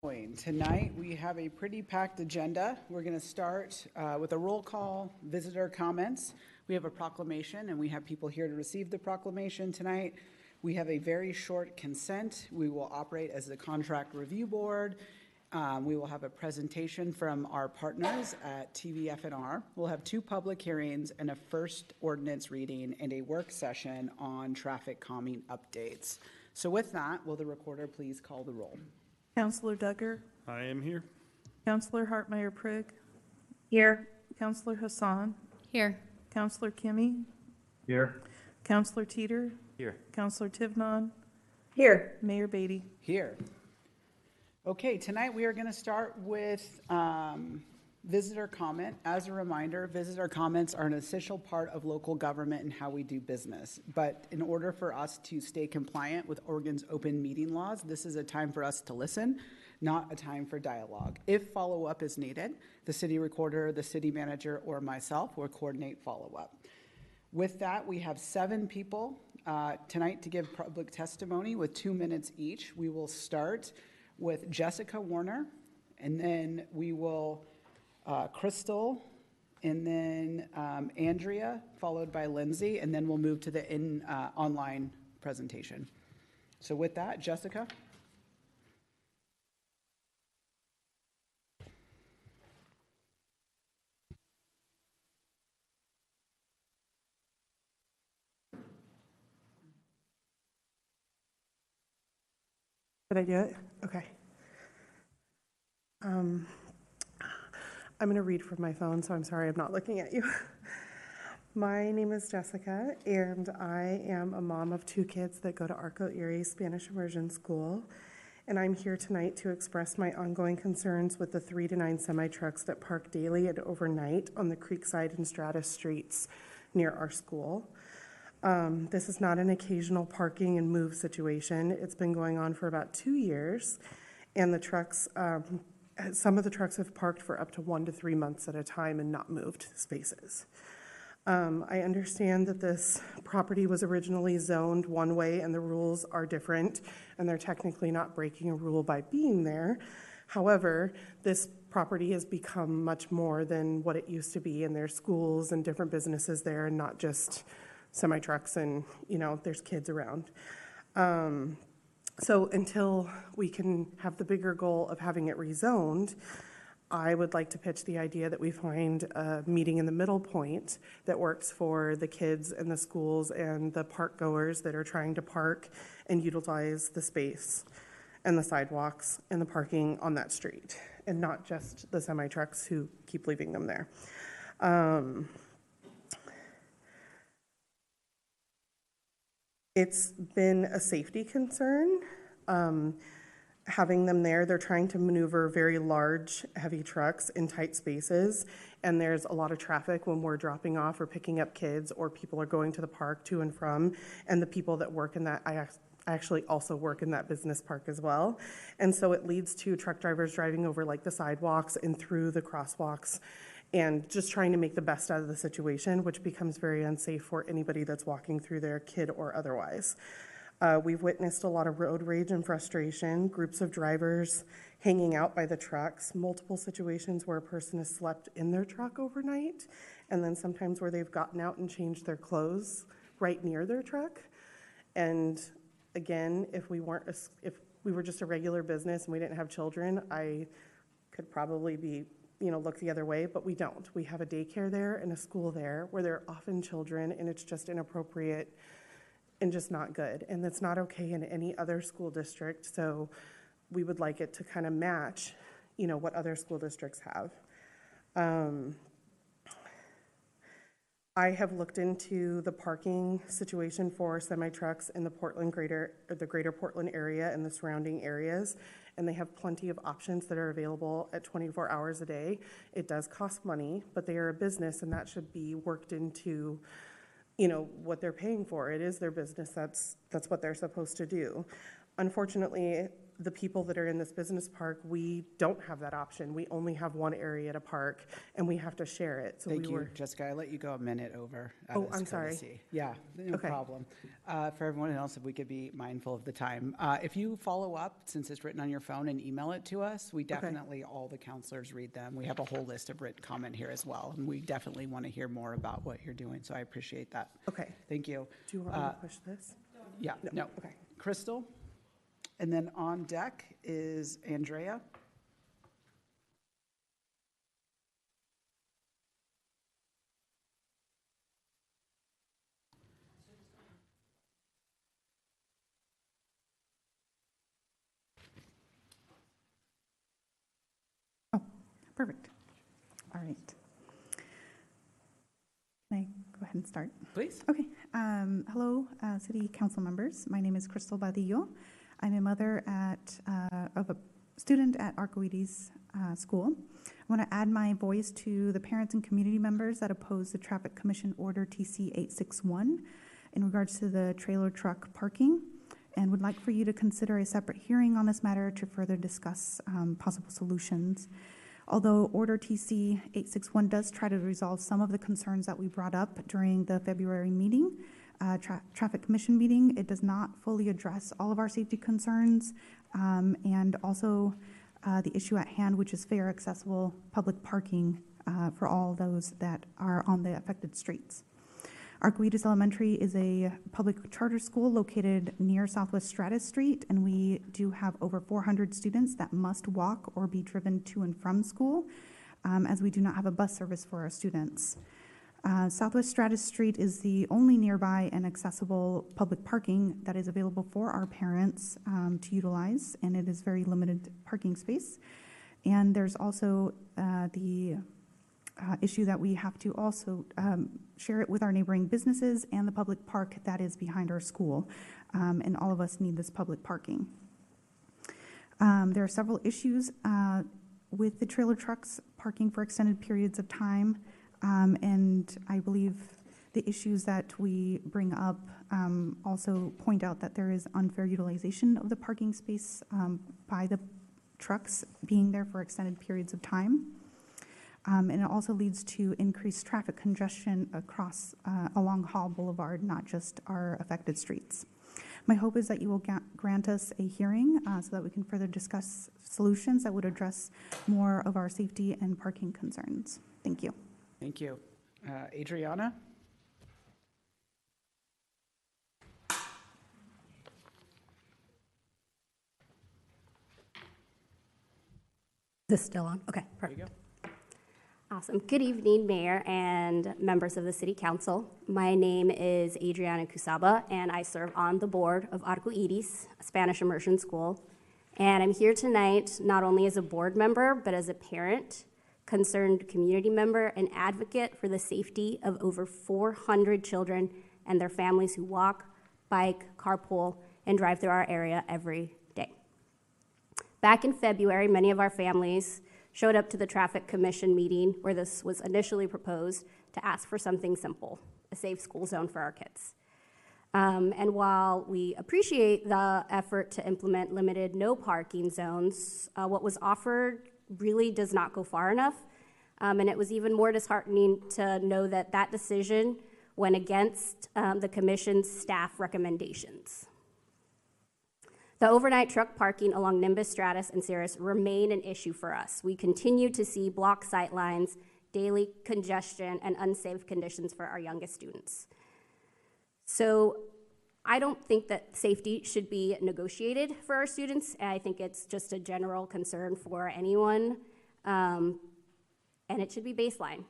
Tonight, we have a pretty packed agenda. We're going to start with a roll call, visitor comments. We have a proclamation, and we have people here to receive the proclamation tonight. We have a very short consent. We will operate as the contract review board. We will have a presentation from our partners at TVFNR. We'll have 2 public hearings and a first ordinance reading and a work session on traffic calming updates. So with that, will the recorder please call the roll? Councillor Duggar. I am here. Councillor Hartmeyer-Prigg. Here. Councillor Hassan. Here. Councillor Kimmy. Here. Councillor Teeter. Here. Councillor Tivnon. Here. Mayor Beatty. Here. Okay, tonight we are going to start with visitor comment. As a reminder, visitor comments are an essential part of local government and how we do business. But in order for us to stay compliant with Oregon's open meeting laws, this is a time for us to listen, not a time for dialogue. If follow-up is needed, the city recorder, the city manager, or myself will coordinate follow-up. With that, we have 7 people tonight to give public testimony with 2 minutes each. We will start with Jessica Warner, and then we will Crystal, and then Andrea, followed by Lindsay, and then we'll move to the online presentation. So with that, Jessica. Did I do it? Okay. I'm going to read from my phone, so I'm sorry I'm not looking at you. My name is Jessica, and I am a mom of 2 kids that go to Arco Erie Spanish Immersion School, and I'm here tonight to express my ongoing concerns with the 3 to 9 semi-trucks that park daily and overnight on the Creekside and Stratus streets near our school. This is not an occasional parking and move situation. It's been going on for about 2 years, and the trucks, some of the trucks have parked for up to 1 to 3 months at a time and not moved spaces. I understand that this property was originally zoned one way and the rules are different, and they're technically not breaking a rule by being there. However, this property has become much more than what it used to be, and there's schools and different businesses there, and not just semi-trucks, and there's kids around. So until we can have the bigger goal of having it rezoned, I would like to pitch the idea that we find a meeting in the middle point that works for the kids and the schools and the park goers that are trying to park and utilize the space and the sidewalks and the parking on that street, and not just the semi-trucks who keep leaving them there. It's been a safety concern. Having them there, they're trying to maneuver very large, heavy trucks in tight spaces, and there's a lot of traffic when we're dropping off or picking up kids, or people are going to the park to and from, and the people that work in that, I actually also work in that business park as well. And so it leads to truck drivers driving over like the sidewalks and through the crosswalks, and just trying to make the best out of the situation, which becomes very unsafe for anybody that's walking through there, kid or otherwise. We've witnessed a lot of road rage and frustration, groups of drivers hanging out by the trucks, multiple situations where a person has slept in their truck overnight, and then sometimes where they've gotten out and changed their clothes right near their truck. And again, if we were just a regular business and we didn't have children, I could probably be look the other way, but we don't. We have a daycare there and a school there where there are often children, and it's just inappropriate and just not good. And that's not okay in any other school district, so we would like it to kind of match, what other school districts have. I have looked into the parking situation for semi-trucks in the greater Portland area and the surrounding areas, and they have plenty of options that are available at 24 hours a day. It does cost money, but they are a business, and that should be worked into, what they're paying for. It is their business. That's what they're supposed to do. Unfortunately, the people that are in this business park, we don't have that option. We only have one area to park, and we have to share it. So Thank we you, were, Jessica. I let you go a minute over. Oh, I'm sorry. Yeah, no Okay. problem. For everyone else, if we could be mindful of the time. If you follow up, since it's written on your phone, and email it to us, we definitely, all the counselors read them. We have a whole list of written comment here as well, and we definitely want to hear more about what you're doing, so I appreciate that. okay. Thank you. Do you want me to push this? Yeah, no. Okay. Crystal? And then on deck is Andrea. Perfect. All right. Can I go ahead and start? Please. Okay. Hello, City Council members. My name is Crystal Badillo. I'm a mother of a student at Arcoides School. I want to add my voice to the parents and community members that oppose the Traffic Commission Order TC 861 in regards to the trailer truck parking, and would like for you to consider a separate hearing on this matter to further discuss possible solutions. Although Order TC 861 does try to resolve some of the concerns that we brought up during the February meeting, Traffic Commission meeting, it does not fully address all of our safety concerns, and also the issue at hand, which is fair, accessible public parking for all those that are on the affected streets. Arcoides Elementary is a public charter school located near Southwest Stratus Street, and we do have over 400 students that must walk or be driven to and from school, as we do not have a bus service for our students. Southwest Stratus Street is the only nearby and accessible public parking that is available for our parents to utilize, and it is very limited parking space. And there's also the issue that we have to also share it with our neighboring businesses and the public park that is behind our school. And all of us need this public parking. There are several issues with the trailer trucks parking for extended periods of time. And I believe the issues that we bring up also point out that there is unfair utilization of the parking space by the trucks being there for extended periods of time. And it also leads to increased traffic congestion across along Hall Boulevard, not just our affected streets. My hope is that you will grant us a hearing so that we can further discuss solutions that would address more of our safety and parking concerns. Thank you. Thank you. Adriana? Is this still on? Okay, There you perfect. go. Awesome. Good evening, Mayor and members of the City Council. My name is Adriana Cusaba, and I serve on the board of Arcoides, a Spanish immersion school. And I'm here tonight not only as a board member, but as a parent, concerned community member, and advocate for the safety of over 400 children and their families who walk, bike, carpool, and drive through our area every day. Back in February, many of our families showed up to the Traffic Commission meeting where this was initially proposed to ask for something simple, a safe school zone for our kids. And while we appreciate the effort to implement limited no parking zones, what was offered really does not go far enough. And it was even more disheartening to know that that decision went against the Commission's staff recommendations. The overnight truck parking along Nimbus, Stratus, and Cirrus remain an issue for us. We continue to see blocked sight lines, daily congestion, and unsafe conditions for our youngest students. So I don't think that safety should be negotiated for our students. I think it's just a general concern for anyone, and it should be baseline.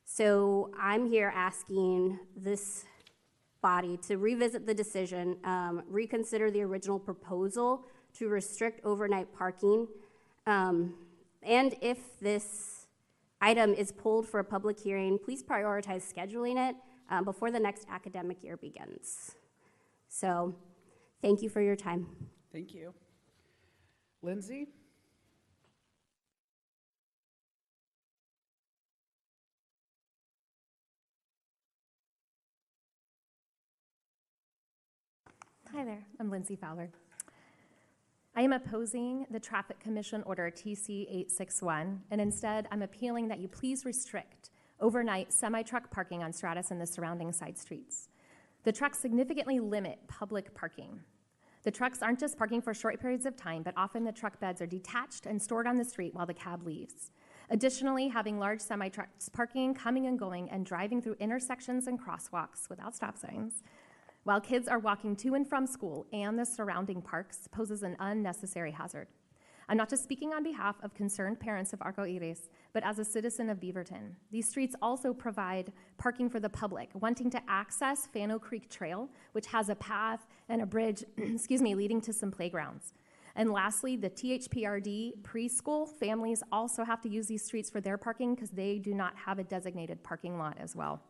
So I'm here asking this body to revisit the decision, reconsider the original proposal to restrict overnight parking, and if this item is pulled for a public hearing, please prioritize scheduling it before the next academic year begins. So, thank you for your time. Thank you. Lindsay? Hi there, I'm Lindsay Fowler. I am opposing the Traffic Commission Order TC 861, and instead I'm appealing that you please restrict overnight semi-truck parking on Stratus and the surrounding side streets. The trucks significantly limit public parking. The trucks aren't just parking for short periods of time, but often the truck beds are detached and stored on the street while the cab leaves. Additionally, having large semi-trucks parking, coming and going, and driving through intersections and crosswalks without stop signs, while kids are walking to and from school and the surrounding parks, poses an unnecessary hazard. I'm not just speaking on behalf of concerned parents of Arco Iris, but as a citizen of Beaverton. These streets also provide parking for the public wanting to access Fano Creek Trail, which has a path and a bridge, leading to some playgrounds. And lastly, the THPRD preschool families also have to use these streets for their parking because they do not have a designated parking lot as well.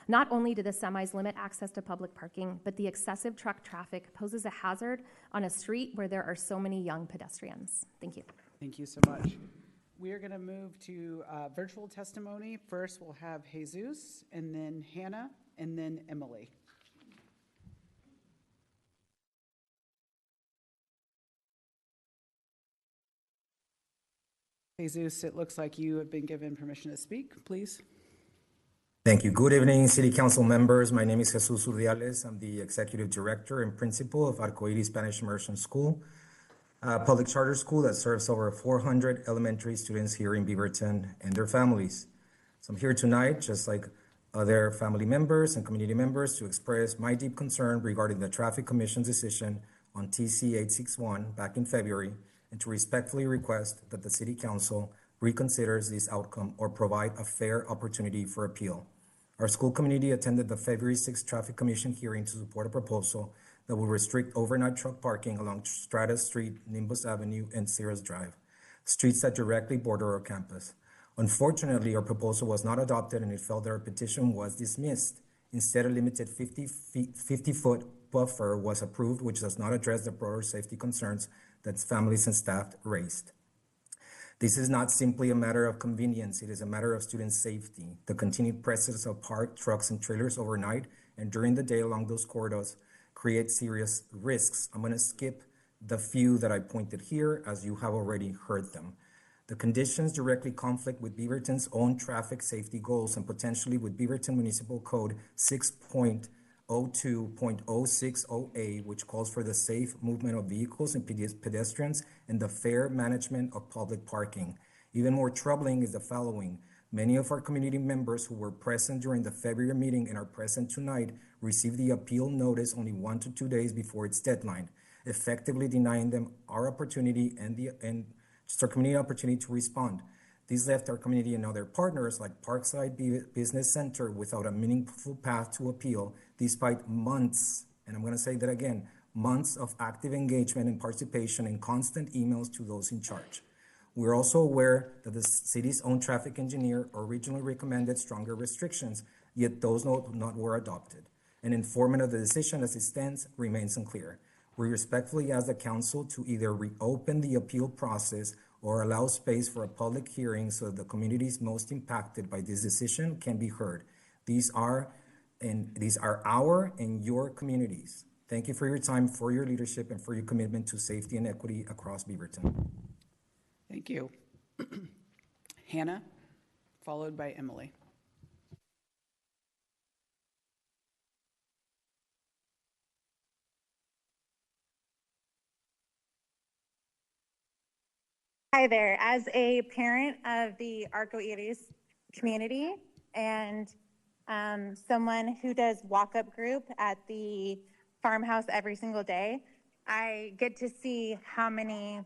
Not only do the semis limit access to public parking, but the excessive truck traffic poses a hazard on a street where there are so many young pedestrians. Thank you. Thank you so much. We are going to move to virtual testimony. First, we'll have Jesus, and then Hannah, and then Emily. Jesus, it looks like you have been given permission to speak. Please. Thank you. Good evening, City Council members. My name is Jesus Urdiales. I'm the Executive Director and Principal of Arcoiris Spanish Immersion School, a public charter school that serves over 400 elementary students here in Beaverton and their families. So I'm here tonight, just like other family members and community members, to express my deep concern regarding the Traffic Commission's decision on TC 861 back in February, and to respectfully request that the City Council reconsiders this outcome or provide a fair opportunity for appeal. Our school community attended the February 6th Traffic Commission hearing to support a proposal that will restrict overnight truck parking along Stratus Street, Nimbus Avenue, and Cirrus Drive, streets that directly border our campus. Unfortunately, our proposal was not adopted and it felt that our petition was dismissed. Instead, a limited 50-foot buffer was approved, which does not address the broader safety concerns that families and staff raised. This is not simply a matter of convenience, it is a matter of student safety. The continued presence of parked trucks and trailers overnight and during the day along those corridors creates serious risks. I'm going to skip the few that I pointed here, as you have already heard them. The conditions directly conflict with Beaverton's own traffic safety goals and potentially with Beaverton Municipal Code 6.02.060A, which calls for the safe movement of vehicles and pedestrians and the fair management of public parking. Even more troubling is the following. Many of our community members who were present during the February meeting and are present tonight received the appeal notice only 1 to 2 days before its deadline, effectively denying them our opportunity and just our community opportunity to respond. These left our community and other partners like Parkside Business Center without a meaningful path to appeal, despite months, and I'm going to say that again, months of active engagement and participation and constant emails to those in charge. We're also aware that the city's own traffic engineer originally recommended stronger restrictions, yet those not were adopted. An informant of the decision as it stands remains unclear. We respectfully ask the council to either reopen the appeal process or allow space for a public hearing so that the communities most impacted by this decision can be heard. These are our and your communities. Thank you for your time, for your leadership, and for your commitment to safety and equity across Beaverton. Thank you. Hannah, followed by Emily. Hi there. As a parent of the Arco Iris community and someone who does walk-up group at the farmhouse every single day, I get to see how many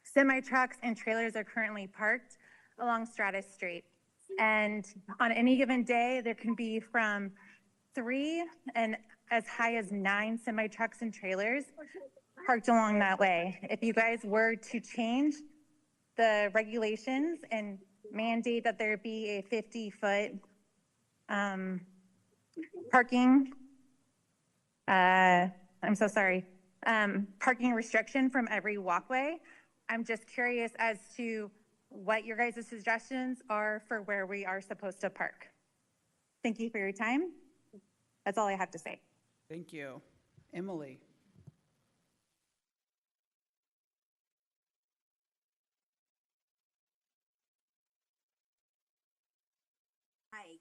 semi-trucks and trailers are currently parked along Stratus Street. And on any given day, there can be from 3 and as high as 9 semi-trucks and trailers parked along that way. If you guys were to change the regulations and mandate that there be a 50-foot parking, parking restriction from every walkway, I'm just curious as to what your guys' suggestions are for where we are supposed to park. Thank you for your time. That's all I have to say. Thank you. Emily.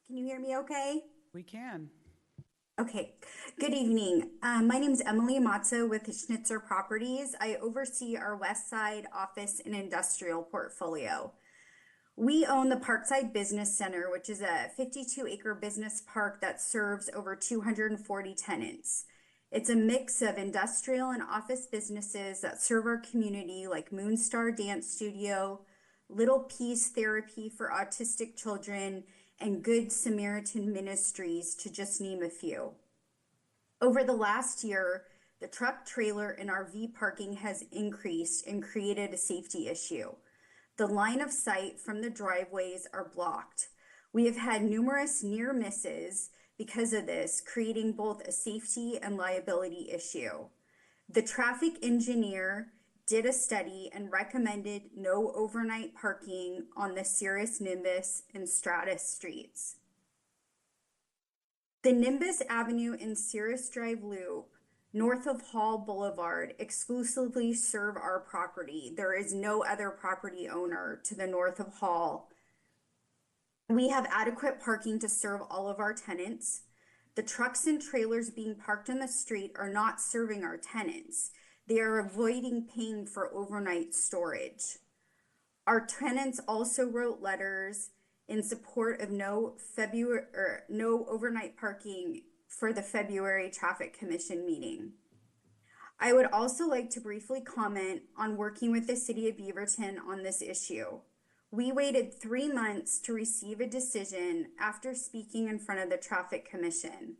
Can you hear me okay? We can. Okay, good evening. My name is Emily Matzo with Schnitzer Properties. I oversee our West Side office and industrial portfolio. We own the Parkside Business Center, which is a 52-acre business park that serves over 240 tenants. It's a mix of industrial and office businesses that serve our community, like Moonstar Dance Studio, Little Peace Therapy for Autistic Children, and Good Samaritan Ministries, to just name a few. Over the last year, the truck, trailer, and RV parking has increased and created a safety issue. The line of sight from the driveways are blocked. We have had numerous near misses because of this, creating both a safety and liability issue. The traffic engineer did a study and recommended no overnight parking on the Cirrus, Nimbus, and Stratus streets. The Nimbus Avenue and Cirrus Drive loop north of Hall Boulevard exclusively serve our property. There is no other property owner to the north of Hall. We have adequate parking to serve all of our tenants. The trucks and trailers being parked on the street are not serving our tenants. They are avoiding paying for overnight storage. Our tenants also wrote letters in support of no overnight parking for the February Traffic Commission meeting. I would also like to briefly comment on working with the City of Beaverton on this issue. We waited 3 months to receive a decision after speaking in front of the Traffic Commission.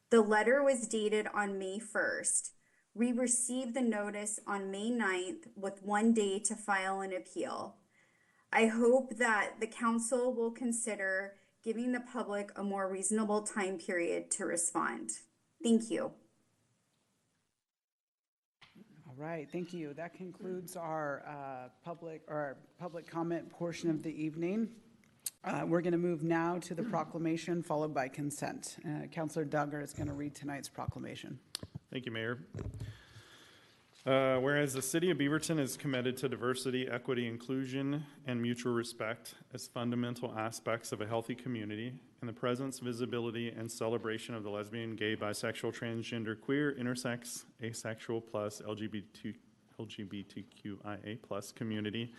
The letter was dated on May 1st. We received the notice on May 9th with 1 day to file an appeal. I hope that the council will consider giving the public a more reasonable time period to respond. Thank you. All right, thank you. That concludes our public comment portion of the evening. We're going to move now to the proclamation followed by consent. Councillor Duggar is going to read tonight's proclamation. Thank you, Mayor. Whereas the City of Beaverton is committed to diversity, equity, inclusion, and mutual respect as fundamental aspects of a healthy community, and the presence, visibility, and celebration of the lesbian, gay, bisexual, transgender, queer, intersex, asexual, plus LGBTQIA plus community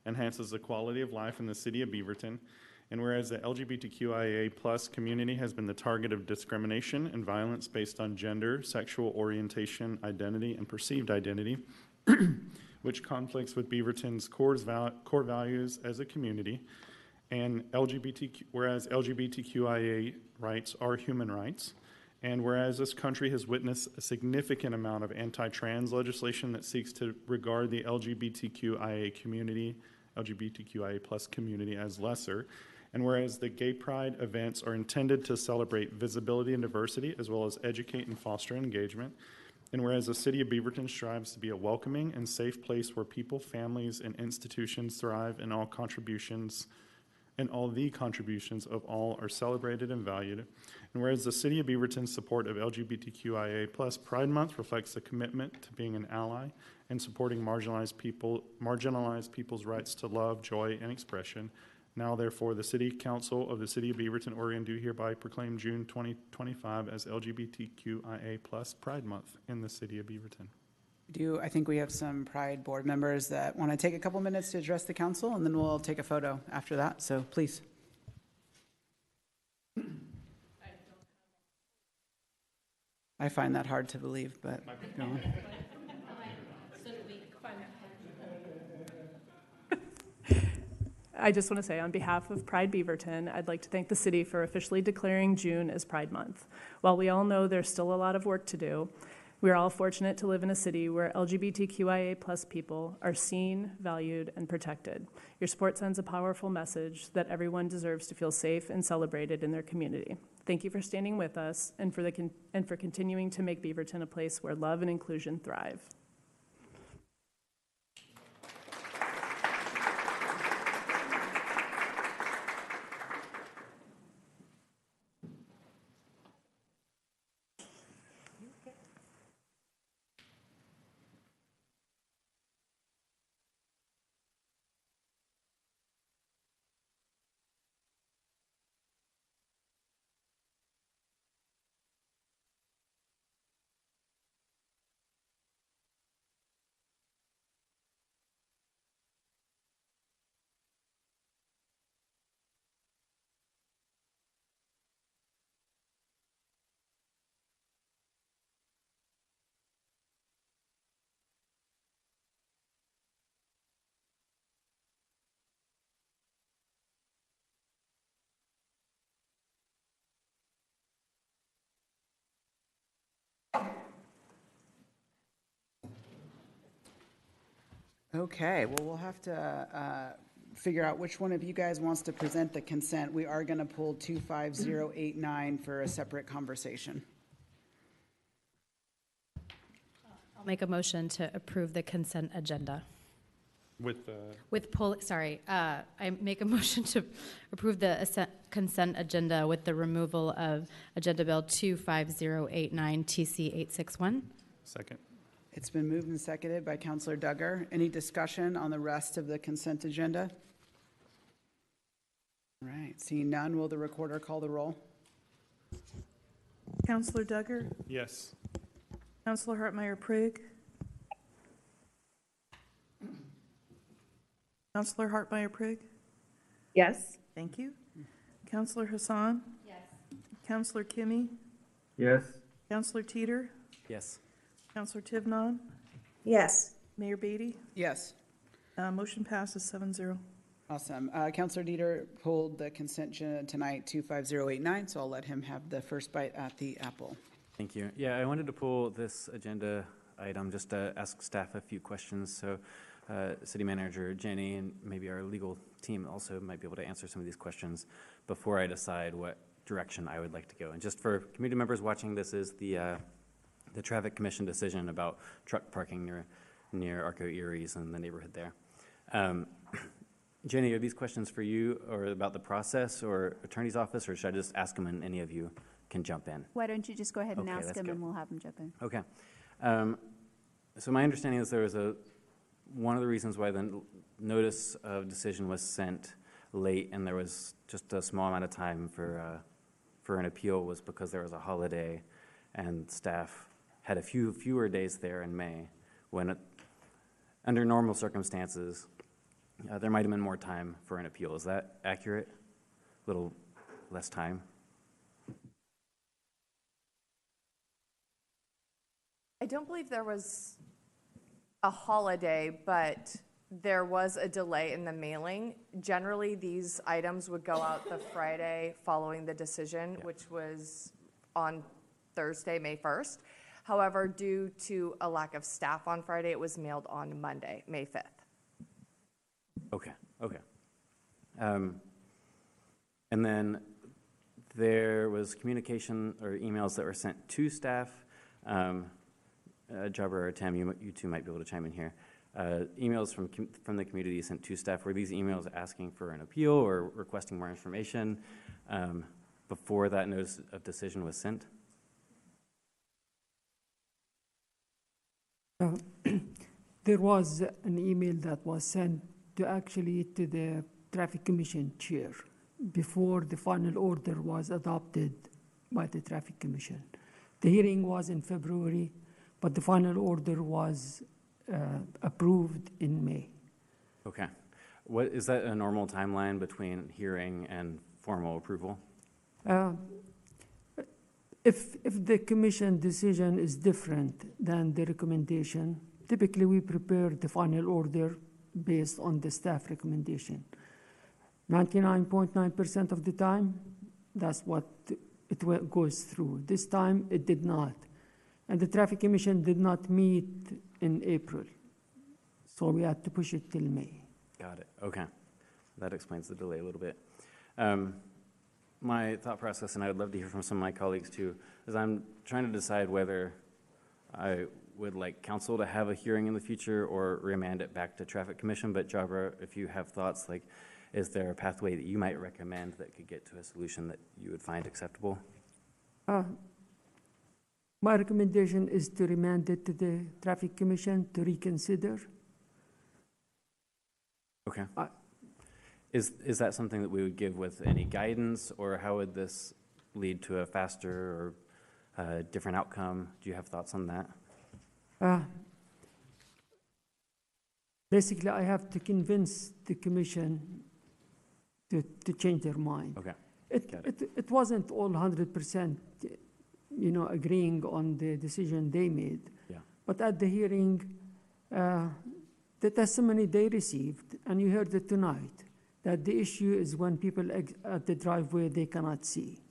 enhances the quality of life in the City of Beaverton. And whereas the LGBTQIA plus community has been the target of discrimination and violence based on gender, sexual orientation, identity, and perceived identity, which conflicts with Beaverton's core values as a community, and whereas LGBTQIA rights are human rights, and whereas this country has witnessed a significant amount of anti-trans legislation that seeks to regard the LGBTQIA plus community as lesser, and whereas the Gay Pride events are intended to celebrate visibility and diversity as well as educate and foster engagement, and whereas the City of Beaverton strives to be a welcoming and safe place where people, families, and institutions thrive, and all the contributions of all are celebrated and valued, and whereas the City of Beaverton's support of LGBTQIA plus Pride Month reflects the commitment to being an ally and supporting marginalized people's rights to love, joy, and expression. Now, therefore, the City Council of the City of Beaverton, Oregon, do hereby proclaim June 2025 as LGBTQIA plus Pride Month in the City of Beaverton. I think we have some Pride board members that want to take a couple minutes to address the council, and then we'll take a photo after that, so please. I find that hard to believe, but go on. I just want to say, on behalf of Pride Beaverton, I'd like to thank the city for officially declaring June as Pride Month. While we all know there's still a lot of work to do, we're all fortunate to live in a city where LGBTQIA plus people are seen, valued, and protected. Your support sends a powerful message that everyone deserves to feel safe and celebrated in their community. Thank you for standing with us and for continuing to make Beaverton a place where love and inclusion thrive. Okay, well, we'll have to figure out which one of you guys wants to present the consent. We are going to pull 25089 for a separate conversation. I'll make a motion to approve the consent agenda. I make a motion to approve the consent agenda with the removal of Agenda Bill 25089 TC 861. Second. It's been moved and seconded by Councilor Duggar. Any discussion on the rest of the consent agenda? All right, seeing none, will the recorder call the roll? Councilor Duggar, Yes. Councilor Hartmeyer Prigg, Councilor Hartmeyer Prigg, Yes. thank you. Councilor Hassan, Yes. Councilor Kimmy, Yes. Councilor Teeter, Yes. Councilor Tivnon, Yes. Mayor Beatty. Yes. Motion passes 7-0. Awesome. Councilor Dieter pulled the consent agenda tonight, 25089, so I'll let him have the first bite at the apple. Thank you. Yeah, I wanted to pull this agenda item just to ask staff a few questions. So City Manager Jenny and maybe our legal team also might be able to answer some of these questions before I decide what direction I would like to go. And just for community members watching, this is the Traffic Commission decision about truck parking near Arco Eries and the neighborhood there. Jenny, are these questions for you or about the process or attorney's office, or should I just ask them and any of you can jump in? Why don't you just go ahead and Okay, ask let's them go. and we'll have them jump in. Okay. So my understanding is there was one of the reasons why the notice of decision was sent late and there was just a small amount of time for an appeal was because there was a holiday and staff had a fewer days there in May when under normal circumstances there might have been more time for an appeal. Is that accurate? A little less time? I don't believe there was a holiday, but there was a delay in the mailing. Generally, these items would go out the Friday following the decision, which was on Thursday, May 1st. However, due to a lack of staff on Friday, it was mailed on Monday, May 5th. Okay. And then there was communication or emails that were sent to staff. Jabbar or Tam, you two might be able to chime in here. Emails from the community sent to staff. Were these emails asking for an appeal or requesting more information before that notice of decision was sent? There was an email that was sent to the Traffic Commission chair before the final order was adopted by the Traffic Commission. The hearing was in February, but the final order was approved in May. Okay. Is that a normal timeline between hearing and formal approval? If the commission decision is different than the recommendation, typically we prepare the final order based on the staff recommendation. 99.9% of the time, that's what it goes through. This time, it did not. And the Traffic Commission did not meet in April. So we had to push it till May. Got it. Okay. That explains the delay a little bit. My thought process, and I would love to hear from some of my colleagues too, is I'm trying to decide whether I would like council to have a hearing in the future or remand it back to Traffic Commission. But Jabbar, if you have thoughts, like, is there a pathway that you might recommend that could get to a solution that you would find acceptable? My recommendation is to remand it to the Traffic Commission to reconsider. Okay. Is that something that we would give with any guidance, or how would this lead to a faster or different outcome? Do you have thoughts on that? Basically, I have to convince the commission to change their mind. Okay. It wasn't all 100%, agreeing on the decision they made. Yeah. But at the hearing, the testimony they received, and you heard it tonight, that the issue is when people at the driveway, they cannot see.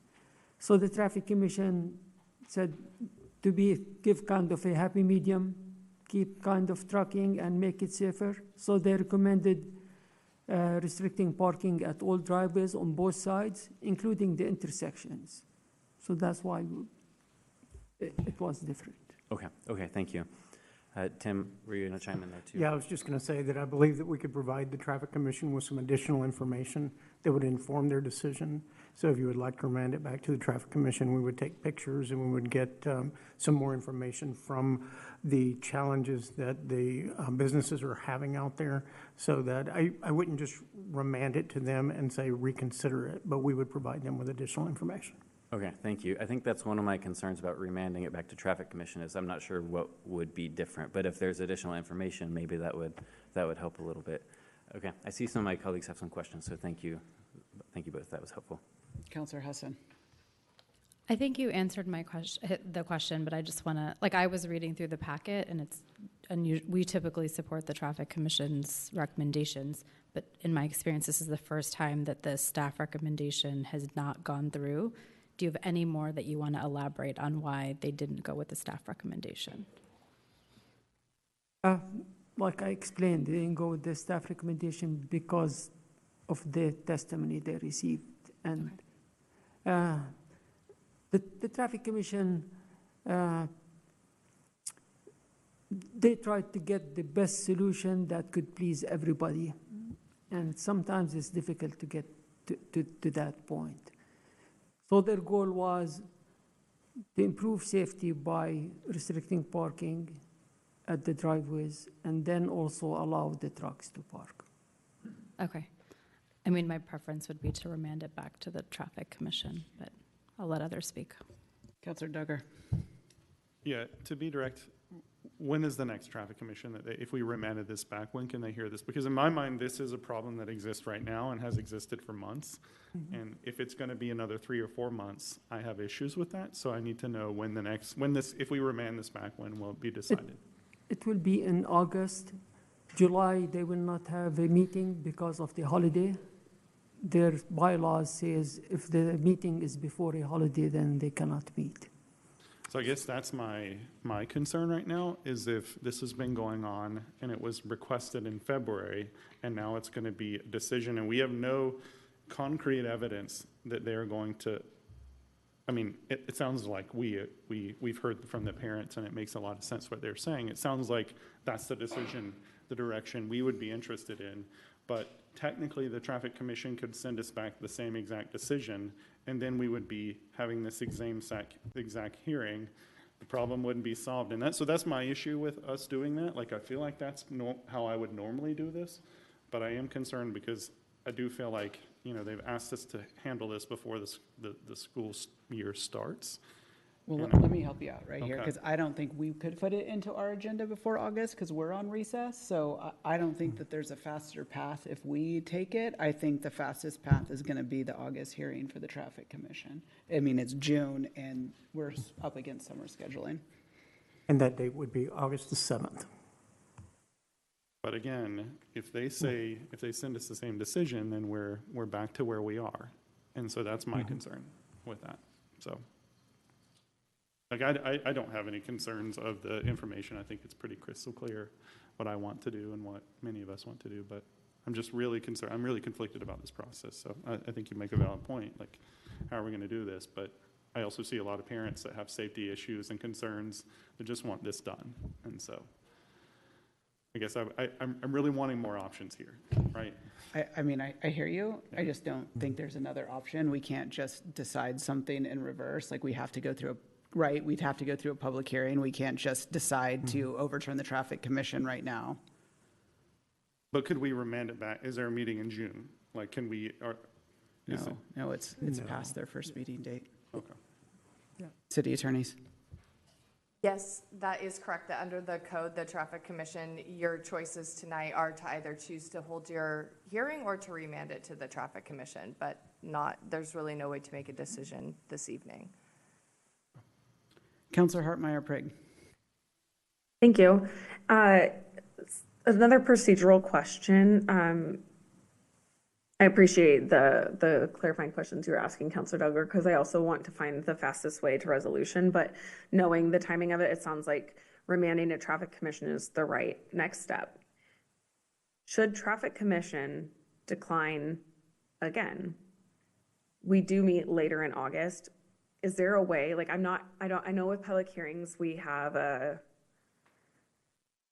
So the Traffic Commission said to give kind of a happy medium, keep kind of trucking and make it safer. So they recommended restricting parking at all driveways on both sides, including the intersections. So that's why it was different. Okay, thank you. Tim, were you going to chime in there too? Yeah, I was just going to say that I believe that we could provide the Traffic Commission with some additional information that would inform their decision. So if you would like to remand it back to the Traffic Commission, we would take pictures and we would get some more information from the challenges that the businesses are having out there, so that I wouldn't just remand it to them and say reconsider it, but we would provide them with additional information. Okay, thank you. I think that's one of my concerns about remanding it back to Traffic Commission is I'm not sure what would be different, but if there's additional information, maybe that would help a little bit. Okay, I see some of my colleagues have some questions, so thank you. Thank you both. That was helpful. Councillor Hassan. I think you answered the question, but I just want to, I was reading through the packet, and we typically support the Traffic Commission's recommendations, but in my experience, this is the first time that the staff recommendation has not gone through. Do you have any more that you want to elaborate on why they didn't go with the staff recommendation? Like I explained, they didn't go with the staff recommendation because of the testimony they received. And the Traffic Commission, they tried to get the best solution that could please everybody. And sometimes it's difficult to get to that point. So their goal was to improve safety by restricting parking at the driveways and then also allow the trucks to park. Okay. I mean, my preference would be to remand it back to the Traffic Commission, but I'll let others speak. Councillor Duggar. Yeah, to be direct, when is the next Traffic Commission that if we remanded this back, when can they hear this? Because in my mind, this is a problem that exists right now and has existed for months. Mm-hmm. And if it's going to be another 3 or 4 months, I have issues with that. So I need to know if we remand this back, when will it be decided? It will be in August. July, they will not have a meeting because of the holiday. Their bylaws says if the meeting is before a holiday, then they cannot meet. So I guess that's my concern right now, is if this has been going on and it was requested in February and now it's going to be a decision and we have no concrete evidence that they're going to, I mean, it sounds like we've heard from the parents and it makes a lot of sense what they're saying. It sounds like that's the decision, the direction we would be interested in. But technically the Traffic Commission could send us back the same exact decision, and then we would be having this exact hearing. The problem wouldn't be solved. And so that's my issue with us doing that. I feel like that's how I would normally do this, but I am concerned because I do feel like, they've asked us to handle this before the school year starts. Well, let me help you out here, because I don't think we could put it into our agenda before August because we're on recess. So I don't think that there's a faster path if we take it. I think the fastest path is going to be the August hearing for the Traffic Commission. I mean, it's June and we're up against summer scheduling. And that date would be August the 7th. But again, if they send us the same decision, then we're back to where we are. And so that's my concern with that. So. I don't have any concerns of the information. I think it's pretty crystal clear what I want to do and what many of us want to do, but I'm just really concerned. I'm really conflicted about this process. So I think you make a valid point, how are we going to do this? But I also see a lot of parents that have safety issues and concerns that just want this done. And so I guess I'm really wanting more options here, right? I hear you. I just don't think there's another option. We can't just decide something in reverse. We have to go through we'd have to go through a public hearing. We can't just decide to overturn the Traffic Commission right now. But could we remand it back? Is there a meeting in June? Can we? No, it's past their first meeting date. Okay. Yeah. City attorneys. Yes, that is correct. That under the code, the Traffic Commission, your choices tonight are to either choose to hold your hearing or to remand it to the Traffic Commission, but there's really no way to make a decision this evening. Councillor Hartmeyer-Prigg. Thank you. Another procedural question. I appreciate the clarifying questions you were asking, Councillor Duggar, because I also want to find the fastest way to resolution. But knowing the timing of it, it sounds like remanding to traffic commission is the right next step. Should traffic commission decline again, we do meet later in August. Is there a way, like, I know with public hearings, we have a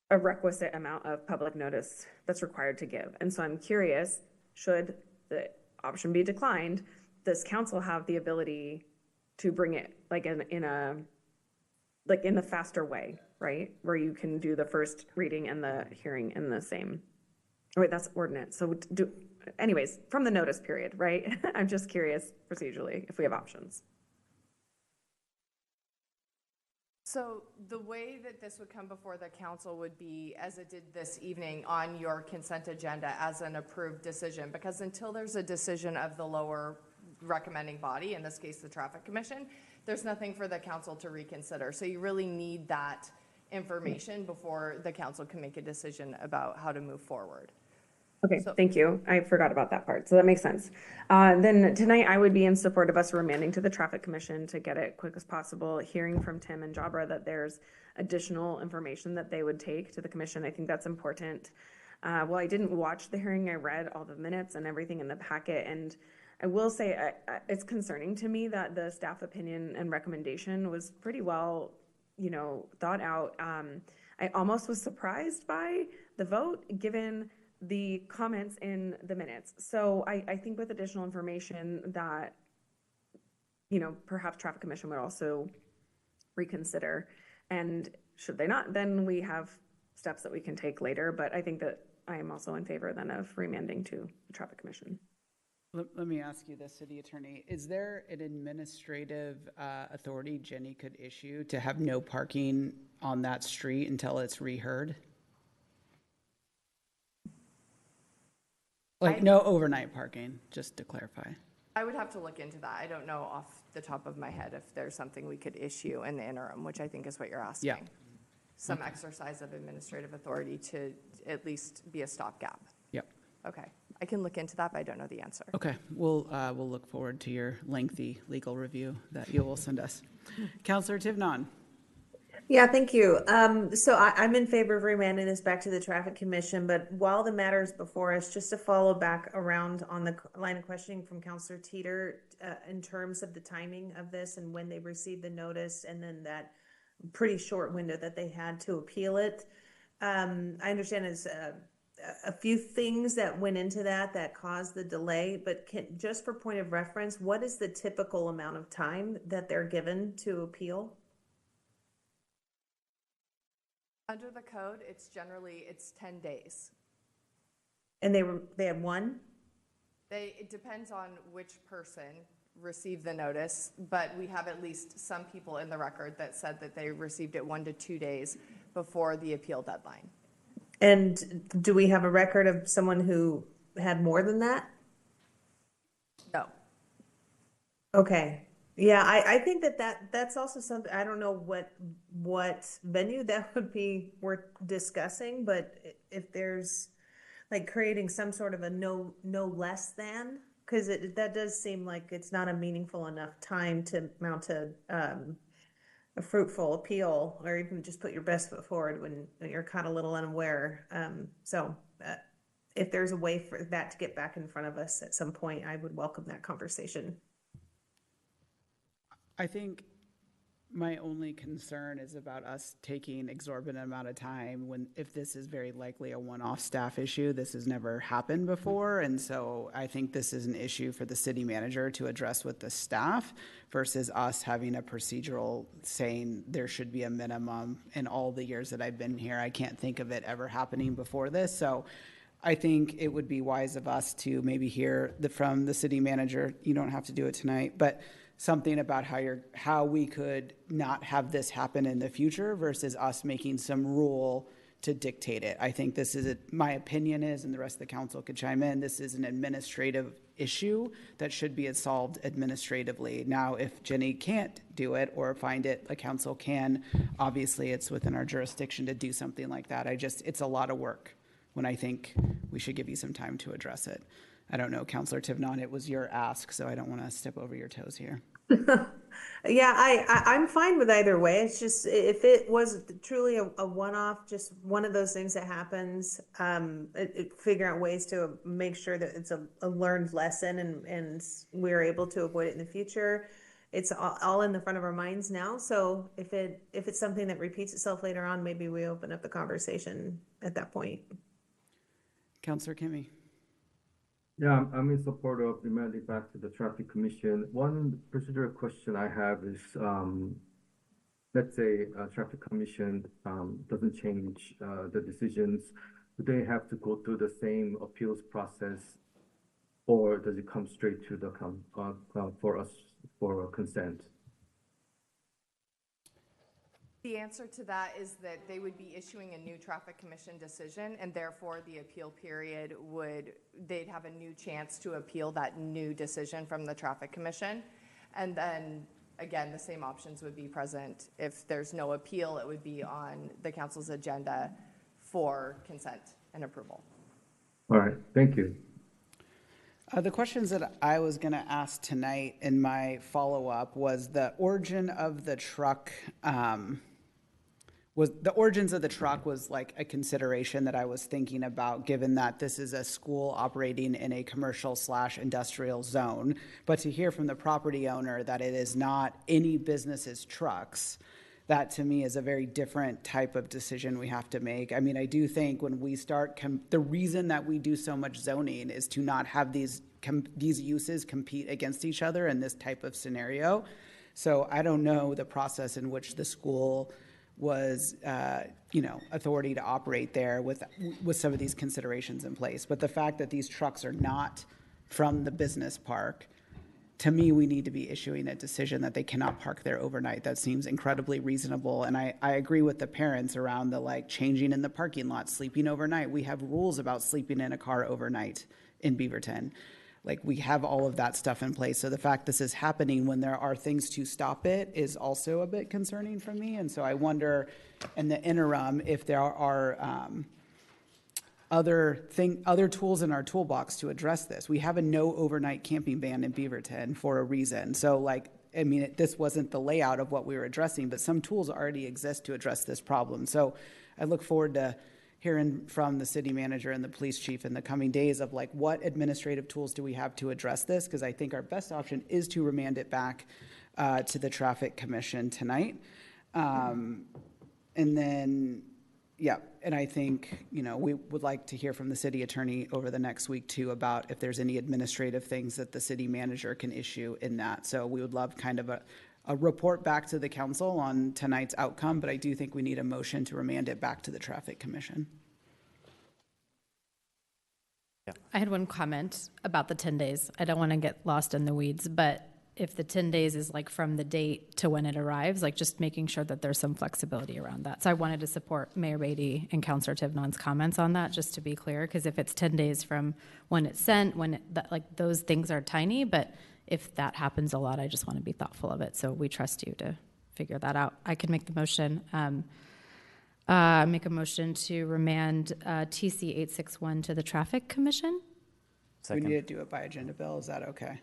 requisite amount of public notice that's required to give. And so I'm curious, should the option be declined, does council have the ability to bring it like in a faster way, right? Where you can do the first reading and the hearing in the same, oh wait, that's ordinance. So anyways, from the notice period, right? I'm just curious procedurally if we have options. So the way that this would come before the council would be, as it did this evening, on your consent agenda as an approved decision, because until there's a decision of the lower recommending body, in this case the Traffic Commission, there's nothing for the council to reconsider. So you really need that information before the council can make a decision about how to move forward. Okay, thank you. I forgot about that part, so that makes sense. Then tonight I would be in support of us remanding to the Traffic Commission to get it quick as possible, hearing from Tim and Jabra that there's additional information that they would take to the commission. I think that's important. Well, I didn't watch the hearing. I read all the minutes and everything in the packet, and I will say it's concerning to me that the staff opinion and recommendation was pretty well, thought out. I almost was surprised by the vote given the comments in the minutes. So I think with additional information that, perhaps Traffic Commission would also reconsider. And should they not, then we have steps that we can take later. But I think that I am also in favor then of remanding to the Traffic Commission. Let me ask you this, City Attorney. Is there an administrative authority Jenny could issue to have no parking on that street until it's reheard? Like no overnight parking, just to clarify. I would have to look into that. I don't know off the top of my head if there's something we could issue in the interim, which I think is what you're asking. Yeah. Some exercise of administrative authority to at least be a stopgap. Yep. Okay. I can look into that, but I don't know the answer. Okay, we'll look forward to your lengthy legal review that you will send us. Councillor Tivnon. Yeah, thank you. So I'm in favor of remanding this back to the Traffic Commission, but while the matter is before us, just to follow back around on the line of questioning from Councillor Teeter in terms of the timing of this and when they received the notice and then that pretty short window that they had to appeal it. I understand it's a few things that went into that caused the delay, but just for point of reference, what is the typical amount of time that they're given to appeal? Under the code, it's 10 days. And they had one? It depends on which person received the notice, but we have at least some people in the record that said that they received it 1 to 2 days before the appeal deadline. And do we have a record of someone who had more than that? No. Okay. Yeah, I think that's also something, I don't know what venue that would be worth discussing, but if there's like creating some sort of a no less than, because that does seem like it's not a meaningful enough time to mount a fruitful appeal or even just put your best foot forward when you're kind of a little unaware. So if there's a way for that to get back in front of us at some point, I would welcome that conversation. I think my only concern is about us taking exorbitant amount of time if this is very likely a one-off staff issue. This has never happened before, and so I think this is an issue for the city manager to address with the staff versus us having a procedural saying there should be a minimum. In all the years that I've been here, I can't think of it ever happening before this. So I think it would be wise of us to maybe hear from the city manager. You don't have to do it tonight, but something about how we could not have this happen in the future versus us making some rule to dictate it. I think this is my opinion is, and the rest of the council could chime in, this is an administrative issue that should be solved administratively. Now, if Jenny can't do it or find it, a council can, obviously it's within our jurisdiction to do something like that. It's a lot of work when I think we should give you some time to address it. I don't know, Councillor Tivnon, it was your ask, so I don't want to step over your toes here. Yeah, I'm fine with either way. It's just if it was truly a one-off, just one of those things that happens, figure out ways to make sure that it's a learned lesson and we're able to avoid it in the future. It's all in the front of our minds now. So if it's something that repeats itself later on, maybe we open up the conversation at that point. Councillor Kimmy. Yeah, I'm in support of remanding back to the traffic commission. One procedural question I have is, let's say a traffic commission doesn't change the decisions. Do they have to go through the same appeals process, or does it come straight to the for us for consent? The answer to that is that they would be issuing a new traffic commission decision, and therefore the appeal period they'd have a new chance to appeal that new decision from the traffic commission. And then again, the same options would be present. If there's no appeal, it would be on the council's agenda for consent and approval. All right, thank you. The questions that I was going to ask tonight in my follow-up was the origin of the truck. The origins of the truck was like a consideration that I was thinking about, given that this is a school operating in a commercial/industrial zone. But to hear from the property owner that it is not any business's trucks, that to me is a very different type of decision we have to make. I mean, I do think when we start, the reason that we do so much zoning is to not have these uses compete against each other in this type of scenario. So I don't know the process in which the school was, authority to operate there with some of these considerations in place. But the fact that these trucks are not from the business park, to me, we need to be issuing a decision that they cannot park there overnight. That seems incredibly reasonable. And I agree with the parents around the changing in the parking lot, sleeping overnight. We have rules about sleeping in a car overnight in Beaverton. We have all of that stuff in place. So the fact this is happening when there are things to stop it is also a bit concerning for me. And so I wonder in the interim if there are other tools in our toolbox to address this. We have a no overnight camping ban in Beaverton for a reason. So this wasn't the layout of what we were addressing, but some tools already exist to address this problem. So I look forward to hearing from the city manager and the police chief in the coming days of what administrative tools do we have to address this? Because I think our best option is to remand it back to the traffic commission tonight. And then, and I think, we would like to hear from the city attorney over the next week too about if there's any administrative things that the city manager can issue in that. So we would love kind of a report back to the council on tonight's outcome, but I do think we need a motion to remand it back to the traffic commission. I had one comment about the 10 days. I don't want to get lost in the weeds, but if the 10 days is from the date to when it arrives, just making sure that there's some flexibility around that. So I wanted to support Mayor Beatty and Councilor Tivnon's comments on that, just to be clear, because if it's 10 days from when it's sent, those things are tiny, but if that happens a lot, I just want to be thoughtful of it. So we trust you to figure that out. I can make the motion. Make a motion to remand TC 861 to the Traffic Commission. Second. We need to do it by agenda, Bill. Is that okay?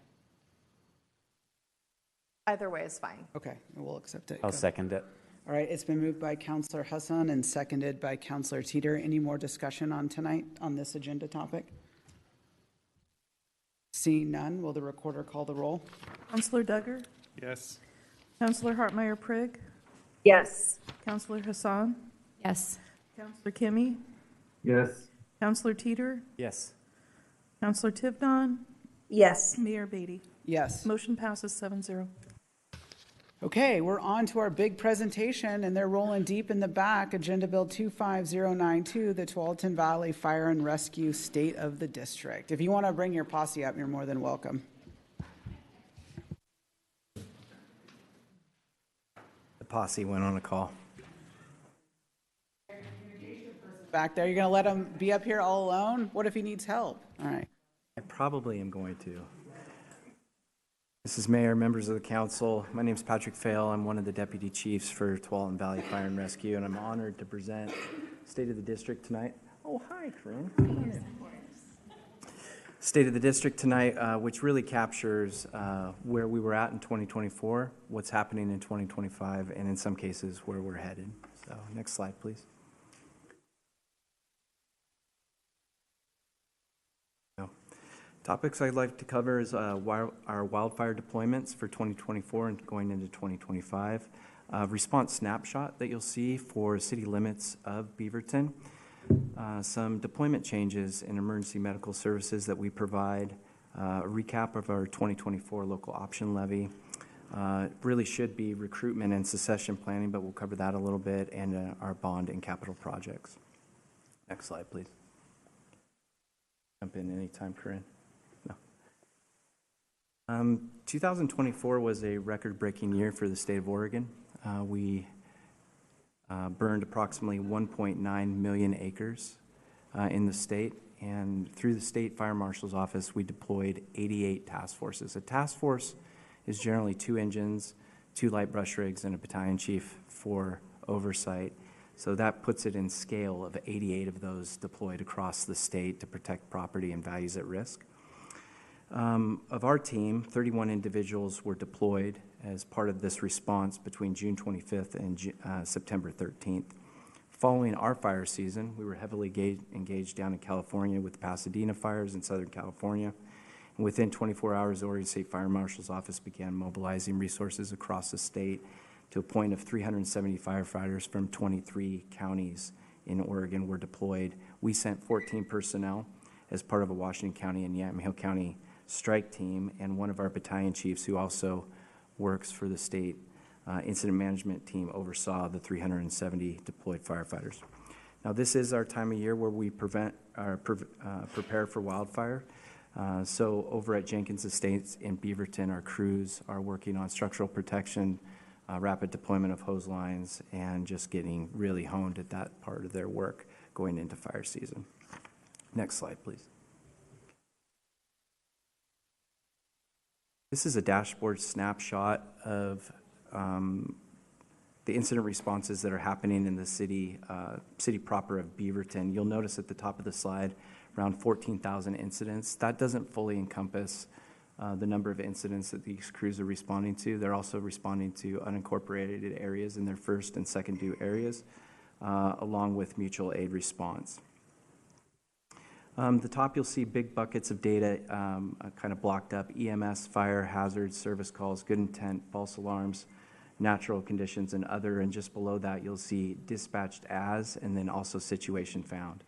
Either way is fine. Okay, we'll accept it. I'll second it. All right, it's been moved by Councillor Hassan and seconded by Councillor Teeter. Any more discussion on tonight on this agenda topic? Seeing none, will the recorder call the roll? Councillor Duggar? Yes. Councillor Hartmeyer Prigg? Yes. Councillor Hassan? Yes. Councillor Kimmy? Yes. Councillor Teeter? Yes. Councillor Tivnon? Yes. Mayor Beatty? Yes. Motion passes 7-0. Okay, we're on to our big presentation, and they're rolling deep in the back. Agenda Bill 25092, the Tualatin Valley Fire and Rescue State of the District. If you want to bring your posse up, you're more than welcome. The posse went on a call. Back there, you're going to let him be up here all alone? What if he needs help? All right. I probably am going to. Mrs. Mayor, members of the council, my name is Patrick Fail. I'm one of the deputy chiefs for Tualatin Valley Fire and Rescue, and I'm honored to present State of the District tonight. Oh, hi, Corinne. State of the District tonight, which really captures where we were at in 2024, what's happening in 2025, and in some cases where we're headed. So next slide, please. Topics I'd like to cover is our wildfire deployments for 2024 and going into 2025. Response snapshot that you'll see for city limits of Beaverton. Some deployment changes in emergency medical services that we provide. A recap of our 2024 local option levy. Really should be recruitment and succession planning, but we'll cover that a little bit, and our bond and capital projects. Next slide, please. Jump in anytime, Corinne. 2024 was a record-breaking year for the state of Oregon. We burned approximately 1.9 million acres in the state, and through the state fire marshal's office, we deployed 88 task forces. A task force is generally 2 engines, 2 light brush rigs, and a battalion chief for oversight. So that puts it in scale of 88 of those deployed across the state to protect property and values at risk. Of our team, 31 individuals were deployed as part of this response between June 25th and September 13th. Following our fire season, we were heavily engaged down in California with the Pasadena fires in Southern California. And within 24 hours, the Oregon State Fire Marshal's Office began mobilizing resources across the state to a point of 370 firefighters from 23 counties in Oregon were deployed. We sent 14 personnel as part of a Washington County and Yamhill County strike team, and one of our battalion chiefs, who also works for the state incident management team, oversaw the 370 deployed firefighters. Now, this is our time of year where we prepare for wildfire. So over at Jenkins Estates in Beaverton, our crews are working on structural protection, rapid deployment of hose lines, and just getting really honed at that part of their work going into fire season. Next slide, please. This is a dashboard snapshot of the incident responses that are happening in the city proper of Beaverton. You'll notice at the top of the slide around 14,000 incidents. That doesn't fully encompass the number of incidents that these crews are responding to. They're also responding to unincorporated areas in their first and second due areas, along with mutual aid response. The top, you'll see big buckets of data kind of blocked up: EMS, fire, hazards, service calls, good intent, false alarms, natural conditions, and other. And just below that, you'll see dispatched as, and then also situation found.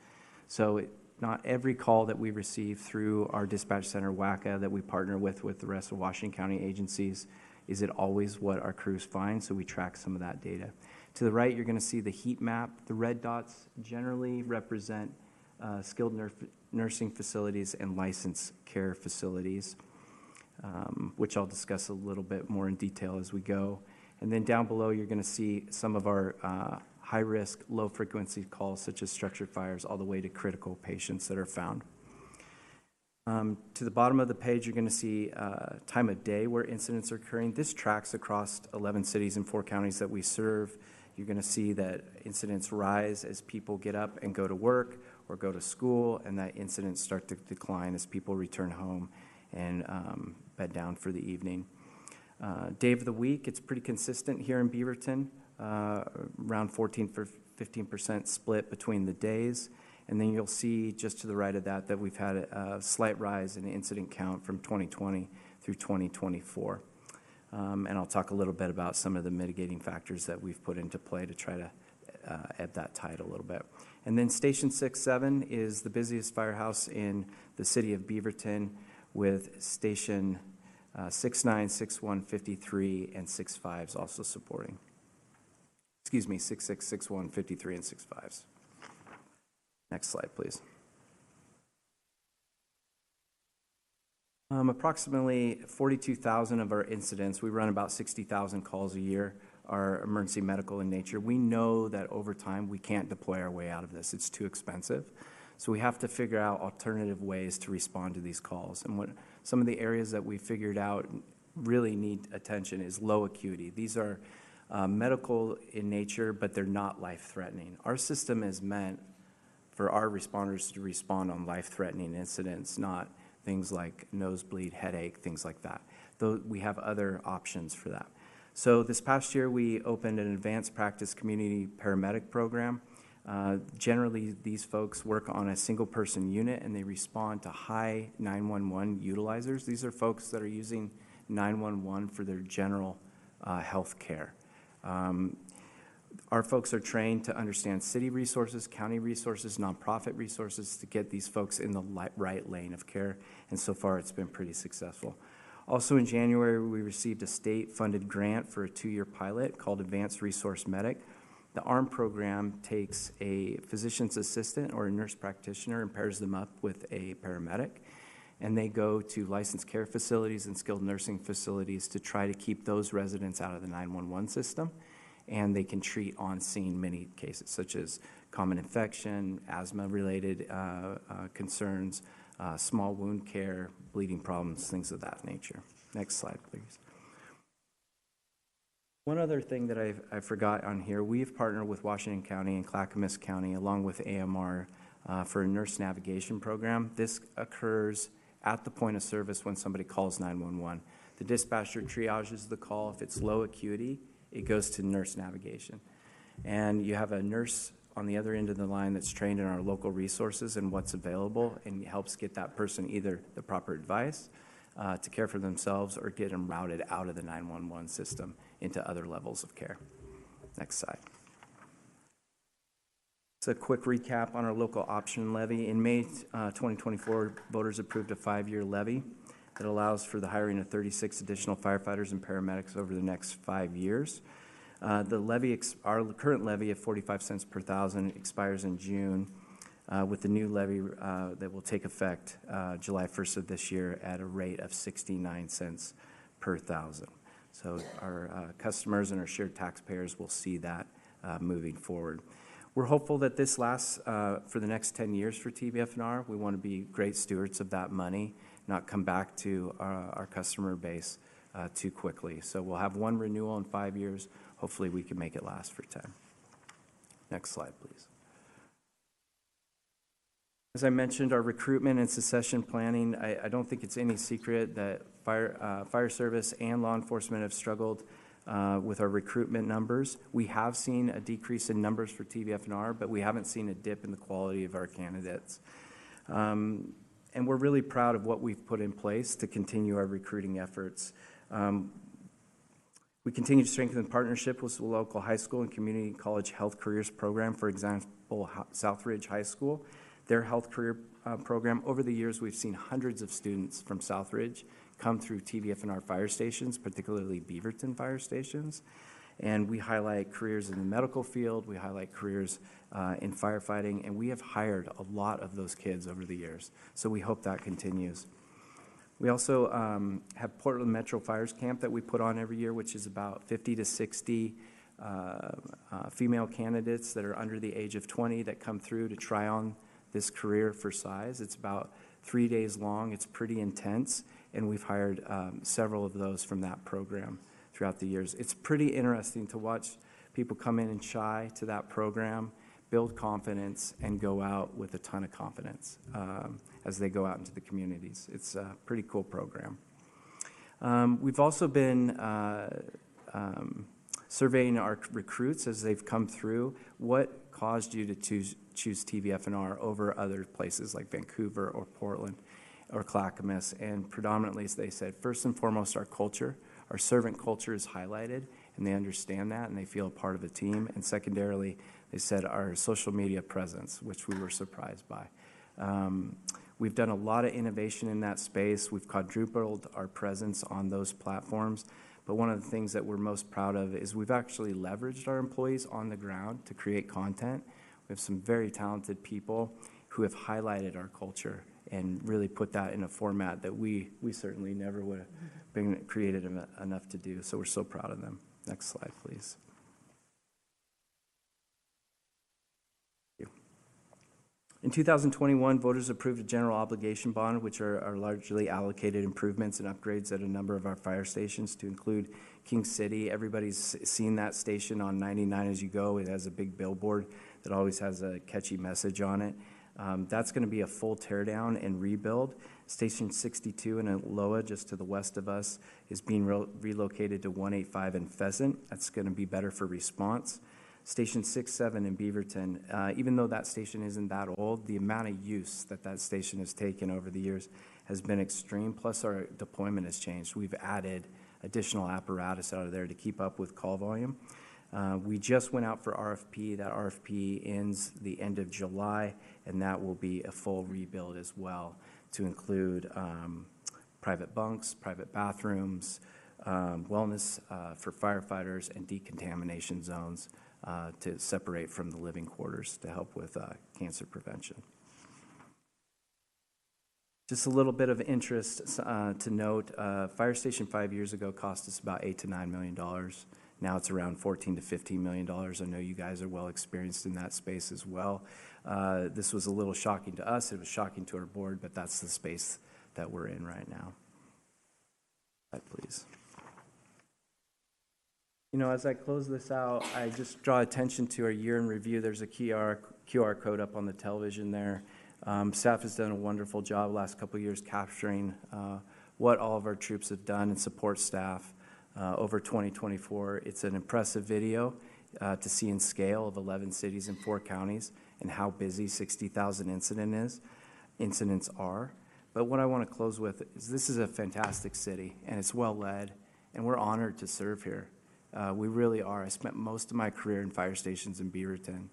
So not every call that we receive through our dispatch center, WACA, that we partner with the rest of Washington County agencies, is it always what our crews find, so we track some of that data. To the right, you're going to see the heat map. The red dots generally represent skilled nursing facilities and licensed care facilities, which I'll discuss a little bit more in detail as we go. And then down below, you're going to see some of our high-risk, low-frequency calls, such as structured fires, all the way to critical patients that are found. To the bottom of the page, you're going to see time of day where incidents are occurring. This tracks across 11 cities and 4 counties that we serve. You're going to see that incidents rise as people get up and go to work or go to school, and that incidents start to decline as people return home and bed down for the evening. Day of the week, it's pretty consistent here in Beaverton, around 15% split between the days. And then you'll see just to the right of that we've had a slight rise in the incident count from 2020 through 2024. And I'll talk a little bit about some of the mitigating factors that we've put into play to try to ebb that tide a little bit. And then Station 6-7 is the busiest firehouse in the city of Beaverton, with Station 6-9, 6-1, 53, and 6-5s also supporting. 6-6, 6-1, 53, and 6-5s. Next slide, please. Approximately 42,000 of our incidents, we run about 60,000 calls a year, are emergency medical in nature. We know that over time we can't deploy our way out of this. It's too expensive. So we have to figure out alternative ways to respond to these calls. And some of the areas that we figured out really need attention is low acuity. These are medical in nature, but they're not life-threatening. Our system is meant for our responders to respond on life-threatening incidents, not things like nosebleed, headache, things like that. Though we have other options for that. So this past year, we opened an advanced practice community paramedic program. Generally, these folks work on a single-person unit, and they respond to high 911 utilizers. These are folks that are using 911 for their general health care. Our folks are trained to understand city resources, county resources, nonprofit resources to get these folks in the right lane of care, and so far it's been pretty successful. Also in January, we received a state-funded grant for a 2-year pilot called Advanced Resource Medic. The ARM program takes a physician's assistant or a nurse practitioner and pairs them up with a paramedic, and they go to licensed care facilities and skilled nursing facilities to try to keep those residents out of the 911 system, and they can treat on scene many cases such as common infection, asthma-related concerns, small wound care, bleeding problems, things of that nature. Next slide, please. One other thing that I forgot on here, we've partnered with Washington County and Clackamas County along with AMR for a nurse navigation program. This occurs at the point of service when somebody calls 911. The dispatcher triages the call. If it's low acuity, it goes to nurse navigation. And you have a nurse on the other end of the line that's trained in our local resources and what's available, and helps get that person either the proper advice to care for themselves or get them routed out of the 911 system into other levels of care. Next slide. It's a quick recap on our local option levy. In May 2024, voters approved a 5-year levy that allows for the hiring of 36 additional firefighters and paramedics over the next 5 years. The levy, our current levy of 45 cents per thousand expires in June, with the new levy that will take effect July 1st of this year at a rate of 69 cents per thousand. So our customers and our shared taxpayers will see that moving forward. We're hopeful that this lasts for the next 10 years for TVF&R. We want to be great stewards of that money, not come back to our customer base too quickly. So we'll have one renewal in 5 years. Hopefully we can make it last for 10. Next slide, please. As I mentioned, our recruitment and succession planning, I don't think it's any secret that fire service and law enforcement have struggled with our recruitment numbers. We have seen a decrease in numbers for TVF&R, but we haven't seen a dip in the quality of our candidates. And we're really proud of what we've put in place to continue our recruiting efforts. We continue to strengthen partnership with the local high school and community college health careers program. For example, Southridge High School, their health career program. Over the years, we've seen hundreds of students from Southridge come through TVF&R fire stations, particularly Beaverton fire stations. And we highlight careers in the medical field, we highlight careers in firefighting, and we have hired a lot of those kids over the years. So we hope that continues. We also have Portland Metro Fires Camp that we put on every year, which is about 50 to 60 female candidates that are under the age of 20 that come through to try on this career for size. It's about 3 days long. It's pretty intense, and we've hired several of those from that program throughout the years. It's pretty interesting to watch people come in and shy to that program, build confidence, and go out with a ton of confidence as they go out into the communities. It's a pretty cool program. We've also been surveying our recruits as they've come through. What caused you to choose TVF&R over other places like Vancouver or Portland or Clackamas? And predominantly, as they said, first and foremost, our culture. Our servant culture is highlighted, and they understand that, and they feel a part of the team. And secondarily, they said our social media presence, which we were surprised by. We've done a lot of innovation in that space. We've quadrupled our presence on those platforms. But one of the things that we're most proud of is we've actually leveraged our employees on the ground to create content. We have some very talented people who have highlighted our culture and really put that in a format that we certainly never would have been creative enough to do. So we're so proud of them. Next slide, please. In 2021, voters approved a general obligation bond, which are largely allocated improvements and upgrades at a number of our fire stations, to include King City. Everybody's seen that station on 99 as you go. It has a big billboard that always has a catchy message on it. That's going to be a full tear down and rebuild. Station 62 in Aloha, just to the west of us, is being relocated to 185 in Pheasant. That's going to be better for response. Station 67 in Beaverton, even though that station isn't that old, the amount of use that that station has taken over the years has been extreme, plus our deployment has changed. We've added additional apparatus out of there to keep up with call volume. We just went out for RFP. That RFP ends the end of July, and that will be a full rebuild as well, to include private bunks, private bathrooms, wellness for firefighters, and decontamination zones to separate from the living quarters to help with cancer prevention. Just a little bit of interest to note, Fire Station 5 years ago cost us about $8 to $9 million. Now it's around $14 to $15 million. I know you guys are well experienced in that space as well. This was a little shocking to us. It was shocking to our board, but that's the space that we're in right now. Please. You know, as I close this out, I just draw attention to our year in review. There's a QR code up on the television there. Staff has done a wonderful job the last couple of years capturing what all of our troops have done and support staff over 2024. It's an impressive video to see in scale of 11 cities and 4 counties and how busy 60,000 incidents are. But what I want to close with is this is a fantastic city, and it's well led, and we're honored to serve here. We really are. I spent most of my career in fire stations in Beaverton,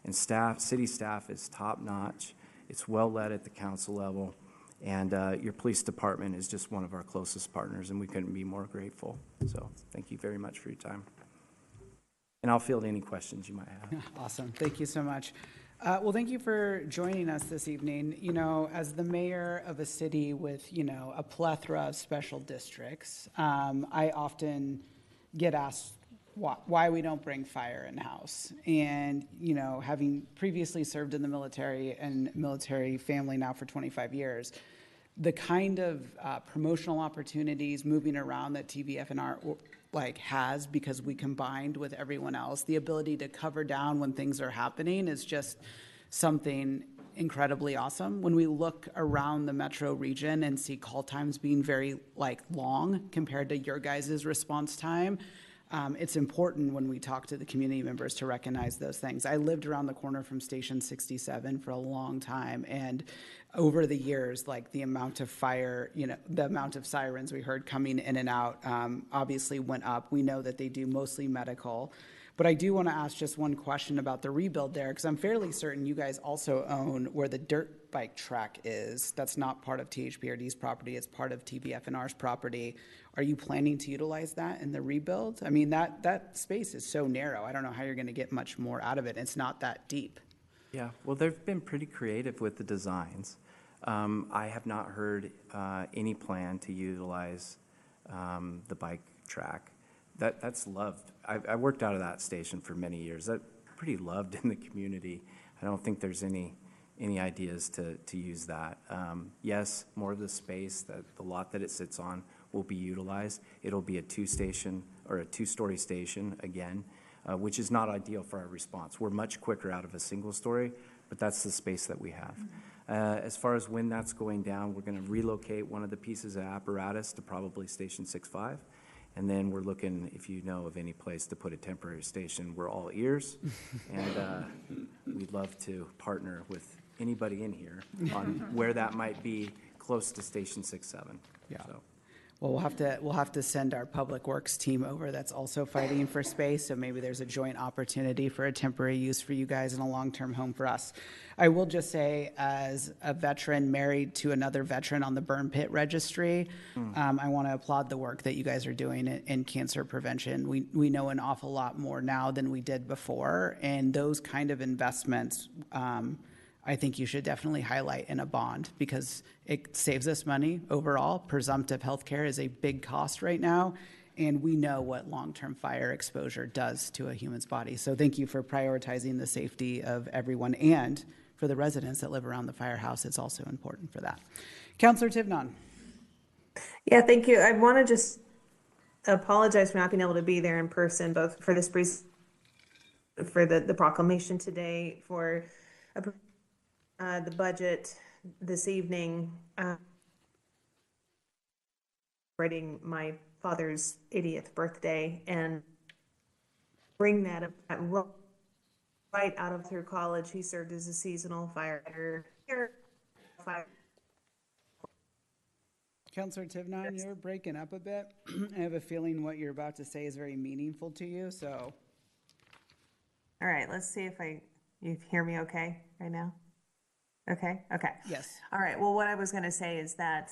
and city staff is top notch. It's well led at the council level, and your police department is just one of our closest partners, and we couldn't be more grateful. So thank you very much for your time. And I'll field any questions you might have. Awesome. Thank you so much. Well, thank you for joining us this evening. You know, as the mayor of a city with, you know, a plethora of special districts, I often get asked why we don't bring fire in-house. And, you know, having previously served in the military and military family now for 25 years, the kind of promotional opportunities moving around that TBF&R has, because we combined with everyone else, the ability to cover down when things are happening is just something incredibly awesome. When we look around the metro region and see call times being very long compared to your guys' response time, it's important when we talk to the community members to recognize those things. I lived around the corner from Station 67 for a long time, and over the years, the amount of fire, the amount of sirens we heard coming in and out obviously went up. We know that they do mostly medical. But I do want to ask just one question about the rebuild there, because I'm fairly certain you guys also own where the dirt bike track is. That's not part of THPRD's property. It's part of TBF&R's property. Are you planning to utilize that in the rebuild? I mean, that space is so narrow. I don't know how you're going to get much more out of it. It's not that deep. Yeah, well, they've been pretty creative with the designs. I have not heard any plan to utilize the bike track. That's loved. I worked out of that station for many years. That's pretty loved in the community. I don't think there's any ideas to use that. Yes, more of the space, the lot that it sits on will be utilized. It'll be a 2-story station again, which is not ideal for our response. We're much quicker out of a single story, but that's the space that we have. As far as when that's going down, we're going to relocate one of the pieces of apparatus to probably Station 65. And then we're looking, if you know of any place to put a temporary station, we're all ears. And we'd love to partner with anybody in here on where that might be close to Station 67. Yeah. So. Well, we'll have to send our public works team over that's also fighting for space. So maybe there's a joint opportunity for a temporary use for you guys and a long-term home for us. I will just say, as a veteran married to another veteran on the burn pit registry, I want to applaud the work that you guys are doing in cancer prevention. We know an awful lot more now than we did before, and those kind of investments, I think you should definitely highlight in a bond, because it saves us money overall. Presumptive health care is a big cost right now, and we know what long-term fire exposure does to a human's body. So thank you for prioritizing the safety of everyone, and for the residents that live around the firehouse, it's also important for that. Councillor Tivnon. Yeah, thank you. I want to just apologize for not being able to be there in person, both for this for the proclamation today, for the budget this evening, celebrating my father's 80th birthday, and bring that up right out of through college. He served as a seasonal firefighter here. Counselor Tivnon, you're breaking up a bit. I have a feeling what you're about to say is very meaningful to you, so. All right, let's see if you hear me okay right now? Okay. Yes. All right, well, what I was gonna say is that,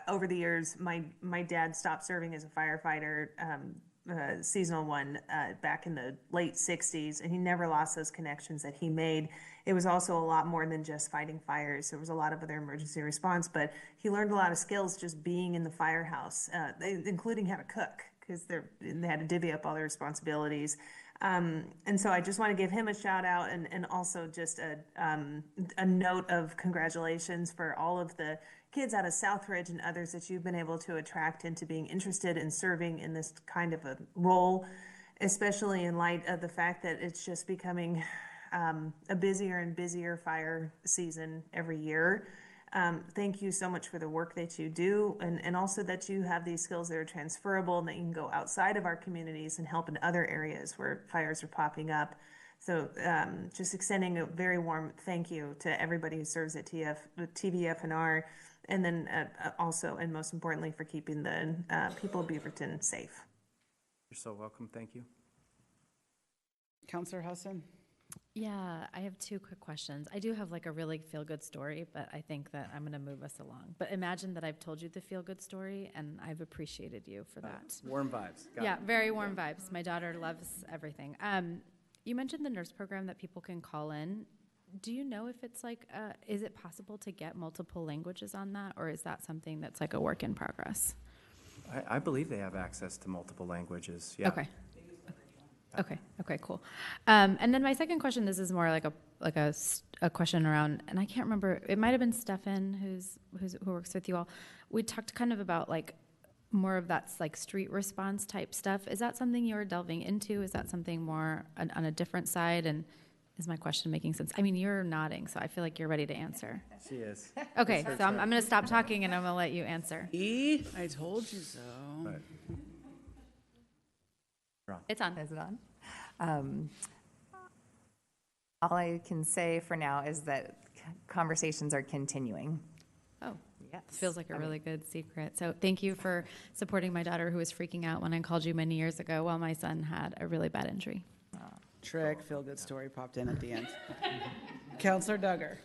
over the years, my dad stopped serving as a firefighter, seasonal one, back in the late 60s, and he never lost those connections that he made. It was also a lot more than just fighting fires. There was a lot of other emergency response, but he learned a lot of skills just being in the firehouse, including how to cook, because they had to divvy up all their responsibilities. And so I just want to give him a shout out, and also just a note of congratulations for all of the kids out of Southridge and others that you've been able to attract into being interested in serving in this kind of a role, especially in light of the fact that it's just becoming a busier and busier fire season every year. Thank you so much for the work that you do, and also that you have these skills that are transferable and that you can go outside of our communities and help in other areas where fires are popping up. So just extending a very warm thank you to everybody who serves at TVFNR, and then also, and most importantly, for keeping the people of Beaverton safe. You're so welcome. Thank you. Counselor Husson? Yeah, I have two quick questions. I do have like a really feel-good story, but I think that I'm going to move us along. But imagine that I've told you the feel-good story, and I've appreciated you for that. Warm vibes. Got Yeah, it. very warm vibes. My daughter loves everything. You mentioned the nurse program that people can call in. Do you know if it's like, is it possible to get multiple languages on that, or is that something that's like a work in progress? I believe they have access to multiple languages. Yeah. Okay, cool. And then my second question, this is more like a question around, and I can't remember, it might have been Stefan who works with you all. We talked kind of about like more of that's like street response type stuff. Is that something you're delving into? Is that something more on a different side? And is my question making sense? I mean, you're nodding, so I feel like you're ready to answer. She is. Okay, so I'm going to stop talking and I'm going to let you answer. I told you so. Right. It's on. Is it on? All I can say for now is that conversations are continuing. Oh, yes. Feels like a really good secret. So thank you for supporting my daughter who was freaking out when I called you many years ago while my son had a really bad injury. Trick, feel-good story popped in at the end. Counselor Duggar.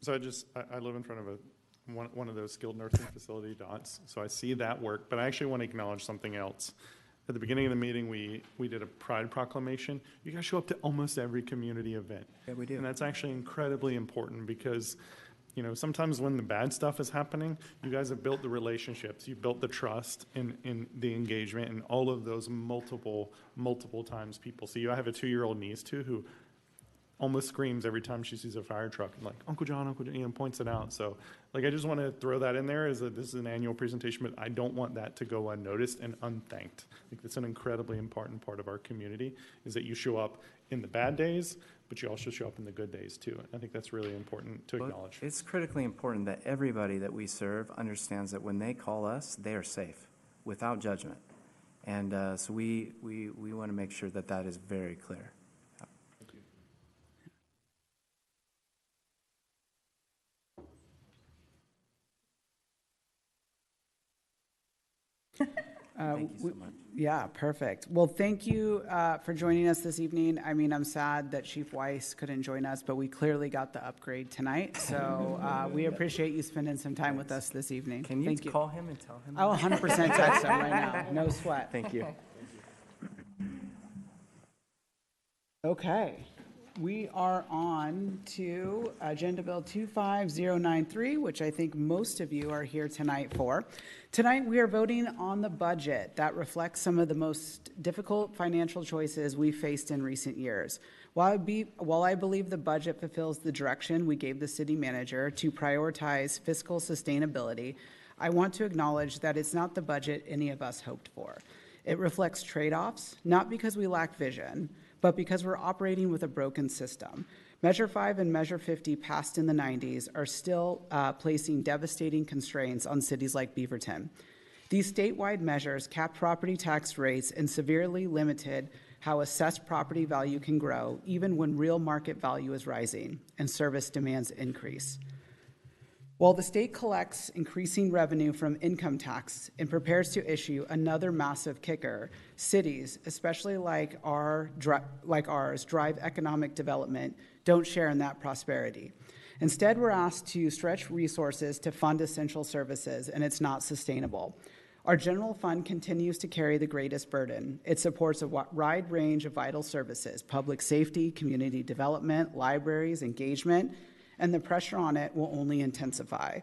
So I live in front of one of those skilled nursing facility dots, so I see that work, but I actually want to acknowledge something else. At the beginning of the meeting, we did a pride proclamation. You guys show up to almost every community event. Yeah, we do. And that's actually incredibly important because, you know, sometimes when the bad stuff is happening, you guys have built the relationships, you've built the trust in the engagement, and all of those multiple times people see you. I have a 2-year-old niece too who almost screams every time she sees a fire truck, and like, Uncle John, you know, points it out. So, like, I just want to throw that in there as this is an annual presentation, but I don't want that to go unnoticed and unthanked. I think that's an incredibly important part of our community, is that you show up in the bad days, but you also show up in the good days too. And I think that's really important to acknowledge. It's critically important that everybody that we serve understands that when they call us, they are safe, without judgment. And so we want to make sure that that is very clear. Thank you so much. Yeah, perfect. Well, thank you for joining us this evening. I mean, I'm sad that Chief Weiss couldn't join us, but we clearly got the upgrade tonight. So we appreciate you spending some time with us this evening. Can you call him and tell him? I'll 100% text him right now. No sweat. Thank you. Okay. We are on to Agenda Bill 25093, which I think most of you are here tonight for. Tonight, we are voting on the budget that reflects some of the most difficult financial choices we've faced in recent years. While I believe the budget fulfills the direction we gave the city manager to prioritize fiscal sustainability, I want to acknowledge that it's not the budget any of us hoped for. It reflects trade-offs, not because we lack vision, but because we're operating with a broken system. Measure 5 and Measure 50, passed in the 90s, are still placing devastating constraints on cities like Beaverton. These statewide measures capped property tax rates and severely limited how assessed property value can grow, even when real market value is rising and service demands increase. While the state collects increasing revenue from income tax and prepares to issue another massive kicker, cities, especially like ours, drive economic development, don't share in that prosperity. Instead, we're asked to stretch resources to fund essential services, and it's not sustainable. Our general fund continues to carry the greatest burden. It supports a wide range of vital services: public safety, community development, libraries, engagement, and the pressure on it will only intensify.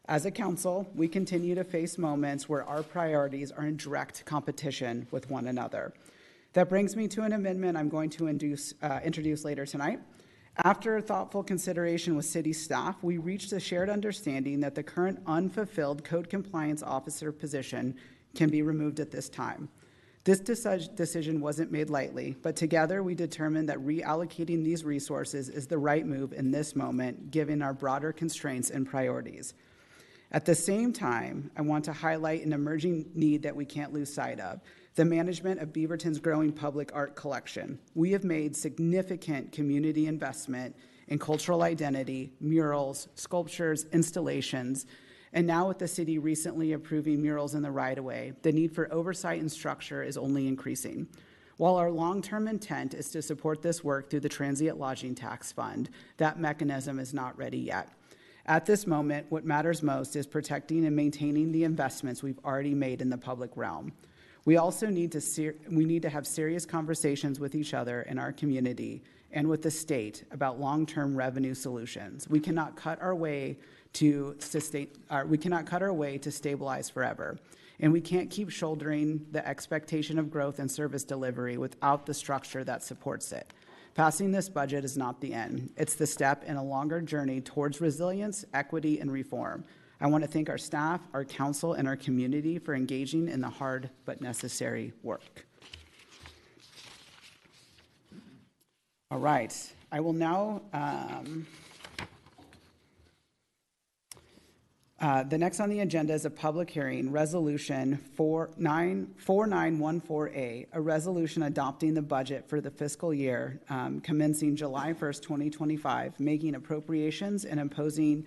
As a council, we continue to face moments where our priorities are in direct competition with one another. That brings me to an amendment I'm going to introduce later tonight. After thoughtful consideration with city staff, we reached a shared understanding that the current unfulfilled code compliance officer position can be removed at this time. This decision wasn't made lightly, but together we determined that reallocating these resources is the right move in this moment, given our broader constraints and priorities. At the same time, I want to highlight an emerging need that we can't lose sight of: the management of Beaverton's growing public art collection. We have made significant community investment in cultural identity, murals, sculptures, installations, and now with the city recently approving murals in the right-of-way, the need for oversight and structure is only increasing. While our long-term intent is to support this work through the Transient Lodging Tax Fund, that mechanism is not ready yet. At this moment, what matters most is protecting and maintaining the investments we've already made in the public realm. We also need to have serious conversations with each other in our community and with the state about long-term revenue solutions. We cannot cut our way to stabilize forever, and we can't keep shouldering the expectation of growth and service delivery without the structure that supports it. Passing this budget is not the end. It's the step in a longer journey towards resilience, equity, and reform. I want to thank our staff, our council, and our community for engaging in the hard but necessary work. All right, I will now, the next on the agenda is a public hearing, Resolution 4914A, a resolution adopting the budget for the fiscal year commencing July 1st, 2025, making appropriations and imposing,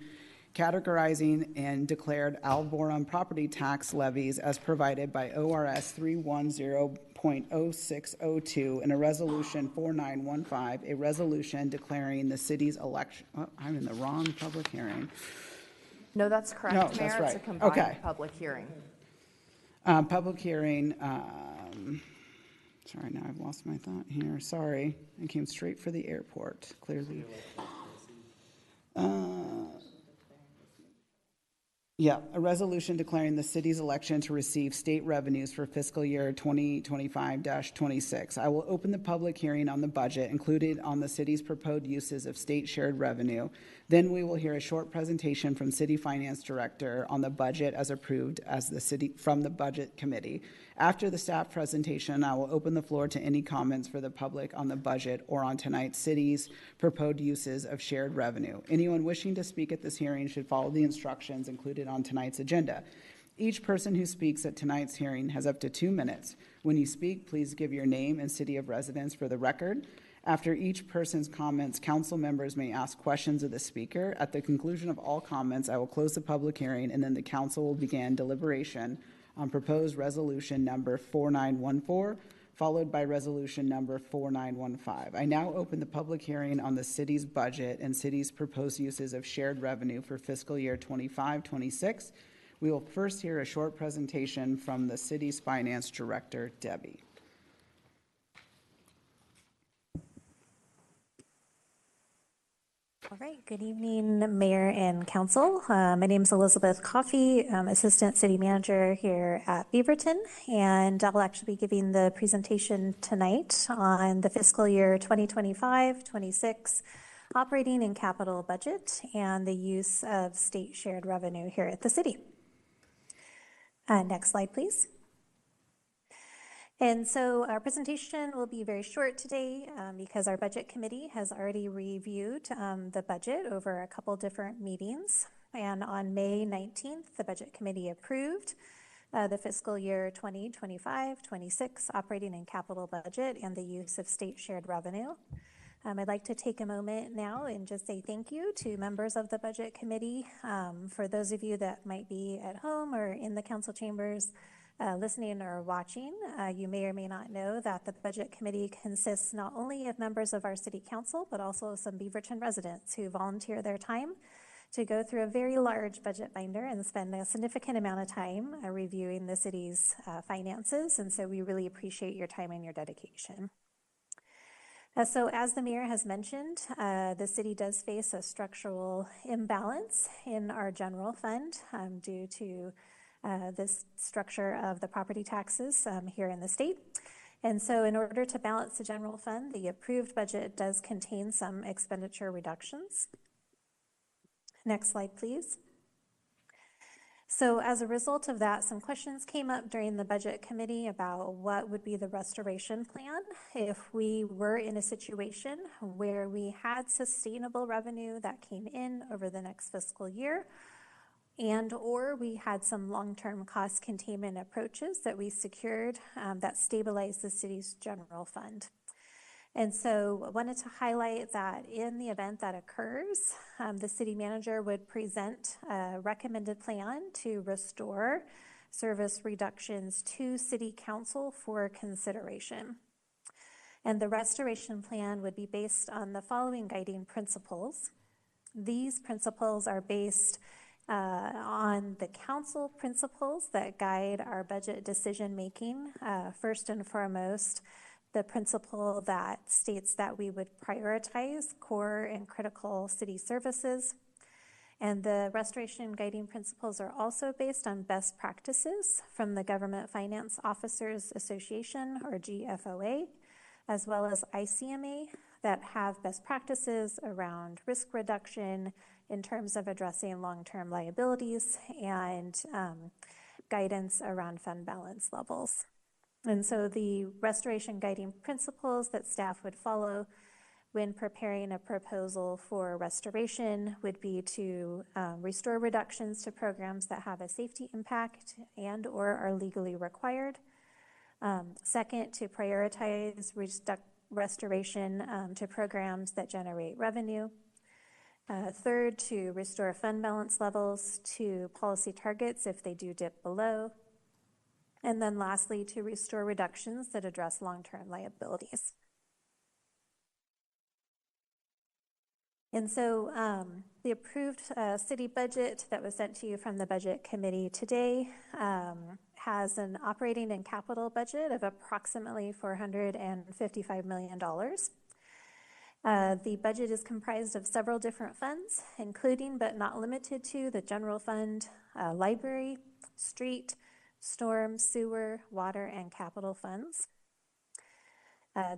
categorizing, and declared ad valorem property tax levies as provided by ORS 310.0602, and a Resolution 4915, a resolution declaring the city's election. Oh, I'm in the wrong public hearing. No, that's correct, No, Mayor. that's right. It's a combined Okay. public hearing. Public hearing. Sorry, now I've lost my thought here. Sorry, I came straight for the airport, clearly. Yeah, a resolution declaring the city's election to receive state revenues for fiscal year 2025-26. I will open the public hearing on the budget included on the city's proposed uses of state shared revenue. Then we will hear a short presentation from City Finance Director on the budget as approved as the city from the Budget Committee. After the staff presentation, I will open the floor to any comments for the public on the budget or on tonight's city's proposed uses of shared revenue. Anyone wishing to speak at this hearing should follow the instructions included on tonight's agenda. Each person who speaks at tonight's hearing has up to 2 minutes. When you speak, please give your name and city of residence for the record. After each person's comments, council members may ask questions of the speaker. At the conclusion of all comments, I will close the public hearing, and then the council will begin deliberation on proposed resolution number 4914, followed by resolution number 4915. I now open the public hearing on the city's budget and city's proposed uses of shared revenue for fiscal year 25-26. We will first hear a short presentation from the city's finance director, Debbie. All right, good evening, Mayor and Council. My name is Elizabeth Coffey. I'm Assistant City Manager here at Beaverton, and I'll actually be giving the presentation tonight on the fiscal year 2025-26 operating and capital budget and the use of state shared revenue here at the city. Next slide, please. And so our presentation will be very short today because our budget committee has already reviewed the budget over a couple different meetings. And on May 19th, the budget committee approved the fiscal year 2025-26 operating and capital budget and the use of state shared revenue. I'd like to take a moment now and just say thank you to members of the budget committee. For those of you that might be at home or in the council chambers, listening or watching, you may or may not know that the Budget Committee consists not only of members of our City Council, but also some Beaverton residents who volunteer their time to go through a very large budget binder and spend a significant amount of time reviewing the city's finances. And so we really appreciate your time and your dedication. So as the mayor has mentioned, the city does face a structural imbalance in our general fund due to this structure of the property taxes here in the state. And so in order to balance the general fund, the approved budget does contain some expenditure reductions. Next slide, please. So as a result of that, some questions came up during the budget committee about what would be the restoration plan if we were in a situation where we had sustainable revenue that came in over the next fiscal year, and or we had some long-term cost containment approaches that we secured that stabilized the city's general fund. And so I wanted to highlight that in the event that occurs, the city manager would present a recommended plan to restore service reductions to city council for consideration. And the restoration plan would be based on the following guiding principles. These principles are based on the council principles that guide our budget decision making. First and foremost, the principle that states that we would prioritize core and critical city services. And the restoration guiding principles are also based on best practices from the Government Finance Officers Association, or GFOA, as well as ICMA, that have best practices around risk reduction in terms of addressing long-term liabilities and guidance around fund balance levels. And so the restoration guiding principles that staff would follow when preparing a proposal for restoration would be to restore reductions to programs that have a safety impact and or are legally required. Second, to prioritize restoration to programs that generate revenue. Third, to restore fund balance levels to policy targets if they do dip below. And then lastly, to restore reductions that address long-term liabilities. And so the approved city budget that was sent to you from the budget committee today has an operating and capital budget of approximately $455 million. The budget is comprised of several different funds, including but not limited to the general fund, library, street, storm, sewer, water, and capital funds.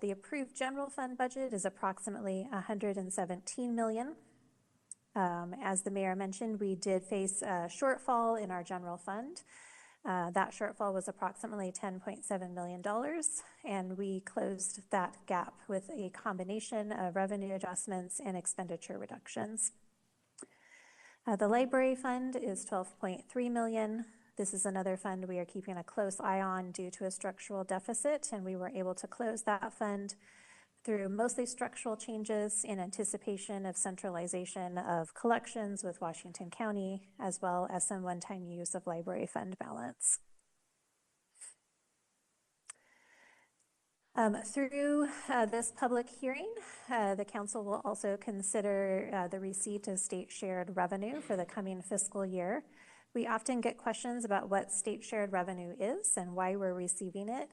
The approved general fund budget is approximately $117 million. As the mayor mentioned, we did face a shortfall in our general fund. That shortfall was approximately $10.7 million, and we closed that gap with a combination of revenue adjustments and expenditure reductions. The library fund is $12.3 million. This is another fund we are keeping a close eye on due to a structural deficit, and we were able to close that fund through mostly structural changes in anticipation of centralization of collections with Washington County, as well as some one-time use of library fund balance. Through this public hearing, the council will also consider the receipt of state shared revenue for the coming fiscal year. We often get questions about what state shared revenue is and why we're receiving it.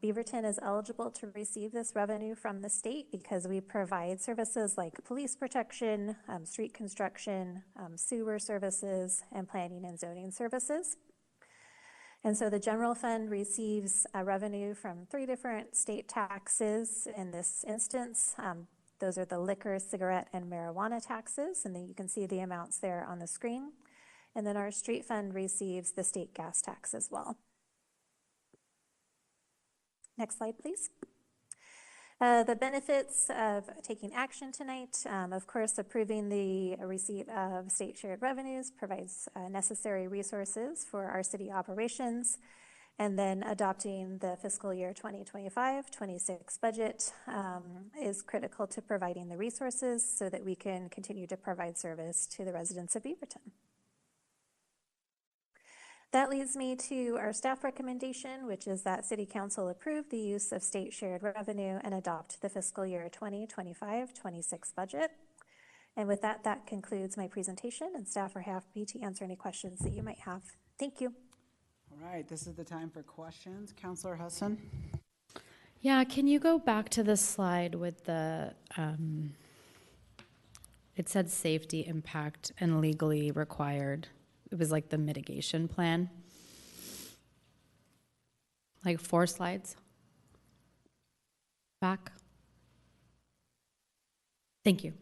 Beaverton is eligible to receive this revenue from the state because we provide services like police protection, street construction, sewer services, and planning and zoning services. And so the general fund receives revenue from 3 different state taxes in this instance. Those are the liquor, cigarette, and marijuana taxes, and then you can see the amounts there on the screen. And then our street fund receives the state gas tax as well. Next slide, please. The benefits of taking action tonight, of course, approving the receipt of state shared revenues provides necessary resources for our city operations, and then adopting the fiscal year 2025-26 budget is critical to providing the resources so that we can continue to provide service to the residents of Beaverton. That leads me to our staff recommendation, which is that City Council approve the use of state shared revenue and adopt the fiscal year 2025-26 budget. And with that, that concludes my presentation, and staff are happy to answer any questions that you might have. Thank you. All right, this is the time for questions. Councilor Husson? Yeah, can you go back to the slide with the, it said safety impact and legally required. It was like the mitigation plan. Like 4 slides back. Thank you.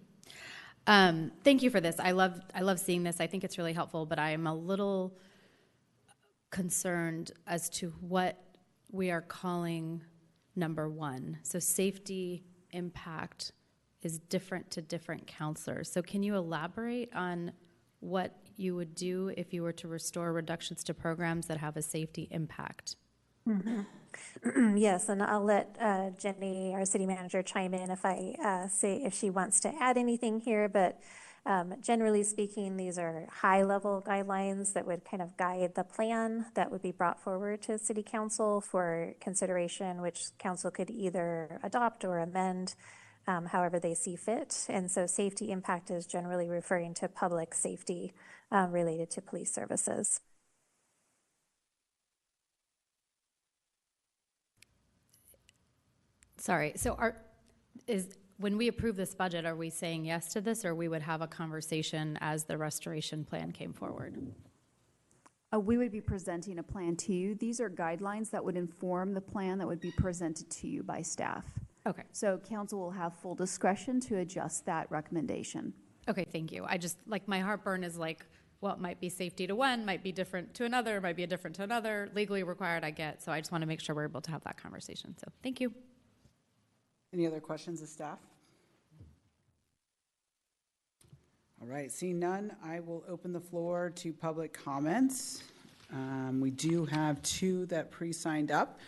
Thank you for this. I love seeing this. I think it's really helpful, but I am a little concerned as to what we are calling number 1. So safety impact is different to different counselors. So can you elaborate on what you would do if you were to restore reductions to programs that have a safety impact? Mm-hmm. Yes, and I'll let Jenny, our city manager, chime in if she wants to add anything here, but generally speaking, these are high-level guidelines that would kind of guide the plan that would be brought forward to City Council for consideration, which Council could either adopt or amend however they see fit. And so safety impact is generally referring to public safety related to police services. Sorry, so when we approve this budget, are we saying yes to this, or we would have a conversation as the restoration plan came forward? We would be presenting a plan to you. These are guidelines that would inform the plan that would be presented to you by staff. Okay. So council will have full discretion to adjust that recommendation. Okay, thank you. I just, like, my heartburn is like, what might be safety to one might be different to another, might be different to another, legally required I get, so I just want to make sure we're able to have that conversation. So thank you. Any other questions of staff? All right, seeing none, I will open the floor to public comments. We do have 2 that pre-signed up.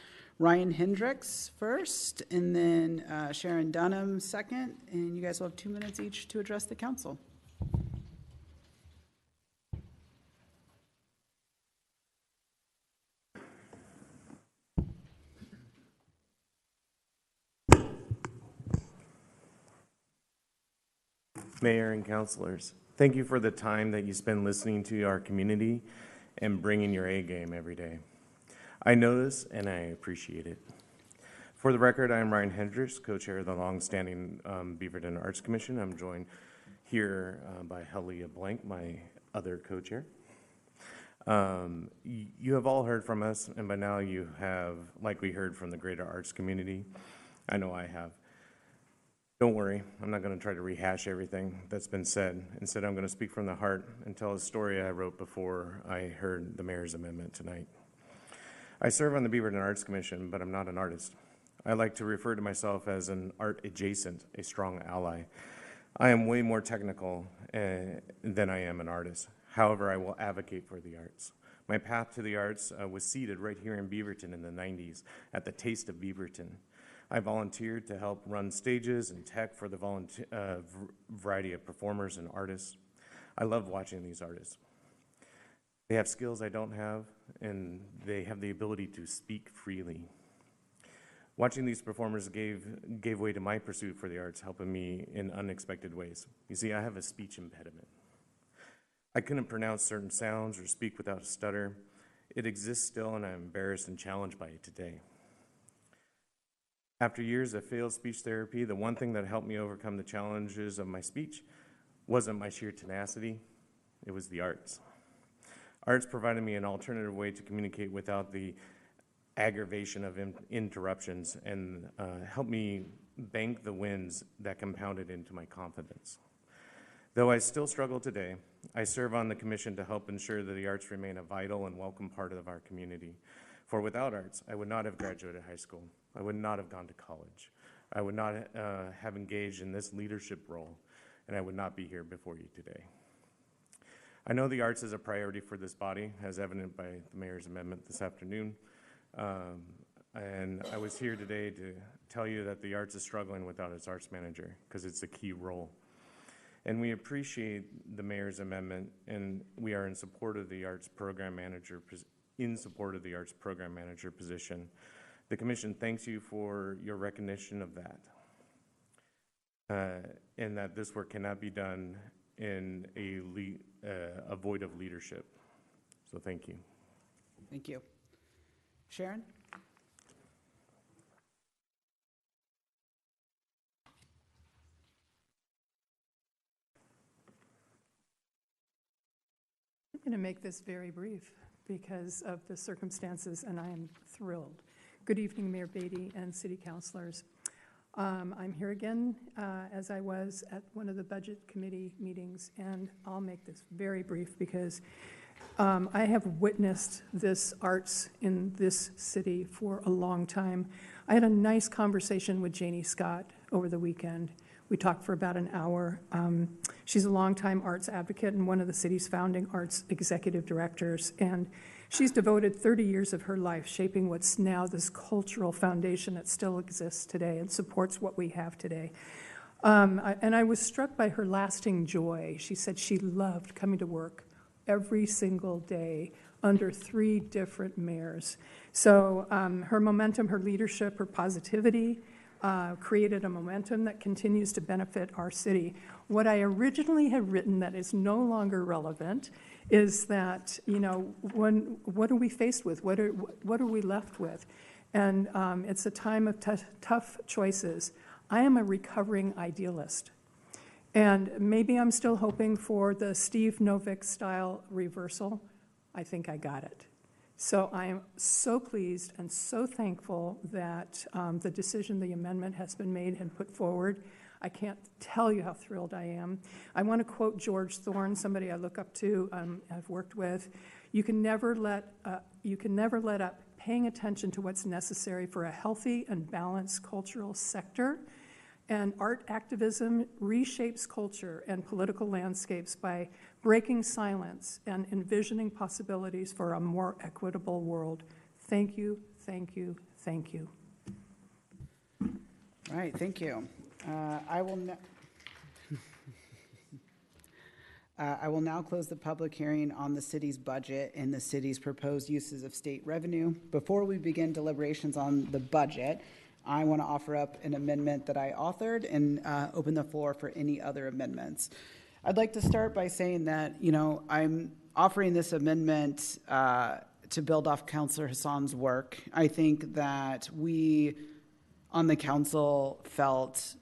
Ryan Hendricks first, and then Sharon Dunham second, and you guys will have 2 minutes each to address the council. Mayor and councilors, thank you for the time that you spend listening to our community and bringing your A game every day. I know this and I appreciate it. For the record, I am Ryan Hendricks, co-chair of the longstanding Beaverton Arts Commission. I'm joined here by Helia Blank, my other co-chair. You have all heard from us, and by now you have likely heard from the greater arts community. I know I have. Don't worry, I'm not going to try to rehash everything that's been said. Instead, I'm going to speak from the heart and tell a story I wrote before I heard the mayor's amendment tonight. I serve on the Beaverton Arts Commission, but I'm not an artist. I like to refer to myself as an art adjacent, a strong ally. I am way more technical than I am an artist. However, I will advocate for the arts. My path to the arts was seeded right here in Beaverton in the 90s at the Taste of Beaverton. I volunteered to help run stages and tech for the variety of performers and artists. I love watching these artists. They have skills I don't have, and they have the ability to speak freely. Watching these performers gave way to my pursuit for the arts, helping me in unexpected ways. You see, I have a speech impediment. I couldn't pronounce certain sounds or speak without a stutter. It exists still, and I'm embarrassed and challenged by it today. After years of failed speech therapy, the one thing that helped me overcome the challenges of my speech wasn't my sheer tenacity, it was the arts. Arts provided me an alternative way to communicate without the aggravation of interruptions and helped me bank the wins that compounded into my confidence. Though I still struggle today, I serve on the commission to help ensure that the arts remain a vital and welcome part of our community. For without arts, I would not have graduated high school. I would not have gone to college. I would not have engaged in this leadership role, and I would not be here before you today. I know the arts is a priority for this body, as evident by the mayor's amendment this afternoon. And I was here today to tell you that the arts is struggling without its arts manager, because it's a key role. And we appreciate the mayor's amendment, and we are in support of the arts program manager position. The commission thanks you for your recognition of that, and that this work cannot be done in a void of leadership. So thank you. Thank you. Sharon? I'm going to make this very brief because of the circumstances, and I am thrilled. Good evening, Mayor Beatty and city councilors. I'm here again, as I was at one of the budget committee meetings, and I'll make this very brief because I have witnessed this arts in this city for a long time. I had a nice conversation with Janie Scott over the weekend. We talked for about an hour. She's a longtime arts advocate and one of the city's founding arts executive directors. And she's devoted 30 years of her life shaping what's now this cultural foundation that still exists today and supports what we have today. And I was struck by her lasting joy. She said she loved coming to work every single day under 3 different mayors. So her momentum, her leadership, her positivity, created a momentum that continues to benefit our city. What I originally had written that is no longer relevant is that, you know, what are we faced with? What are we left with? And it's a time of tough choices. I am a recovering idealist. And maybe I'm still hoping for the Steve Novick style reversal. I think I got it. So I am so pleased and so thankful that the decision, the amendment has been made and put forward. I can't tell you how thrilled I am. I want to quote George Thorne, somebody I look up to, I've worked with. You can never let up paying attention to what's necessary for a healthy and balanced cultural sector. And art activism reshapes culture and political landscapes by breaking silence and envisioning possibilities for a more equitable world. Thank you, thank you, thank you. All right, thank you. I will now close the public hearing on the city's budget and the city's proposed uses of state revenue. Before we begin deliberations on the budget, I want to offer up an amendment that I authored and open the floor for any other amendments. I'd like to start by saying that, you know, I'm offering this amendment to build off Councilor Hassan's work. I think that we on the council felt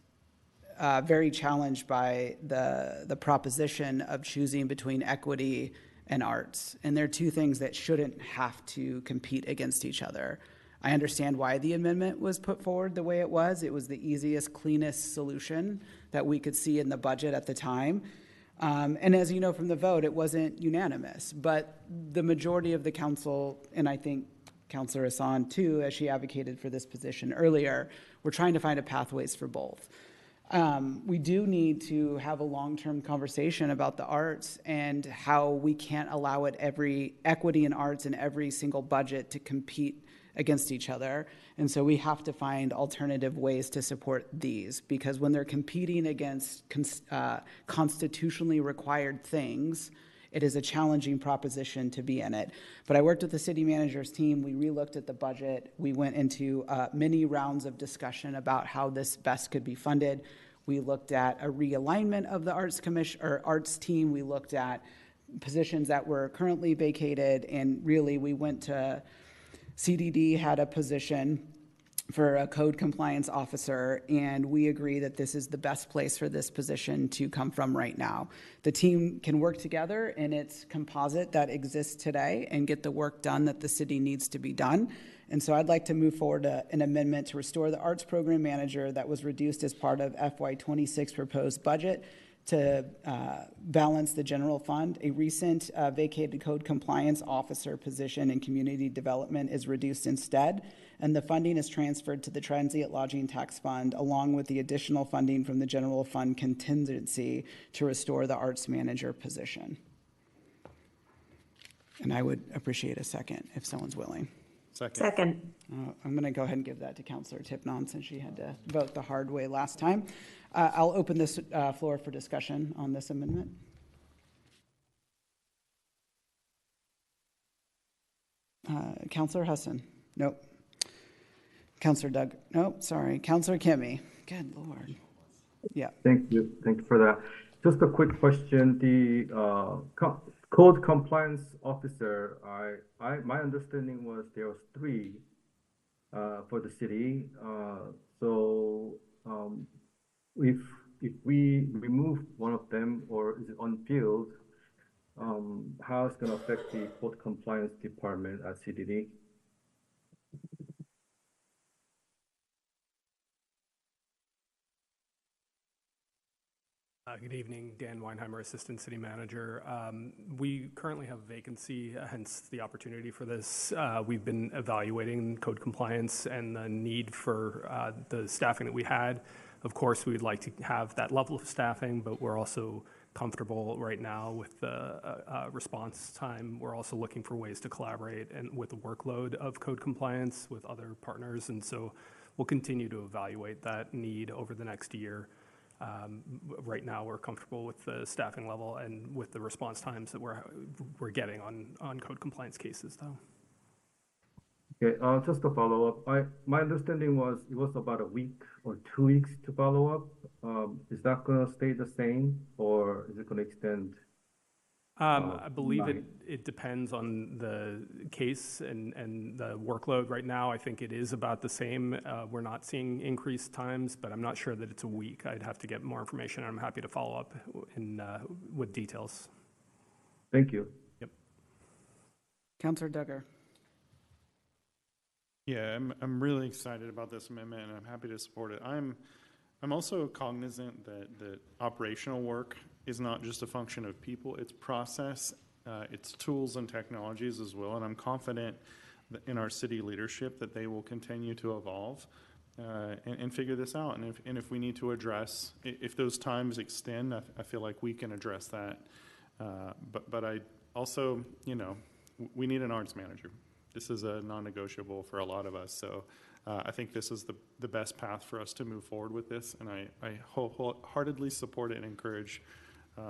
very challenged by the proposition of choosing between equity and arts. And they're 2 things that shouldn't have to compete against each other. I understand why the amendment was put forward the way it was. It was the easiest, cleanest solution that we could see in the budget at the time. And as you know from the vote, it wasn't unanimous, but the majority of the council, and I think Councilor Hassan too, as she advocated for this position earlier, we're trying to find a pathways for both. We do need to have a long-term conversation about the arts and how we can't allow every equity in arts in every single budget to compete against each other. And so we have to find alternative ways to support these, because when they're competing against constitutionally required things, it is a challenging proposition to be in it. But I worked with the city manager's team. We relooked at the budget. We went into many rounds of discussion about how this best could be funded. We looked at a realignment of the arts commission or arts team. We looked at positions that were currently vacated, and really we went to CDD had a position for a code compliance officer, and we agree that this is the best place for this position to come from right now. The team can work together in its composite that exists today and get the work done that the city needs to be done. And so I'd like to move forward an amendment to restore the arts program manager that was reduced as part of FY26 proposed budget to balance the general fund. A recent vacated code compliance officer position in community development is reduced instead, and the funding is transferred to the transient lodging tax fund, along with the additional funding from the general fund contingency to restore the arts manager position. And I would appreciate a second if someone's willing. Second. I'm going to go ahead and give that to Councilor Tipnon since she had to vote the hard way last time. I'll open this floor for discussion on this amendment. Councilor Husson? Nope. Councilor Doug? Nope, sorry. Councilor Kimmy? Good Lord. Yeah. Thank you. Thank you for that. Just a quick question. The code compliance officer, my understanding was there was 3 for the city. So if we remove one of them, or is it unfilled, how it's going to affect the code compliance department at CDD? Good evening, Dan Weinheimer, Assistant City Manager. We currently have a vacancy, hence the opportunity for this. We've been evaluating code compliance and the need for the staffing that we had. Of course, we'd like to have that level of staffing, but we're also comfortable right now with the response time. We're also looking for ways to collaborate and with the workload of code compliance with other partners. And so we'll continue to evaluate that need over the next year. Right now, we're comfortable with the staffing level and with the response times that we're getting on code compliance cases, though. Okay, just to follow up, my understanding was it was about a week or 2 weeks to follow up. Is that going to stay the same, or is it going to extend? I believe it depends on the case and the workload. Right now, I think it is about the same. We're not seeing increased times, but I'm not sure that it's a week. I'd have to get more information. I'm happy to follow up with details. Thank you. Yep. Councilor Duggar. Yeah, I'm really excited about this amendment, and I'm happy to support it. I'm also cognizant that operational work is not just a function of people, it's process, it's tools and technologies as well, and I'm confident that in our city leadership that they will continue to evolve and figure this out. And if we need to address, if those times extend, I feel like we can address that. But I also, we need an arts manager. This is a non-negotiable for a lot of us, so I think this is the best path for us to move forward with this, and I wholeheartedly support it and encourage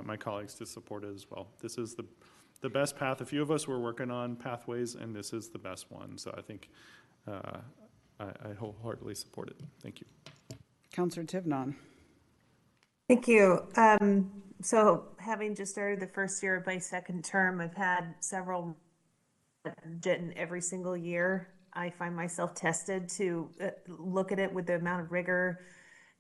my colleagues to support it as well. This is the best path. A few of us were working on pathways, and this is the best one, so I think I wholeheartedly support it. Thank you. Councilor Tivnon. Thank you. So having just started the first year of my second term, I've had several in every single year. I find myself tested to look at it with the amount of rigor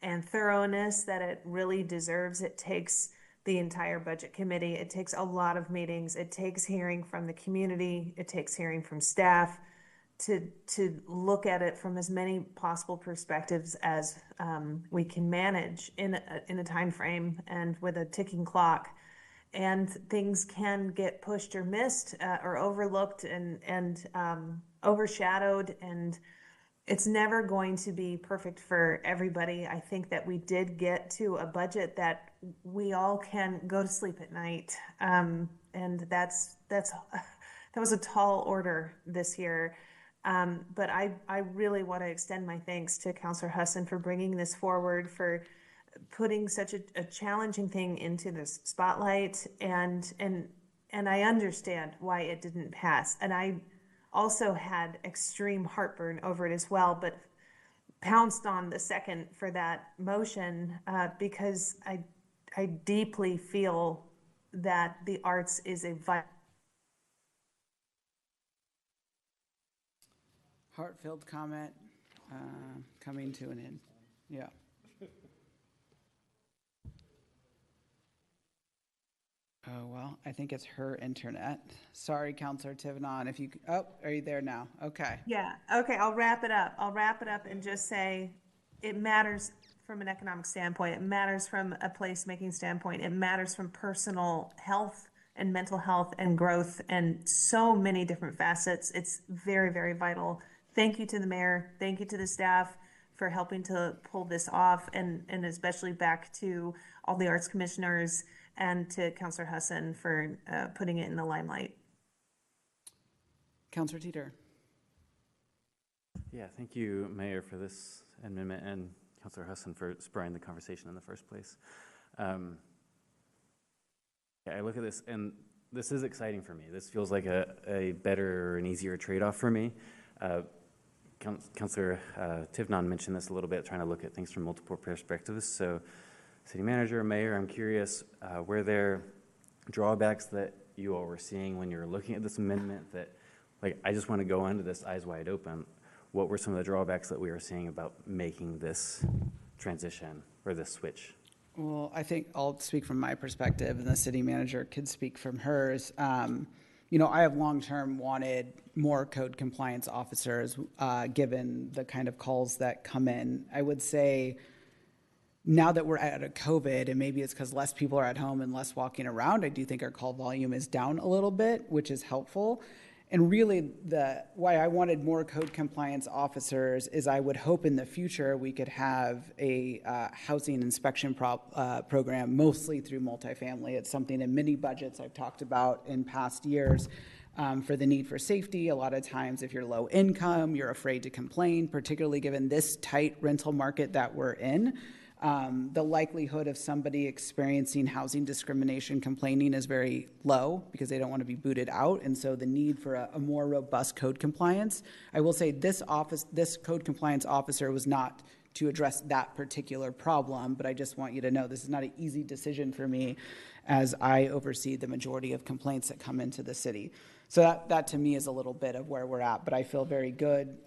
and thoroughness that it really deserves. It takes the entire budget committee. It takes a lot of meetings. It takes hearing from the community. It takes hearing from staff to look at it from as many possible perspectives as we can manage in a time frame and with a ticking clock. And things can get pushed or missed or overlooked and overshadowed, and it's never going to be perfect for everybody. I think that we did get to a budget that we all can go to sleep at night, and that was a tall order this year. But I really want to extend my thanks to Councilor Husson for bringing this forward, for putting such a challenging thing into the spotlight, and I understand why it didn't pass, and I also had extreme heartburn over it as well, but pounced on the second for that motion because I deeply feel that the arts is a vital. Heartfelt comment coming to an end. Yeah. Oh, well, I think it's her internet. Sorry, Councilor Tivnon, if you, are you there now? Okay. Yeah, okay, I'll wrap it up and just say it matters from an economic standpoint. It matters from a placemaking standpoint. It matters from personal health and mental health and growth and so many different facets. It's very, very vital. Thank you to the mayor. Thank you to the staff for helping to pull this off, and especially back to all the arts commissioners and to Councilor Husson for putting it in the limelight. Councilor Teeter. Yeah, thank you, Mayor, for this amendment, and Councilor Husson for spurring the conversation in the first place. Yeah, I look at this, and this is exciting for me. This feels like a better and easier trade-off for me. Councilor Tivnon mentioned this a little bit, trying to look at things from multiple perspectives. So, City Manager, Mayor, I'm curious, were there drawbacks that you all were seeing when you were looking at this amendment that, like, I just want to go into this eyes wide open. What were some of the drawbacks that we were seeing about making this transition or this switch? Well, I think I'll speak from my perspective, and the city manager could speak from hers. You know, I have long-term wanted more code compliance officers, given the kind of calls that come in. I would say now that we're out of COVID, and maybe it's because less people are at home and less walking around, I do think our call volume is down a little bit, which is helpful. And really, why I wanted more code compliance officers is I would hope in the future we could have a housing inspection program, mostly through multifamily. It's something in many budgets I've talked about in past years for the need for safety. A lot of times, if you're low income, you're afraid to complain, particularly given this tight rental market that we're in. The likelihood of somebody experiencing housing discrimination complaining is very low because they don't want to be booted out. And so the need for a more robust code compliance, I will say this code compliance officer was not to address that particular problem, but I just want you to know this is not an easy decision for me as I oversee the majority of complaints that come into the city. So that to me is a little bit of where we're at, but I feel very good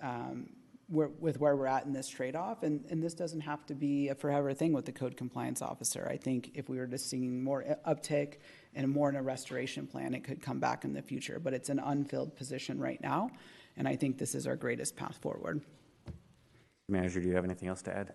with where we're at in this trade-off, and this doesn't have to be a forever thing with the code compliance officer. I think if we were just seeing more uptick and more in a restoration plan, it could come back in the future, but it's an unfilled position right now, and I think this is our greatest path forward. Manager, do you have anything else to add?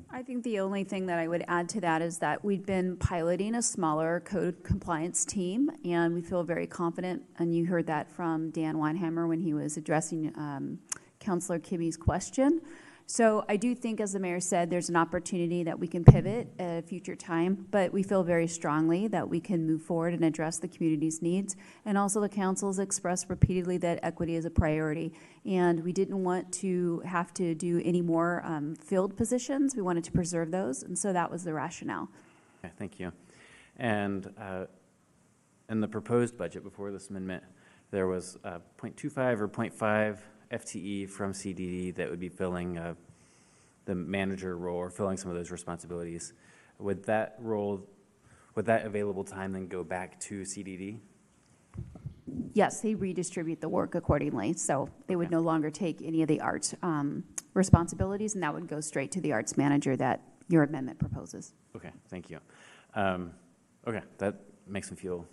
I think the only thing that I would add to that is that we've been piloting a smaller code compliance team, and we feel very confident, and you heard that from Dan Weinheimer when he was addressing Councilor Kimmy's question. So I do think, as the mayor said, there's an opportunity that we can pivot at a future time, but we feel very strongly that we can move forward and address the community's needs. And also the council's expressed repeatedly that equity is a priority. And we didn't want to have to do any more filled positions. We wanted to preserve those. And so that was the rationale. Okay, thank you. And in the proposed budget before this amendment, there was 0.25 or 0.5 FTE from CDD that would be filling the manager role or filling some of those responsibilities. Would that available time then go back to CDD? Yes, they redistribute the work accordingly. So they would no longer take any of the arts responsibilities, and that would go straight to the arts manager that your amendment proposes. Okay, thank you. Okay, that makes me feel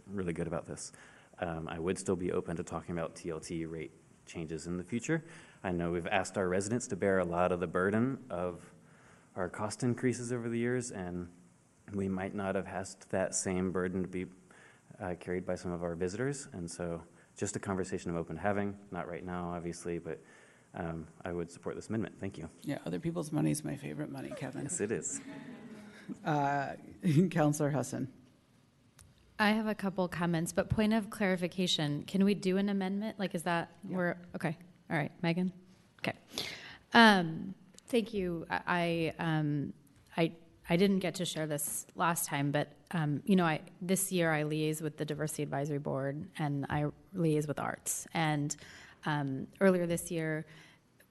really good about this. I would still be open to talking about TLT rate changes in the future. I know we've asked our residents to bear a lot of the burden of our cost increases over the years, and we might not have had that same burden to be carried by some of our visitors. And so just a conversation I'm open to having, not right now, obviously, but I would support this amendment. Thank you. Yeah, other people's money is my favorite money, Kevin. Yes, it is. Councilor Husson. I have a couple comments, but point of clarification, can we do an amendment? Like, is that, okay, all right, Megan? Okay. Thank you. I didn't get to share this last time, but, this year I liaise with the Diversity Advisory Board and I liaise with arts. And earlier this year,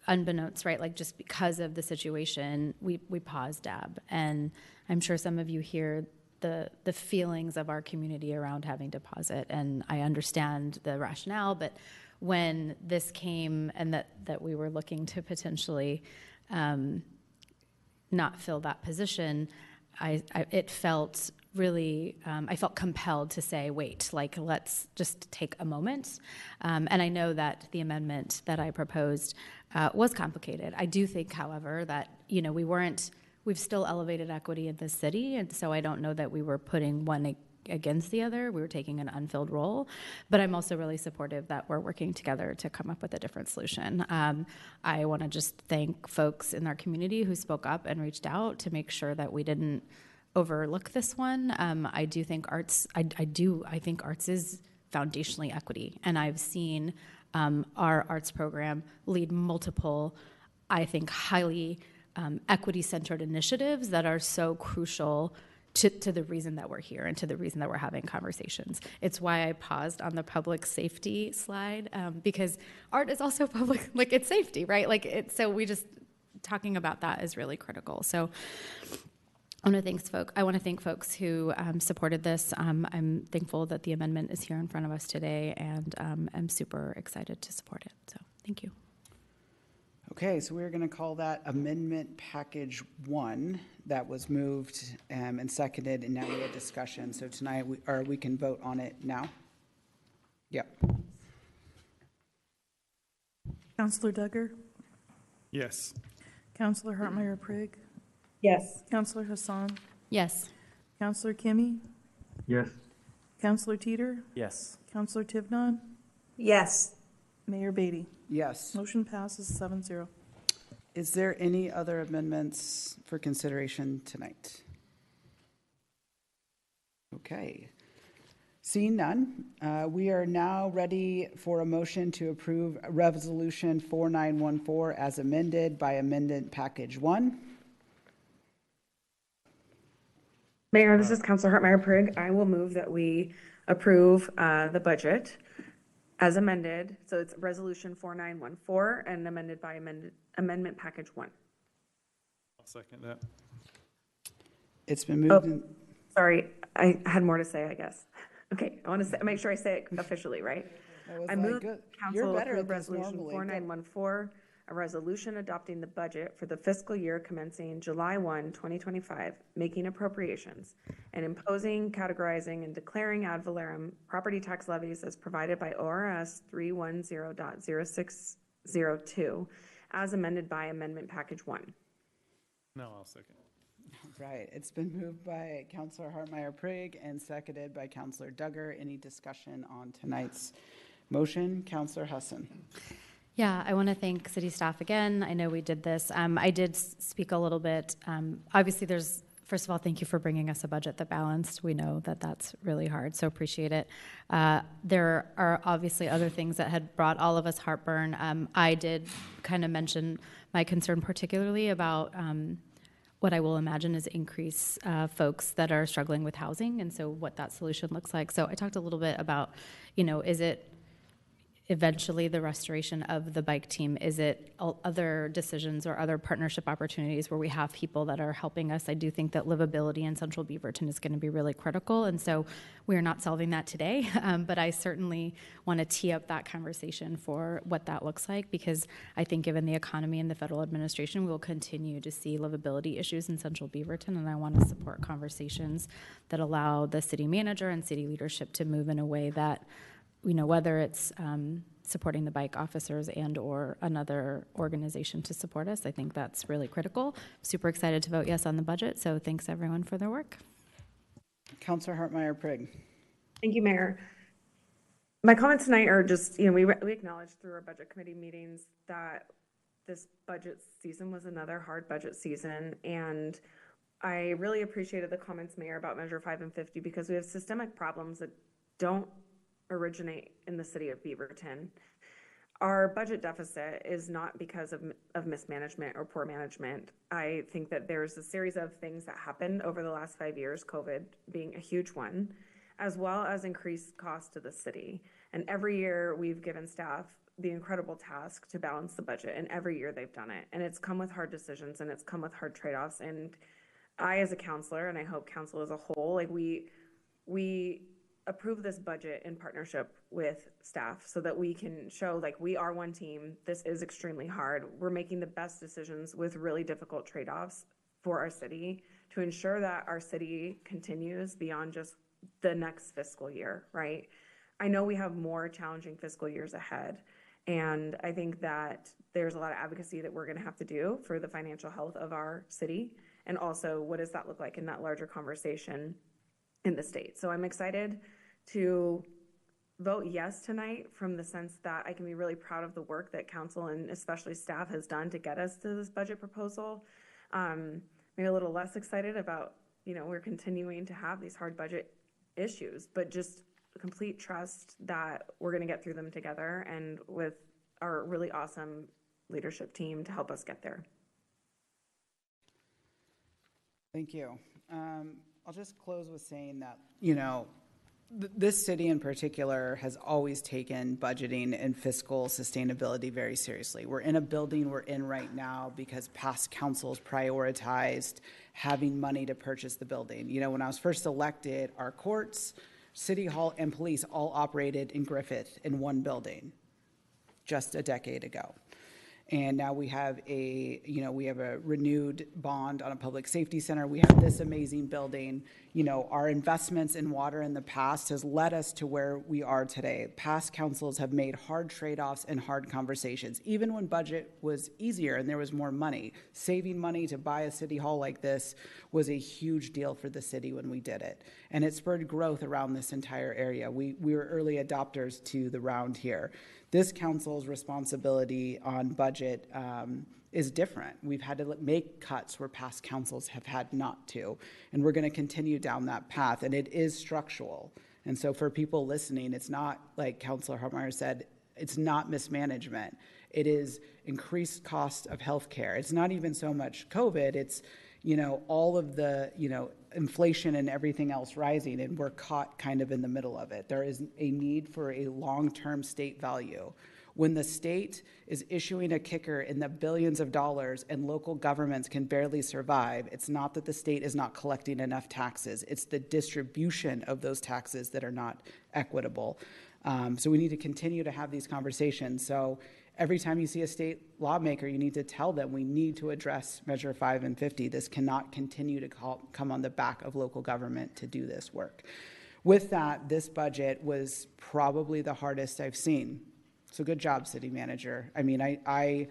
unbeknownst, right, like just because of the situation, we paused DAB. And I'm sure some of you hear the feelings of our community around having to pause it, and I understand the rationale, but when this came and that we were looking to potentially not fill that position, it felt really, I felt compelled to say, wait, like, let's just take a moment. And I know that the amendment that I proposed was complicated. I do think, however, that, we've still elevated equity in this city, and so I don't know that we were putting one against the other. We were taking an unfilled role, but I'm also really supportive that we're working together to come up with a different solution. I want to just thank folks in our community who spoke up and reached out to make sure that we didn't overlook this one. I do think arts, I think arts is foundationally equity, and I've seen our arts program lead multiple, I think, highly equity-centered initiatives that are so crucial to the reason that we're here and to the reason that we're having conversations. It's why I paused on the public safety slide, because art is also public, like, it's safety, right? So we just, talking about that is really critical. So I want to thank folks who supported this. I'm thankful that the amendment is here in front of us today, and I'm super excited to support it. So thank you. Okay, so we're going to call that Amendment Package 1 that was moved and seconded, and now we have discussion. So tonight, we can vote on it now? Yep. Counselor Duggar? Yes. Counselor Hartmeyer Prigg? Yes. Counselor Hassan? Yes. Counselor Kimmy? Yes. Counselor Teeter? Yes. Counselor Tivnon? Yes. Mayor Beatty? Yes. Motion passes 7-0. Is there any other amendments for consideration tonight? Okay. Seeing none, we are now ready for a motion to approve Resolution 4914 as amended by Amendment Package 1. Mayor, this is Councilor Hartmeyer Prigg. I will move that we approve the budget as amended. So it's Resolution 4914 and amended by Amendment Package 1. I'll second that. It's been moved. Sorry, I had more to say, I guess. Okay, I want to make sure I say it officially, right? I move Council approve Resolution 4914, a resolution adopting the budget for the fiscal year commencing July 1, 2025, making appropriations, and imposing, categorizing, and declaring ad valorem property tax levies as provided by ORS 310.0602, as amended by Amendment Package 1. No, I'll second. Right. It's been moved by Councilor Hartmeyer Prigg and seconded by Councilor Duggar. Any discussion on tonight's motion? Councilor Hassan. Yeah, I want to thank city staff again. I know we did this. I did speak a little bit. Obviously, first of all, thank you for bringing us a budget that balanced. We know that that's really hard, so appreciate it. There are obviously other things that had brought all of us heartburn. I did kind of mention my concern particularly about what I will imagine is increase folks that are struggling with housing, and so what that solution looks like. So I talked a little bit about, is it eventually the restoration of the bike team? Is it other decisions or other partnership opportunities where we have people that are helping us? I do think that livability in Central Beaverton is going to be really critical, and so we are not solving that today, but I certainly want to tee up that conversation for what that looks like, because I think given the economy and the federal administration, we will continue to see livability issues in Central Beaverton, and I want to support conversations that allow the city manager and city leadership to move in a way that, whether it's supporting the bike officers and or another organization to support us, I think that's really critical. Super excited to vote yes on the budget, so thanks everyone for their work. Councilor Hartmeyer Prigg. Thank you, Mayor. My comments tonight are just, we acknowledged through our budget committee meetings that this budget season was another hard budget season, and I really appreciated the comments, Mayor, about Measure 5 and 50, because we have systemic problems that don't originate in the city of Beaverton. Our budget deficit is not because of mismanagement or poor management. I think that there's a series of things that happened over the last 5 years, COVID being a huge one, as well as increased cost to the city. And every year we've given staff the incredible task to balance the budget, and every year they've done it. And it's come with hard decisions, and it's come with hard trade-offs. And I, as a counselor, and I hope council as a whole, we approve this budget in partnership with staff so that we can show we are one team. This is extremely hard. We're making the best decisions with really difficult trade-offs for our city to to ensure that our city continues beyond just the next fiscal year, right? I know we have more challenging fiscal years ahead, and I think that there's a lot of advocacy that we're going to have to do for the financial health of our city, and also what does that look like in that larger conversation in the state. So I'm excited to vote yes tonight, from the sense that I can be really proud of the work that council and especially staff has done to get us to this budget proposal. Maybe a little less excited about, we're continuing to have these hard budget issues, but just complete trust that we're going to get through them together, and with our really awesome leadership team to help us get there. Thank you. I'll just close with saying that, this city in particular has always taken budgeting and fiscal sustainability very seriously. We're in a building we're in right now because past councils prioritized having money to purchase the building. When I was first elected, our courts, City Hall, and police all operated in Griffith in one building just a decade ago. And now we have a renewed bond on a public safety center. We have this amazing building. Our investments in water in the past has led us to where we are today. Past councils have made hard trade-offs and hard conversations. Even when budget was easier and there was more money, saving money to buy a city hall like this was a huge deal for the city when we did it. And it spurred growth around this entire area. We were early adopters to the round here. This council's responsibility on budget is different. We've had to make cuts where past councils have had not to, and we're going to continue down that path, and it is structural. And so for people listening, it's not, like Councilor Hartmeyer said, it's not mismanagement. It is increased cost of healthcare. It's not even so much COVID, it's all of the, inflation and everything else rising, and we're caught kind of in the middle of it. There is a need for a long-term state value. When the state is issuing a kicker in the billions of dollars and local governments can barely survive, it's not that the state is not collecting enough taxes. It's the distribution of those taxes that are not equitable. So we need to continue to have these conversations. So every time you see a state lawmaker, you need to tell them we need to address Measure 5 and 50. This cannot continue to come on the back of local government to do this work. With that, this budget was probably the hardest I've seen. So good job, City Manager. I mean, I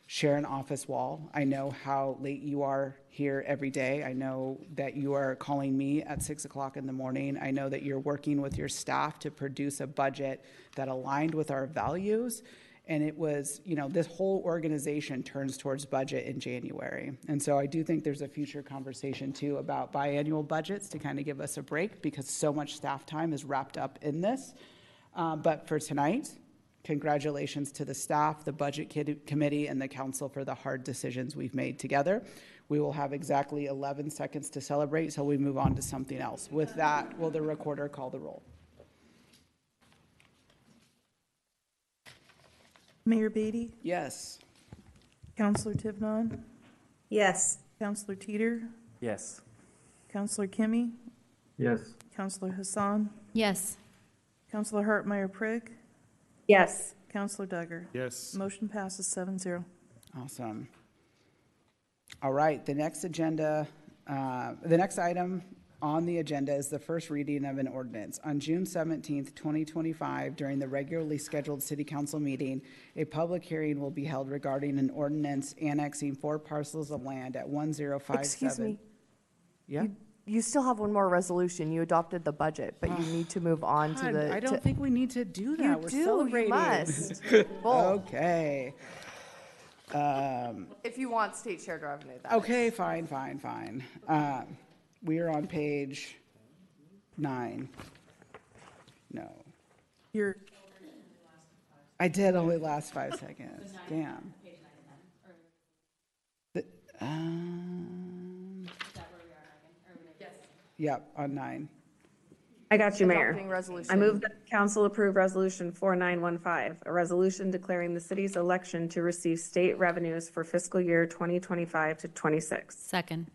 share an office wall. I know how late you are here every day. I know that you are calling me at 6 o'clock in the morning. I know that you're working with your staff to produce a budget that aligned with our values. And it was, this whole organization turns towards budget in January. And so I do think there's a future conversation too about biannual budgets to kind of give us a break, because so much staff time is wrapped up in this. But for tonight, congratulations to the staff, the budget committee, and the council for the hard decisions we've made together. We will have exactly 11 seconds to celebrate until we move on to something else. With that, will the recorder call the roll? Mayor Beatty? Yes. Counselor Tivnon? Yes. Counselor Teeter? Yes. Counselor Kimmy? Yes. Counselor Hassan? Yes. Counselor Hartmeyer-Prigg? Yes. Counselor Duggar? Yes. Motion passes 7-0. Awesome. All right, the next item on the agenda is the first reading of an ordinance. On June 17th, 2025, during the regularly scheduled City Council meeting, a public hearing will be held regarding an ordinance annexing 4 parcels of land at 1057. Excuse me. Yeah? You still have one more resolution. You adopted the budget, but you need to move on to God, the. I don't think we need to do that. You We're do. celebrating. You must. Okay. If you want state shared revenue, that Okay, fine. We are on page 9. No. I did only last 5 seconds. Damn. Yep, on 9. I got you, Mayor. Adopting resolution. I move that council approve Resolution 4915, a resolution declaring the city's election to receive state revenues for fiscal year 2025 to 26. Second.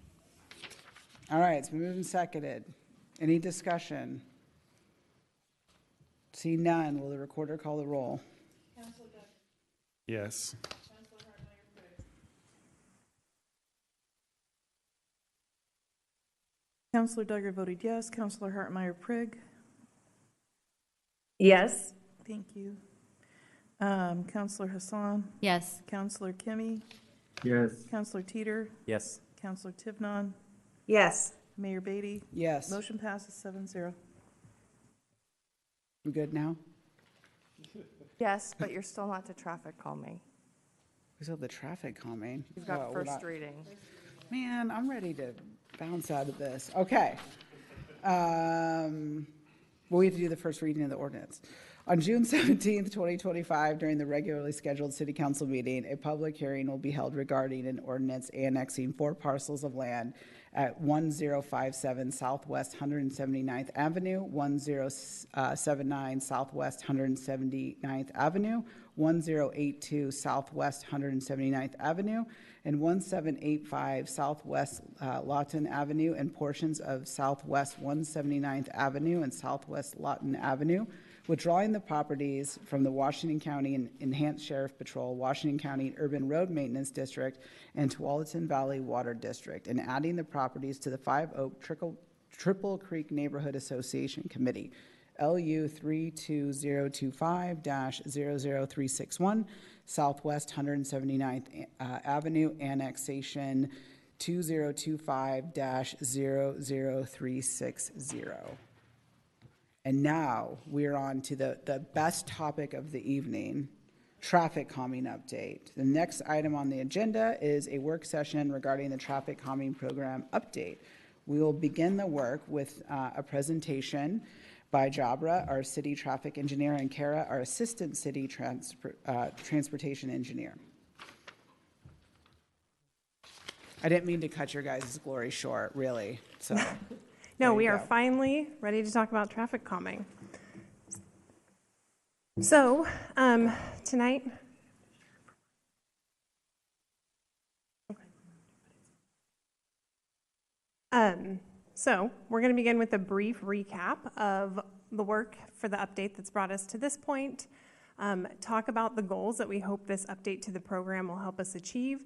All right, it's been moved and seconded. Any discussion? See none, will the recorder call the roll? Yes. Counselor Duggar voted yes. Counselor Hartmeyer Prigg. Yes. Thank you. Counselor Hassan. Yes. Counselor Kimmy. Yes. Counselor Teeter. Yes. Counselor Tivnon. Yes. Mayor Beatty. Yes. Motion passes 7-0. We good now? Yes, but you're still not to traffic calming. We still have the traffic calming. You've got Oh, we're first not- reading. Man, I'm ready to bounce out of this. Okay. Well, we have to do the first reading of the ordinance. On June 17th, 2025, during the regularly scheduled city council meeting, a public hearing will be held regarding an ordinance annexing 4 parcels of land at 1057 Southwest 179th Avenue, 1079 Southwest 179th Avenue, 1082 Southwest 179th Avenue, and 1785 Southwest Lawton Avenue, and portions of Southwest 179th Avenue and Southwest Lawton Avenue, withdrawing the properties from the Washington County and Enhanced Sheriff Patrol, Washington County Urban Road Maintenance District, and Tualatin Valley Water District, and adding the properties to the 5 Oak Triple Creek Neighborhood Association Committee, LU 32025-00361, Southwest 179th Avenue, Annexation 2025-00360. And now we're on to the best topic of the evening, traffic calming update. The next item on the agenda is a work session regarding the traffic calming program update. We will begin the work with a presentation by Jabra, our city traffic engineer, and Kara, our assistant city transportation engineer. I didn't mean to cut your guys' glory short, really, so. No, we are finally ready to talk about traffic calming. So, tonight. So, we're going to begin with a brief recap of the work for the update that's brought us to this point, talk about the goals that we hope this update to the program will help us achieve,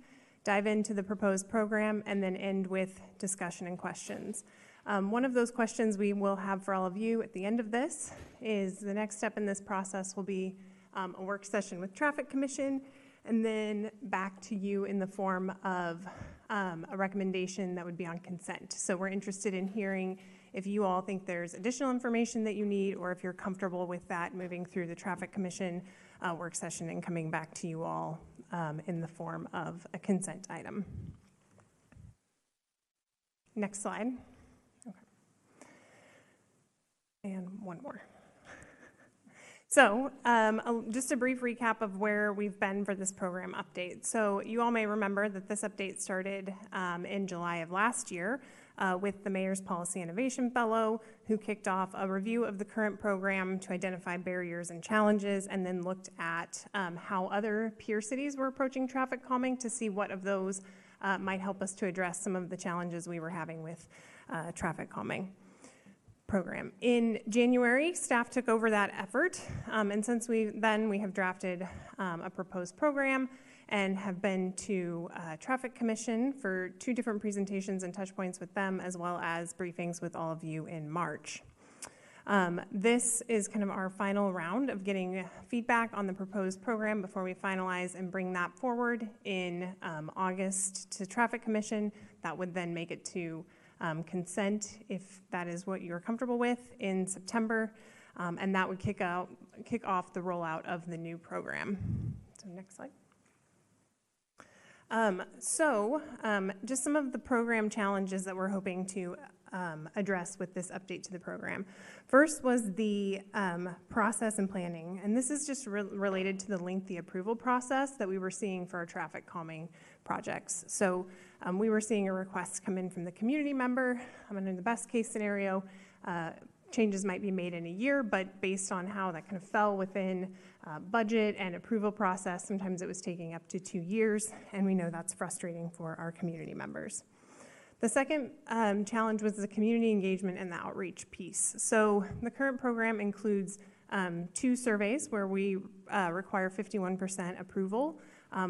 dive into the proposed program, and then end with discussion and questions. One of those questions we will have for all of you at the end of this is the next step in this process will be a work session with Traffic Commission, and then back to you in the form of a recommendation that would be on consent. So we're interested in hearing if you all think there's additional information that you need, or if you're comfortable with that moving through the Traffic Commission work session and coming back to you all in the form of a consent item. Next slide. Okay. And one more. So just a brief recap of where we've been for this program update. So you all may remember that this update started in July of last year with the Mayor's Policy Innovation Fellow, who kicked off a review of the current program to identify barriers and challenges, and then looked at how other peer cities were approaching traffic calming to see what of those might help us to address some of the challenges we were having with traffic calming program. In January, staff took over that effort, and since we have drafted a proposed program and have been to Traffic Commission for 2 different presentations and touch points with them, as well as briefings with all of you in March. This is kind of our final round of getting feedback on the proposed program before we finalize and bring that forward in August to Traffic Commission. That would then make it to consent, if that is what you're comfortable with, in September, and that would kick off the rollout of the new program. So next slide. Just some of the program challenges that we're hoping to address with this update to the program. First was the process and planning, and this is just related to the lengthy approval process that we were seeing for our traffic calming projects. So we were seeing a request come in from the community member, and in the best case scenario, changes might be made in a year, but based on how that kind of fell within budget and approval process, sometimes it was taking up to 2 years, and we know that's frustrating for our community members. The second challenge was the community engagement and the outreach piece. So the current program includes 2 surveys where we require 51% approval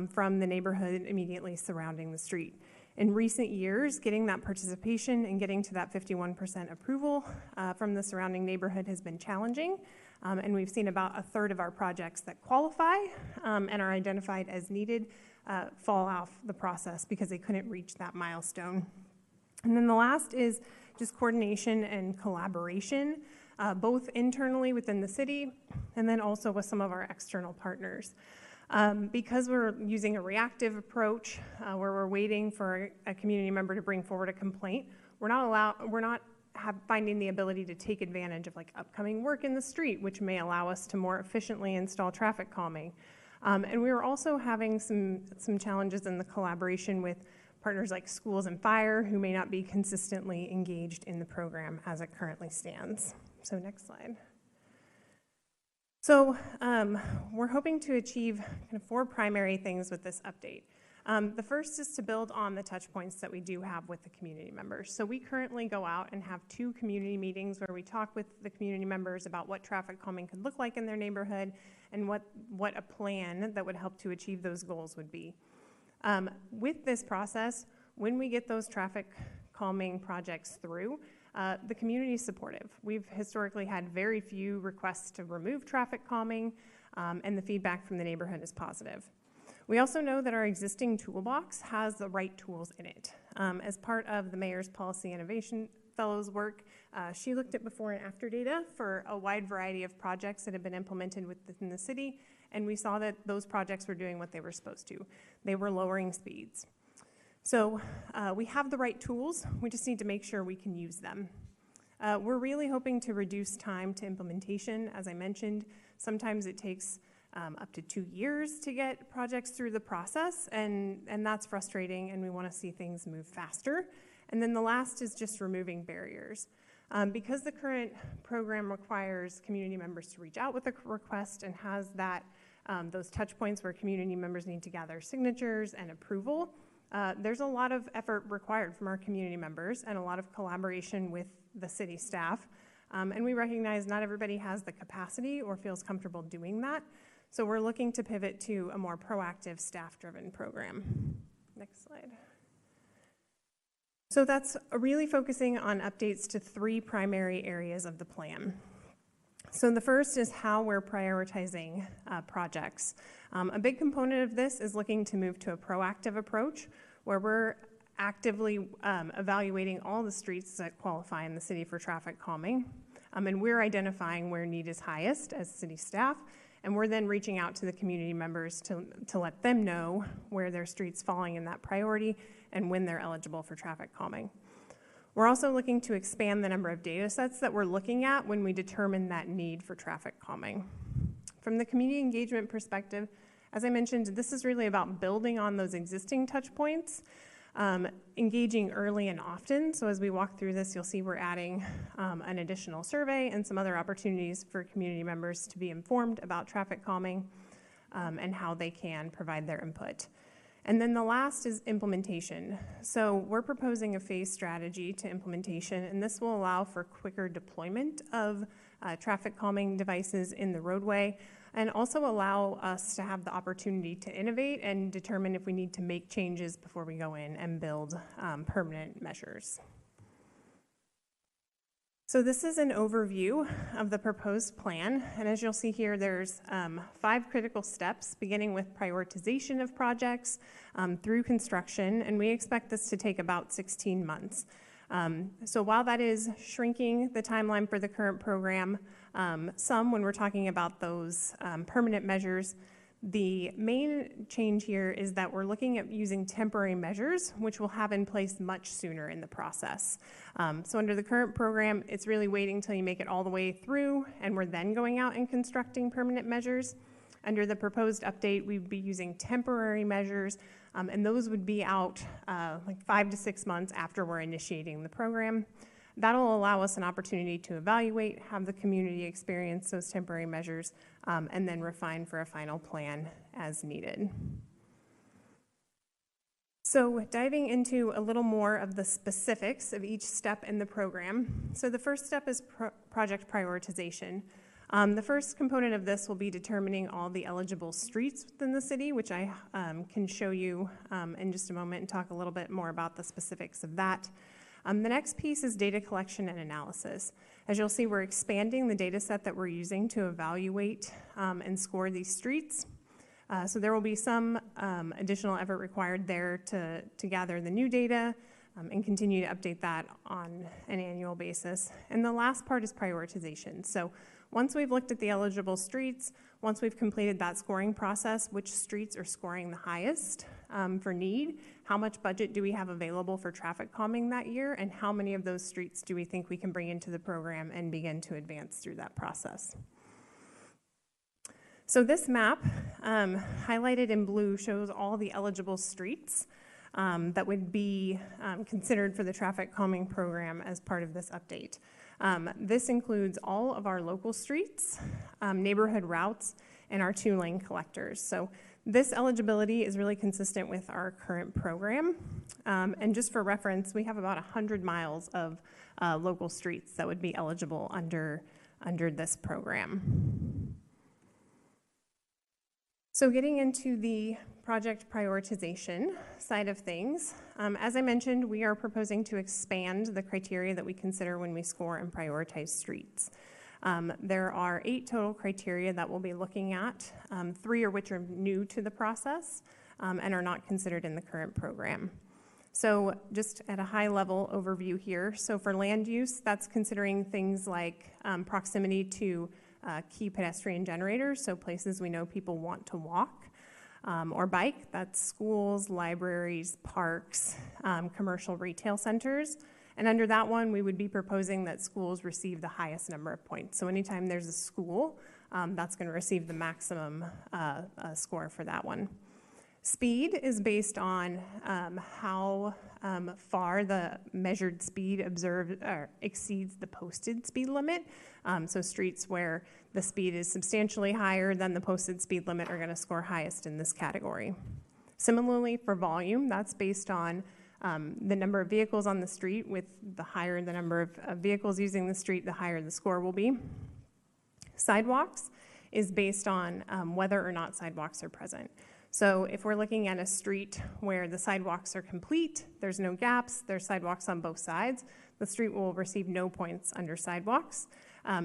from the neighborhood immediately surrounding the street. In recent years, getting that participation and getting to that 51% approval from the surrounding neighborhood has been challenging. And we've seen about a third of our projects that qualify and are identified as needed fall off the process because they couldn't reach that milestone. And then the last is just coordination and collaboration, both internally within the city and then also with some of our external partners. Because we're using a reactive approach where we're waiting for a community member to bring forward a complaint, we're not finding the ability to take advantage of like upcoming work in the street, which may allow us to more efficiently install traffic calming. And we were also having some challenges in the collaboration with partners like schools and fire who may not be consistently engaged in the program as it currently stands. So next slide. So we're hoping to achieve kind of 4 primary things with this update. The first is to build on the touch points that we do have with the community members. So we currently go out and have 2 community meetings where we talk with the community members about what traffic calming could look like in their neighborhood and what a plan that would help to achieve those goals would be. With this process, when we get those traffic calming projects through, the community is supportive. We've historically had very few requests to remove traffic calming, and the feedback from the neighborhood is positive. We also know that our existing toolbox has the right tools in it. As part of the Mayor's Policy Innovation Fellows work, she looked at before and after data for a wide variety of projects that have been implemented within the city, and we saw that those projects were doing what they were supposed to. They were lowering speeds. So we have the right tools, we just need to make sure we can use them. We're really hoping to reduce time to implementation. As I mentioned, sometimes it takes up to 2 years to get projects through the process, and that's frustrating, and we want to see things move faster. And then the last is just removing barriers. Because the current program requires community members to reach out with a request and has that those touch points where community members need to gather signatures and approval, there's a lot of effort required from our community members and a lot of collaboration with the city staff. And we recognize not everybody has the capacity or feels comfortable doing that. So we're looking to pivot to a more proactive staff-driven program. Next slide. So that's really focusing on updates to 3 primary areas of the plan. So the first is how we're prioritizing projects. A big component of this is looking to move to a proactive approach where we're actively evaluating all the streets that qualify in the city for traffic calming. And we're identifying where need is highest as city staff, and we're then reaching out to the community members to let them know where their street's falling in that priority and when they're eligible for traffic calming. We're also looking to expand the number of data sets that we're looking at when we determine that need for traffic calming. From the community engagement perspective, as I mentioned, this is really about building on those existing touch points, engaging early and often. So as we walk through this, you'll see we're adding an additional survey and some other opportunities for community members to be informed about traffic calming and how they can provide their input. And then the last is implementation. So we're proposing a phased strategy to implementation, and this will allow for quicker deployment of traffic calming devices in the roadway, and also allow us to have the opportunity to innovate and determine if we need to make changes before we go in and build permanent measures. So this is an overview of the proposed plan, and as you'll see here, there's 5 critical steps, beginning with prioritization of projects through construction, and we expect this to take about 16 months. So while that is shrinking the timeline for the current program, when we're talking about those permanent measures, the main change here is that we're looking at using temporary measures, which we'll have in place much sooner in the process. So under the current program, it's really waiting until you make it all the way through, and we're then going out and constructing permanent measures. Under the proposed update, we'd be using temporary measures, and those would be out like 5 to 6 months after we're initiating the program. That'll allow us an opportunity to evaluate, have the community experience those temporary measures, and then refine for a final plan as needed. So diving into a little more of the specifics of each step in the program. So the first step is project prioritization. The first component of this will be determining all the eligible streets within the city, which I can show you in just a moment and talk a little bit more about the specifics of that. The next piece is data collection and analysis. As you'll see, we're expanding the data set that we're using to evaluate and score these streets. So there will be some additional effort required there to gather the new data and continue to update that on an annual basis. And the last part is prioritization. So once we've looked at the eligible streets, once we've completed that scoring process, which streets are scoring the highest for need, how much budget do we have available for traffic calming that year, and how many of those streets do we think we can bring into the program and begin to advance through that process. So this map, highlighted in blue, shows all the eligible streets that would be considered for the traffic calming program as part of this update. This includes all of our local streets, neighborhood routes, and our 2-lane collectors. So this eligibility is really consistent with our current program. And just for reference, we have about 100 miles of local streets that would be eligible under this program. So getting into the project prioritization side of things, as I mentioned, we are proposing to expand the criteria that we consider when we score and prioritize streets. There are 8 total criteria that we'll be looking at, 3 of which are new to the process and are not considered in the current program. So just at a high level overview here, so for land use, that's considering things like proximity to key pedestrian generators, so places we know people want to walk or bike. That's schools, libraries, parks, commercial retail centers. And under that one, we would be proposing that schools receive the highest number of points. So anytime there's a school, that's going to receive the maximum score for that one. Speed is based on how far the measured speed observed exceeds the posted speed limit. So streets where the speed is substantially higher than the posted speed limit are going to score highest in this category. Similarly, for volume, that's based on the number of vehicles on the street. With the higher the number of vehicles using the street, the higher the score will be. Sidewalks is based on whether or not sidewalks are present. So if we're looking at a street where the sidewalks are complete, there's no gaps, there's sidewalks on both sides, the street will receive no points under sidewalks.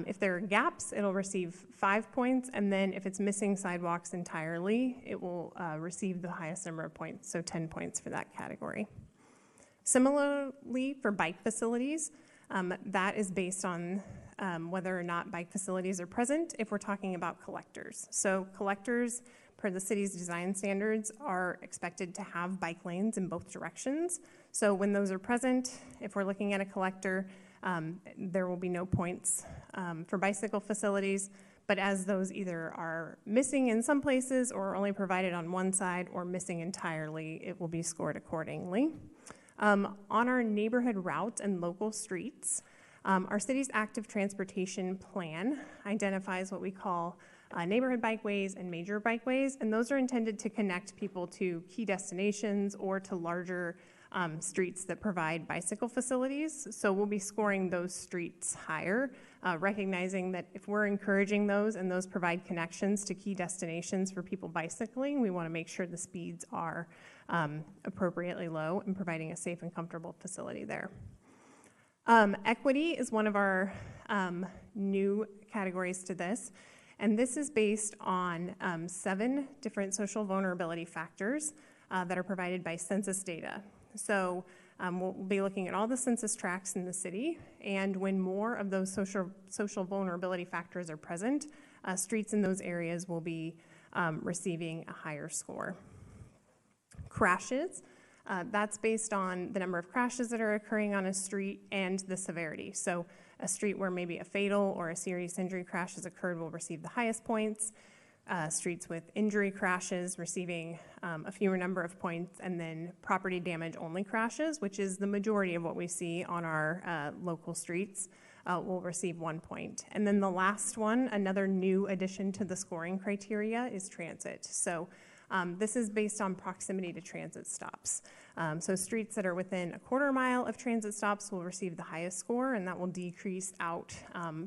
If there are gaps, it'll receive 5 points, and then if it's missing sidewalks entirely, it will receive the highest number of points, so 10 points for that category. Similarly, for bike facilities, that is based on whether or not bike facilities are present if we're talking about collectors. So collectors, per the city's design standards, are expected to have bike lanes in both directions. So when those are present, if we're looking at a collector, there will be no points for bicycle facilities. But as those either are missing in some places or only provided on one side or missing entirely, it will be scored accordingly. On our neighborhood routes and local streets, our city's active transportation plan identifies what we call neighborhood bikeways and major bikeways, and those are intended to connect people to key destinations or to larger streets that provide bicycle facilities. So we'll be scoring those streets higher, recognizing that if we're encouraging those and those provide connections to key destinations for people bicycling, we want to make sure the speeds are appropriately low and providing a safe and comfortable facility there. Equity is one of our new categories to this. And this is based on 7 different social vulnerability factors that are provided by census data. So we'll be looking at all the census tracts in the city, and when more of those social vulnerability factors are present, streets in those areas will be receiving a higher score. Crashes, that's based on the number of crashes that are occurring on a street and the severity. So a street where maybe a fatal or a serious injury crash has occurred will receive the highest points. Streets with injury crashes receiving a fewer number of points, and then property damage only crashes, which is the majority of what we see on our local streets, will receive 1 point. And then the last one, another new addition to the scoring criteria, is transit. So This is based on proximity to transit stops. So streets that are within a quarter mile of transit stops will receive the highest score, and that will decrease out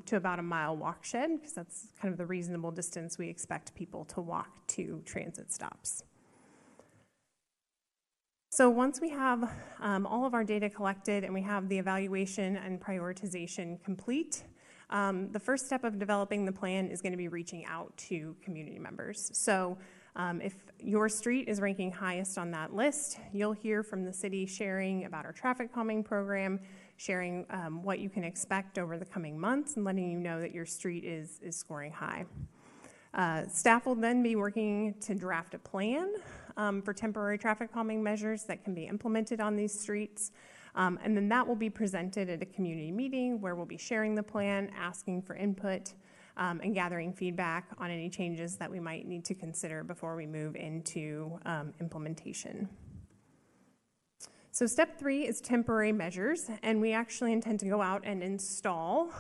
to about a mile watershed, because that's kind of the reasonable distance we expect people to walk to transit stops. So once we have all of our data collected and we have the evaluation and prioritization complete, the first step of developing the plan is going to be reaching out to community members. So if your street is ranking highest on that list, you'll hear from the city sharing about our traffic calming program, sharing what you can expect over the coming months, and letting you know that your street is scoring high. Staff will then be working to draft a plan for temporary traffic calming measures that can be implemented on these streets. And then that will be presented at a community meeting where we'll be sharing the plan, asking for input, and gathering feedback on any changes that we might need to consider before we move into implementation. So step 3 is temporary measures, and we actually intend to go out and install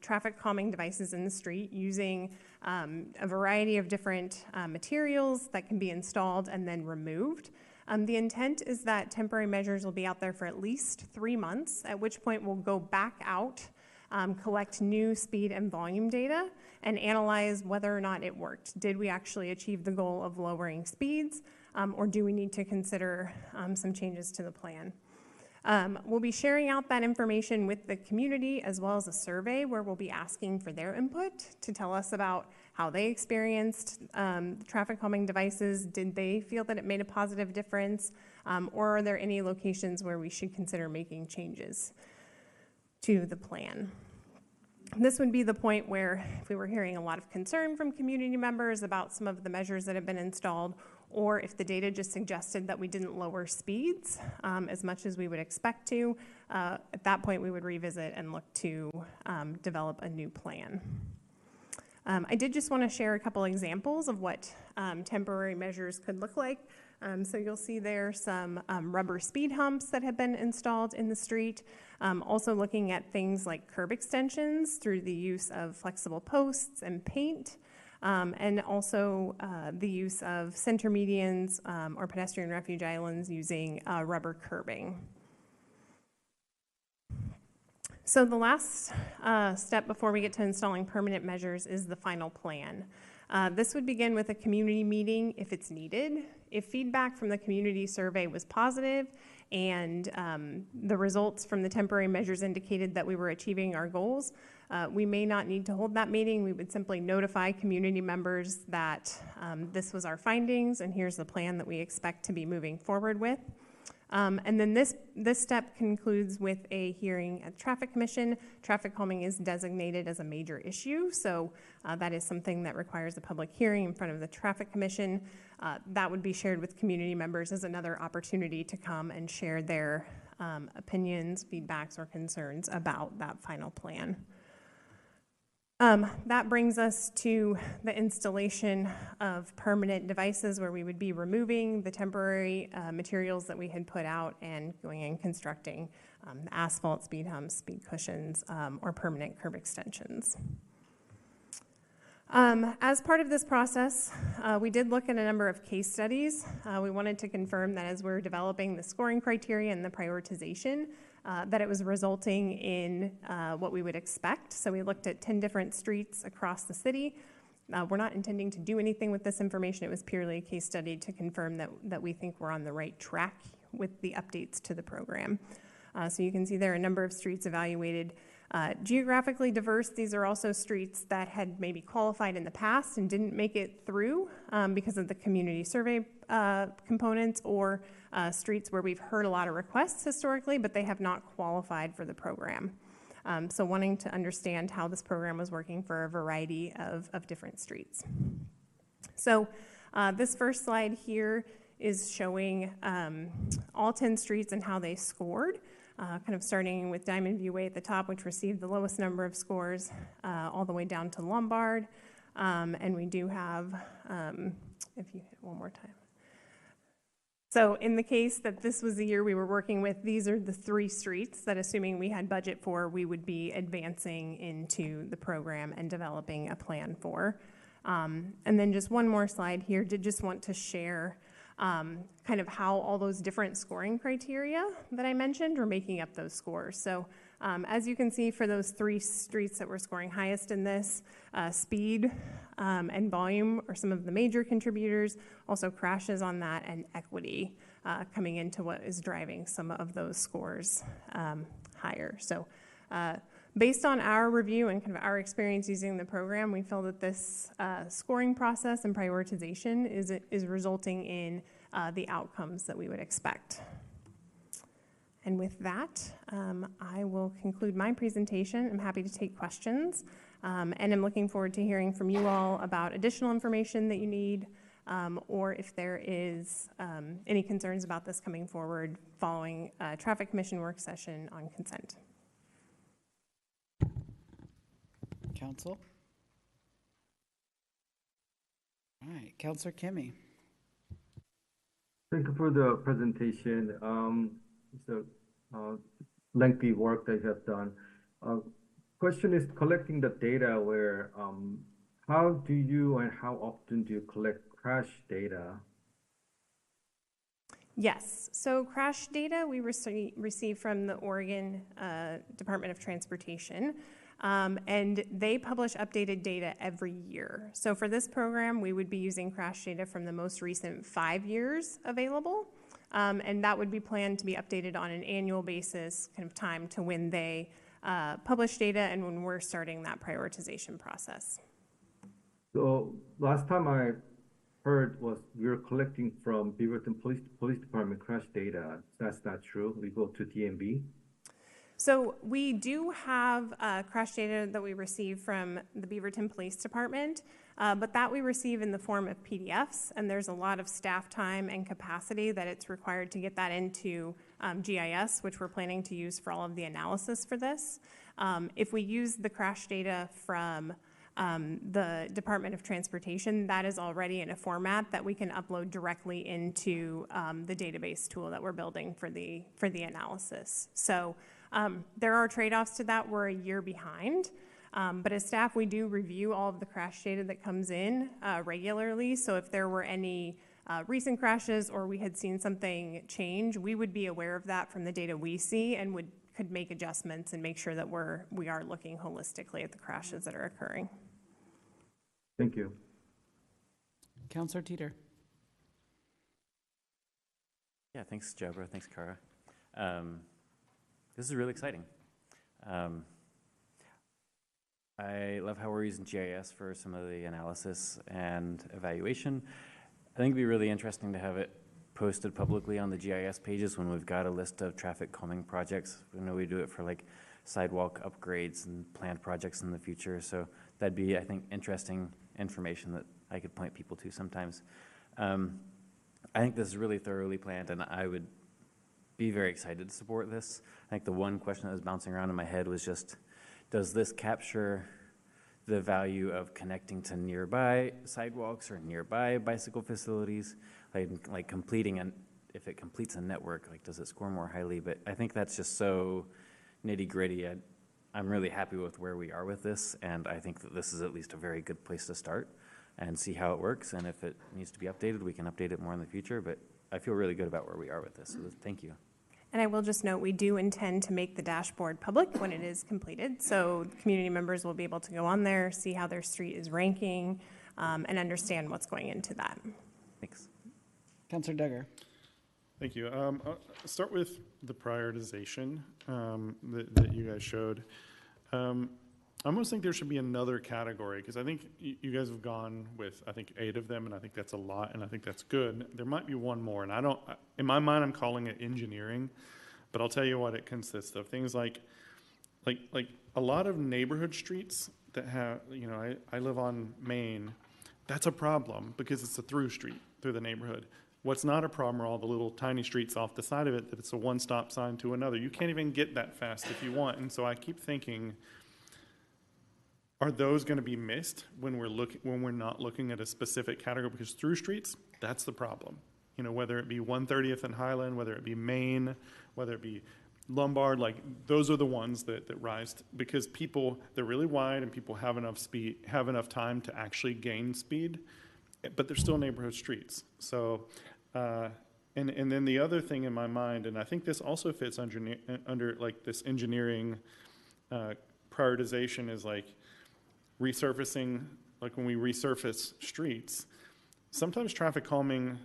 traffic calming devices in the street using a variety of different materials that can be installed and then removed. The intent is that temporary measures will be out there for at least 3 months, at which point we'll go back out, collect new speed and volume data, and analyze whether or not it worked. Did we actually achieve the goal of lowering speeds, or do we need to consider some changes to the plan? We'll be sharing out that information with the community, as well as a survey where we'll be asking for their input to tell us about how they experienced the traffic calming devices. Did they feel that it made a positive difference? Or are there any locations where we should consider making changes to the plan? This would be the point where if we were hearing a lot of concern from community members about some of the measures that have been installed, or if the data just suggested that we didn't lower speeds as much as we would expect to, at that point we would revisit and look to develop a new plan. I did just want to share a couple examples of what temporary measures could look like. So you'll see there some rubber speed humps that have been installed in the street. Also looking at things like curb extensions through the use of flexible posts and paint. And also the use of center medians or pedestrian refuge islands using rubber curbing. So the last step before we get to installing permanent measures is the final plan. This would begin with a community meeting if it's needed. If feedback from the community survey was positive and the results from the temporary measures indicated that we were achieving our goals, we may not need to hold that meeting. We would simply notify community members that this was our findings and here's the plan that we expect to be moving forward with. And then this step concludes with a hearing at the Traffic Commission. Traffic calming is designated as a major issue, so that is something that requires a public hearing in front of the Traffic Commission. That would be shared with community members as another opportunity to come and share their opinions, feedbacks, or concerns about that final plan. That brings us to the installation of permanent devices where we would be removing the temporary materials that we had put out and going and constructing asphalt, speed humps, speed cushions, or permanent curb extensions. As part of this process, we did look at a number of case studies. We wanted to confirm that as we're developing the scoring criteria and the prioritization, that it was resulting in what we would expect. So we looked at 10 different streets across the city. We're not intending to do anything with this information. It was purely a case study to confirm that we think we're on the right track with the updates to the program. So you can see there are a number of streets evaluated. Geographically diverse, these are also streets that had maybe qualified in the past and didn't make it through because of the community survey components, or streets where we've heard a lot of requests historically, but they have not qualified for the program. So wanting to understand how this program was working for a variety of different streets. So this first slide here is showing all 10 streets and how they scored. Kind of starting with Diamond View Way at the top, which received the lowest number of scores, all the way down to Lombard. And we do have, if you hit one more time. So in the case that this was the year we were working with, these are the 3 streets that, assuming we had budget for, we would be advancing into the program and developing a plan for. And then just one more slide here, did just want to share kind of how all those different scoring criteria that I mentioned are making up those scores. So as you can see, for those 3 streets that we're scoring highest in this, speed and volume are some of the major contributors, also crashes on that, and equity coming into what is driving some of those scores higher. So based on our review and kind of our experience using the program, we feel that this scoring process and prioritization is resulting in the outcomes that we would expect. And with that, I will conclude my presentation. I'm happy to take questions, and I'm looking forward to hearing from you all about additional information that you need, or if there is any concerns about this coming forward following a Traffic Commission work session on consent. Council? All right, Councilor Kimmy. Thank you for the presentation. It's a lengthy work that you have done. Question is collecting the data where, how do you and how often do you collect crash data? Yes, so crash data we receive from the Oregon Department of Transportation. And they publish updated data every year. So for this program, we would be using crash data from the most recent 5 years available. And that would be planned to be updated on an annual basis, kind of time to when they publish data and when we're starting that prioritization process. So last time I heard was we were collecting from Beaverton Police Department crash data. That's not true. We go to DMV. So we do have crash data that we receive from the Beaverton Police Department, but that we receive in the form of PDFs, and there's a lot of staff time and capacity that it's required to get that into GIS, which we're planning to use for all of the analysis for this. If we use the crash data from the Department of Transportation, that is already in a format that we can upload directly into the database tool that we're building for the analysis. So there are trade-offs to that. We're a year behind, but as staff, we do review all of the crash data that comes in regularly. So if there were any recent crashes or we had seen something change, we would be aware of that from the data we see and could make adjustments and make sure that we are looking holistically at the crashes that are occurring. Thank you. Councilor Teeter. Yeah, thanks, Jabra. Thanks, Kara. This is really exciting. I love how we're using GIS for some of the analysis and evaluation. I think it'd be really interesting to have it posted publicly on the GIS pages when we've got a list of traffic calming projects. We know we do it for like sidewalk upgrades and planned projects in the future. So that'd be, I think, interesting information that I could point people to sometimes. I think this is really thoroughly planned, and I would be very excited to support this. I think the one question that was bouncing around in my head was just, does this capture the value of connecting to nearby sidewalks or nearby bicycle facilities? Like completing, if it completes a network, like does it score more highly? But I think that's just so nitty gritty. I'm really happy with where we are with this, and I think that this is at least a very good place to start and see how it works. And if it needs to be updated, we can update it more in the future. But I feel really good about where we are with this. So thank you. And I will just note, we do intend to make the dashboard public when it is completed. So community members will be able to go on there, see how their street is ranking, and understand what's going into that. Thanks. Councilor Duggar. Thank you. I'll start with the prioritization that you guys showed. I almost think there should be another category, because I think you guys have gone with, I think, 8 of them, and I think that's a lot, and I think that's good. There might be one more, and I don't, in my mind, I'm calling it engineering, but I'll tell you what it consists of. Things like a lot of neighborhood streets that have, you know, I live on Main, that's a problem because it's a through street through the neighborhood. What's not a problem are all the little tiny streets off the side of it that it's a one-stop sign to another. You can't even get that fast if you want, and so I keep thinking, are those going to be missed when we're not looking at a specific category? Because through streets, that's the problem. You know, whether it be 130th and Highland, whether it be Main, whether it be Lombard, like those are the ones that rise because people, they're really wide and people have enough speed, have enough time to actually gain speed, but they're still neighborhood streets. So, and then the other thing in my mind, and I think this also fits under like this engineering prioritization is like resurfacing, like when we resurface streets, sometimes traffic calming,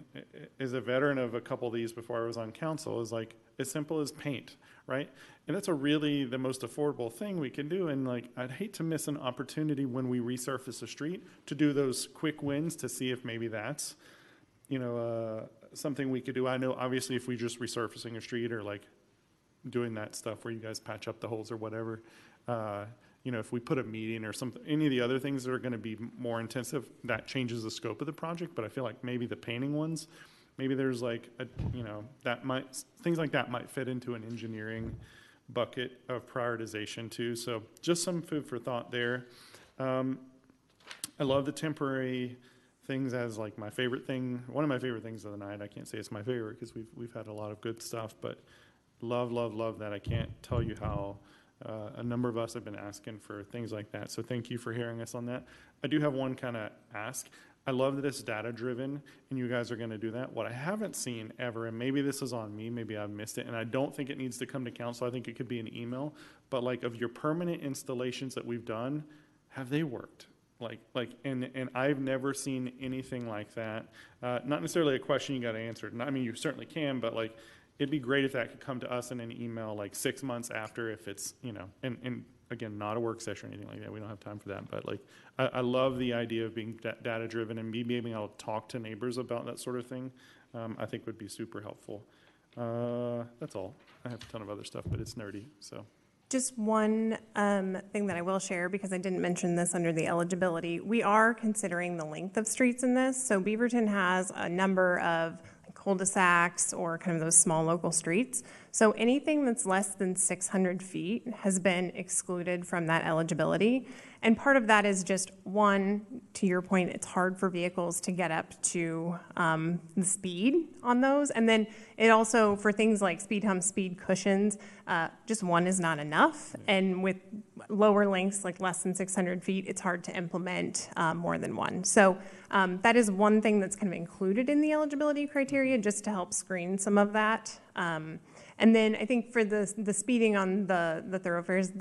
as a veteran of a couple of these before I was on council, is like as simple as paint, right? And that's really the most affordable thing we can do. And like, I'd hate to miss an opportunity when we resurface a street to do those quick wins to see if maybe that's, something we could do. I know obviously if we just resurfacing a street or like doing that stuff where you guys patch up the holes or whatever, if we put a meeting or something, any of the other things that are going to be more intensive, that changes the scope of the project. But I feel like maybe the painting ones, maybe there's like, things like that might fit into an engineering bucket of prioritization too. So just some food for thought there. I love the temporary things as like my favorite thing, one of my favorite things of the night. I can't say it's my favorite because we've had a lot of good stuff, but love that. I can't tell you how a number of us have been asking for things like that. So thank you for hearing us on that. I do have one kind of ask. I love that it's data driven and you guys are going to do that. What I haven't seen ever, and maybe this is on me, maybe I've missed it, and I don't think it needs to come to council. I think it could be an email, but like of your permanent installations that we've done, have they worked? And I've never seen anything like that. Not necessarily a question you got to answer. I mean, you certainly can, but like, it'd be great if that could come to us in an email like 6 months after, if it's, and again, not a work session or anything like that. We don't have time for that. But like, I love the idea of being data driven and me being able to talk to neighbors about that sort of thing. I think would be super helpful. That's all. I have a ton of other stuff, but it's nerdy, so. Just one thing that I will share, because I didn't mention this under the eligibility. We are considering the length of streets in this. So Beaverton has a number of cul-de-sacs or kind of those small local streets. So anything that's less than 600 feet has been excluded from that eligibility. And part of that is just, one, to your point, it's hard for vehicles to get up to the speed on those. And then it also, for things like speed humps, speed cushions, just one is not enough. And with lower lengths, like less than 600 feet, it's hard to implement more than one. So that is one thing that's kind of included in the eligibility criteria, just to help screen some of that. And then I think for the speeding on the thoroughfares,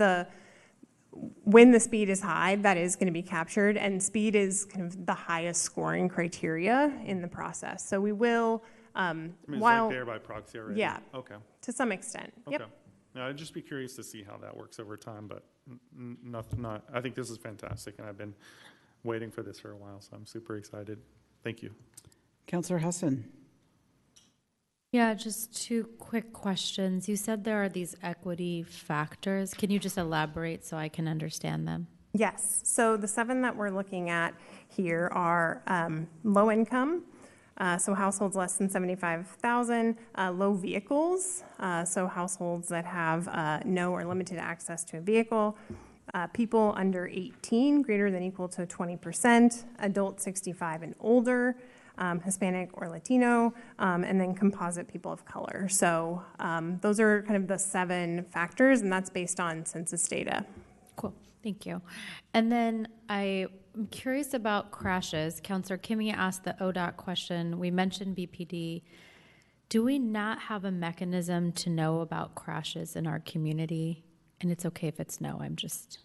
when the speed is high, that is going to be captured, and speed is kind of the highest scoring criteria in the process. So we will, it's while like there by proxy already? Yeah. Okay. To some extent. Okay. Yep. Now, I'd just be curious to see how that works over time, but not. I think this is fantastic, and I've been waiting for this for a while, so I'm super excited. Thank you. Councillor Husson. Yeah, just two quick questions. You said there are these equity factors. Can you just elaborate so I can understand them? Yes. So the 7 that we're looking at here are low income, so households less than 75,000, low vehicles, so households that have no or limited access to a vehicle, people under 18, greater than equal to 20%, adults 65 and older, Hispanic or Latino, and then composite people of color. So those are kind of the 7 factors, and that's based on census data. Cool, thank you. And then I'm curious about crashes. Councillor Kimmy asked the ODOT question. We mentioned BPD. Do we not have a mechanism to know about crashes in our community? And it's okay if it's no, I'm just...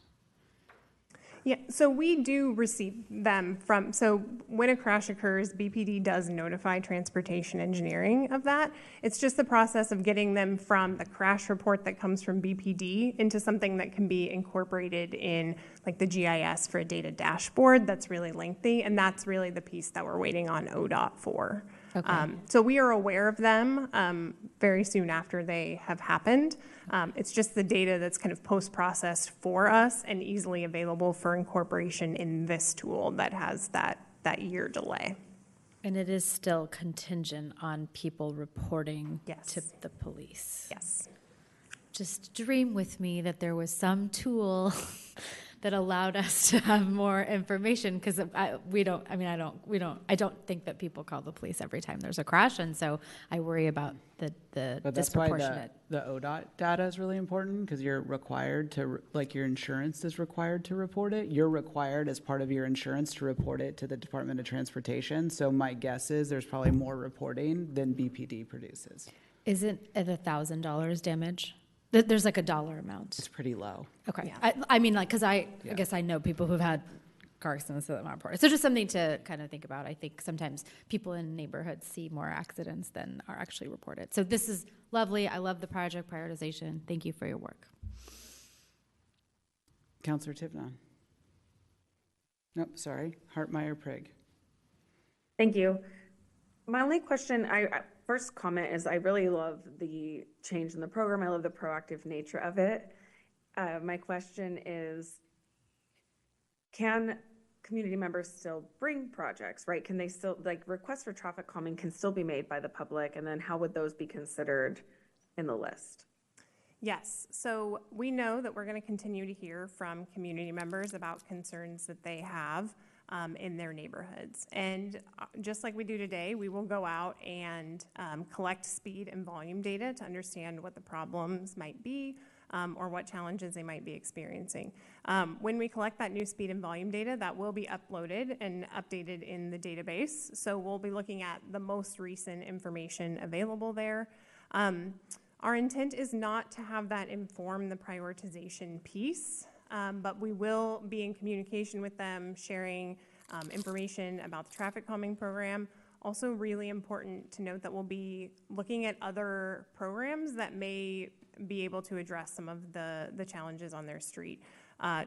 Yeah, so we do receive them from, so when a crash occurs, BPD does notify transportation engineering of that. It's just the process of getting them from the crash report that comes from BPD into something that can be incorporated in like the GIS for a data dashboard. That's really lengthy, and that's really the piece that we're waiting on ODOT for. Okay. So we are aware of them very soon after they have happened. It's just the data that's kind of post-processed for us and easily available for incorporation in this tool that has that year delay. And it is still contingent on people reporting to the police. Yes. Just dream with me that there was some tool that allowed us to have more information, because I don't think that people call the police every time there's a crash, and so I worry about the But that's why disproportionate. the ODOT data is really important, because you're required to, like, your insurance is required to report it. You're required as part of your insurance to report it to the Department of Transportation. So my guess is there's probably more reporting than BPD produces. Isn't it $1,000 damage? There's like a dollar amount. It's pretty low. Okay. I mean, like, because I guess I know people who've had car accidents that are not reported. So just something to kind of think about. I think sometimes people in neighborhoods see more accidents than are actually reported. So this is lovely. I love the project prioritization. Thank you for your work. Councilor Tivnon. Nope, sorry. Hartmeyer-Prigg. Thank you. My only question, first comment is I really love the change in the program. I love the proactive nature of it. My question is, can community members still bring projects, right? Can they still, like, requests for traffic calming can still be made by the public, and then how would those be considered in the list? Yes, so we know that we're going to continue to hear from community members about concerns that they have in their neighborhoods. And just like we do today, we will go out and collect speed and volume data to understand what the problems might be or what challenges they might be experiencing. When we collect that new speed and volume data, that will be uploaded and updated in the database. So we'll be looking at the most recent information available there. Our intent is not to have that inform the prioritization piece, but we will be in communication with them, sharing information about the traffic calming program. Also really important to note that we'll be looking at other programs that may be able to address some of the challenges on their street.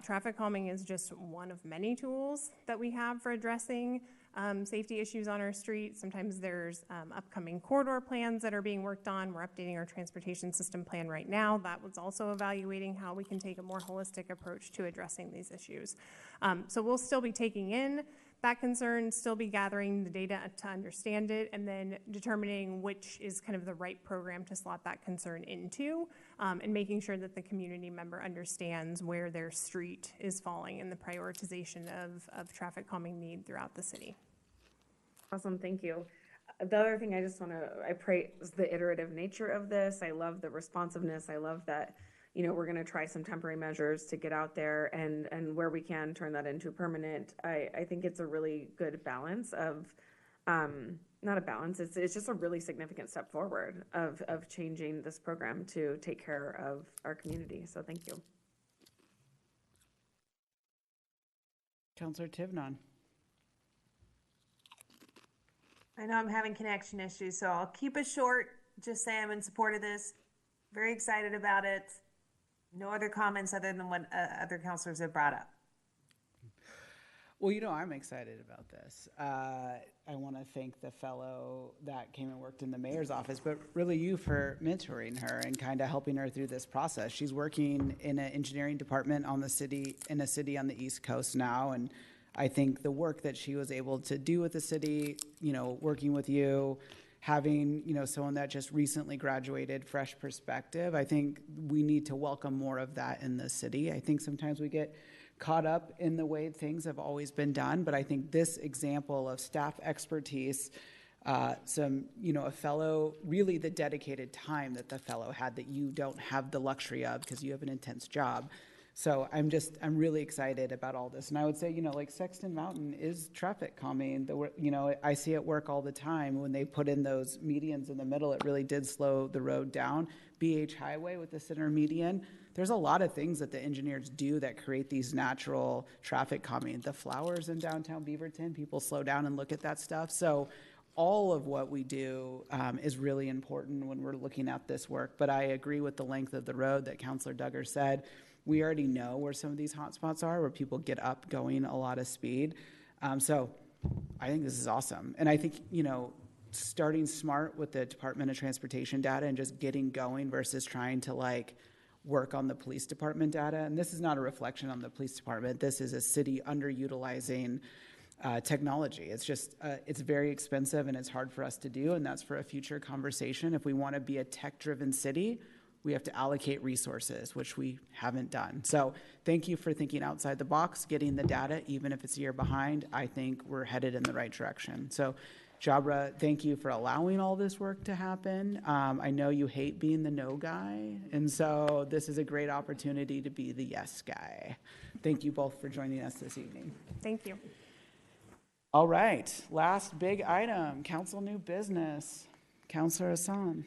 Traffic calming is just one of many tools that we have for addressing safety issues on our street. Sometimes there's upcoming corridor plans that are being worked on. We're updating our transportation system plan right now. That was also evaluating how we can take a more holistic approach to addressing these issues. So we'll still be taking in that concern, still be gathering the data to understand it, and then determining which is kind of the right program to slot that concern into, and making sure that the community member understands where their street is falling in the prioritization of traffic calming need throughout the city. Awesome, thank you. The other thing I praise the iterative nature of this. I love the responsiveness. I love that, we're going to try some temporary measures to get out there and where we can turn that into permanent. I think it's a really good balance of, not a balance, it's just a really significant step forward of changing this program to take care of our community. So thank you. Councilor Tivnon. I know I'm having connection issues, so I'll keep it short. Just say I'm in support of this. Very excited about it. No other comments other than what other counselors have brought up. Well, I'm excited about this. I want to thank the fellow that came and worked in the mayor's office, but really you for mentoring her and kind of helping her through this process. She's working in an engineering department in a city on the East Coast now, and I think the work that she was able to do with the city, working with you, having, someone that just recently graduated, fresh perspective, I think we need to welcome more of that in the city. I think sometimes we get caught up in the way things have always been done, but I think this example of staff expertise, a fellow, really the dedicated time that the fellow had that you don't have the luxury of because you have an intense job. So I'm really excited about all this. And I would say, like Sexton Mountain is traffic calming. I see it work all the time. When they put in those medians in the middle, it really did slow the road down. BH Highway with the center median. There's a lot of things that the engineers do that create these natural traffic calming. The flowers in downtown Beaverton, people slow down and look at that stuff. So all of what we do is really important when we're looking at this work. But I agree with the length of the road that Councilor Duggar said. We already know where some of these hotspots are, where people get up going a lot of speed. So I think this is awesome. And I think, starting smart with the Department of Transportation data and just getting going versus trying to work on the police department data. And this is not a reflection on the police department. This is a city underutilizing technology. It's just, it's very expensive and it's hard for us to do. And that's for a future conversation. If we want to be a tech-driven city, we have to allocate resources, which we haven't done. So thank you for thinking outside the box, getting the data, even if it's a year behind. I think we're headed in the right direction. So Jabra, thank you for allowing all this work to happen. I know you hate being the no guy, and so this is a great opportunity to be the yes guy. Thank you both for joining us this evening. Thank you. All right, last big item, council new business. Councilor Hassan.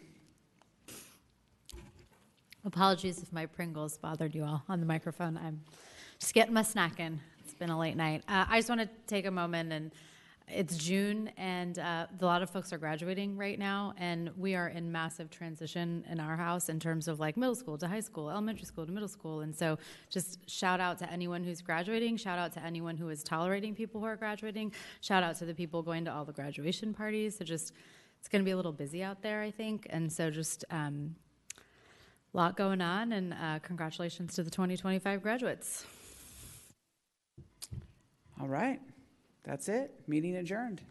Apologies if my Pringles bothered you all on the microphone. I'm just getting my snack in. It's been a late night. I just want to take a moment, and it's June, and a lot of folks are graduating right now, and we are in massive transition in our house in terms of like middle school to high school, elementary school to middle school. And so just shout out to anyone who's graduating, shout out to anyone who is tolerating people who are graduating, shout out to the people going to all the graduation parties. So just, it's going to be a little busy out there, I think. And so just a lot going on, and congratulations to the 2025 graduates. All right, that's it. Meeting adjourned.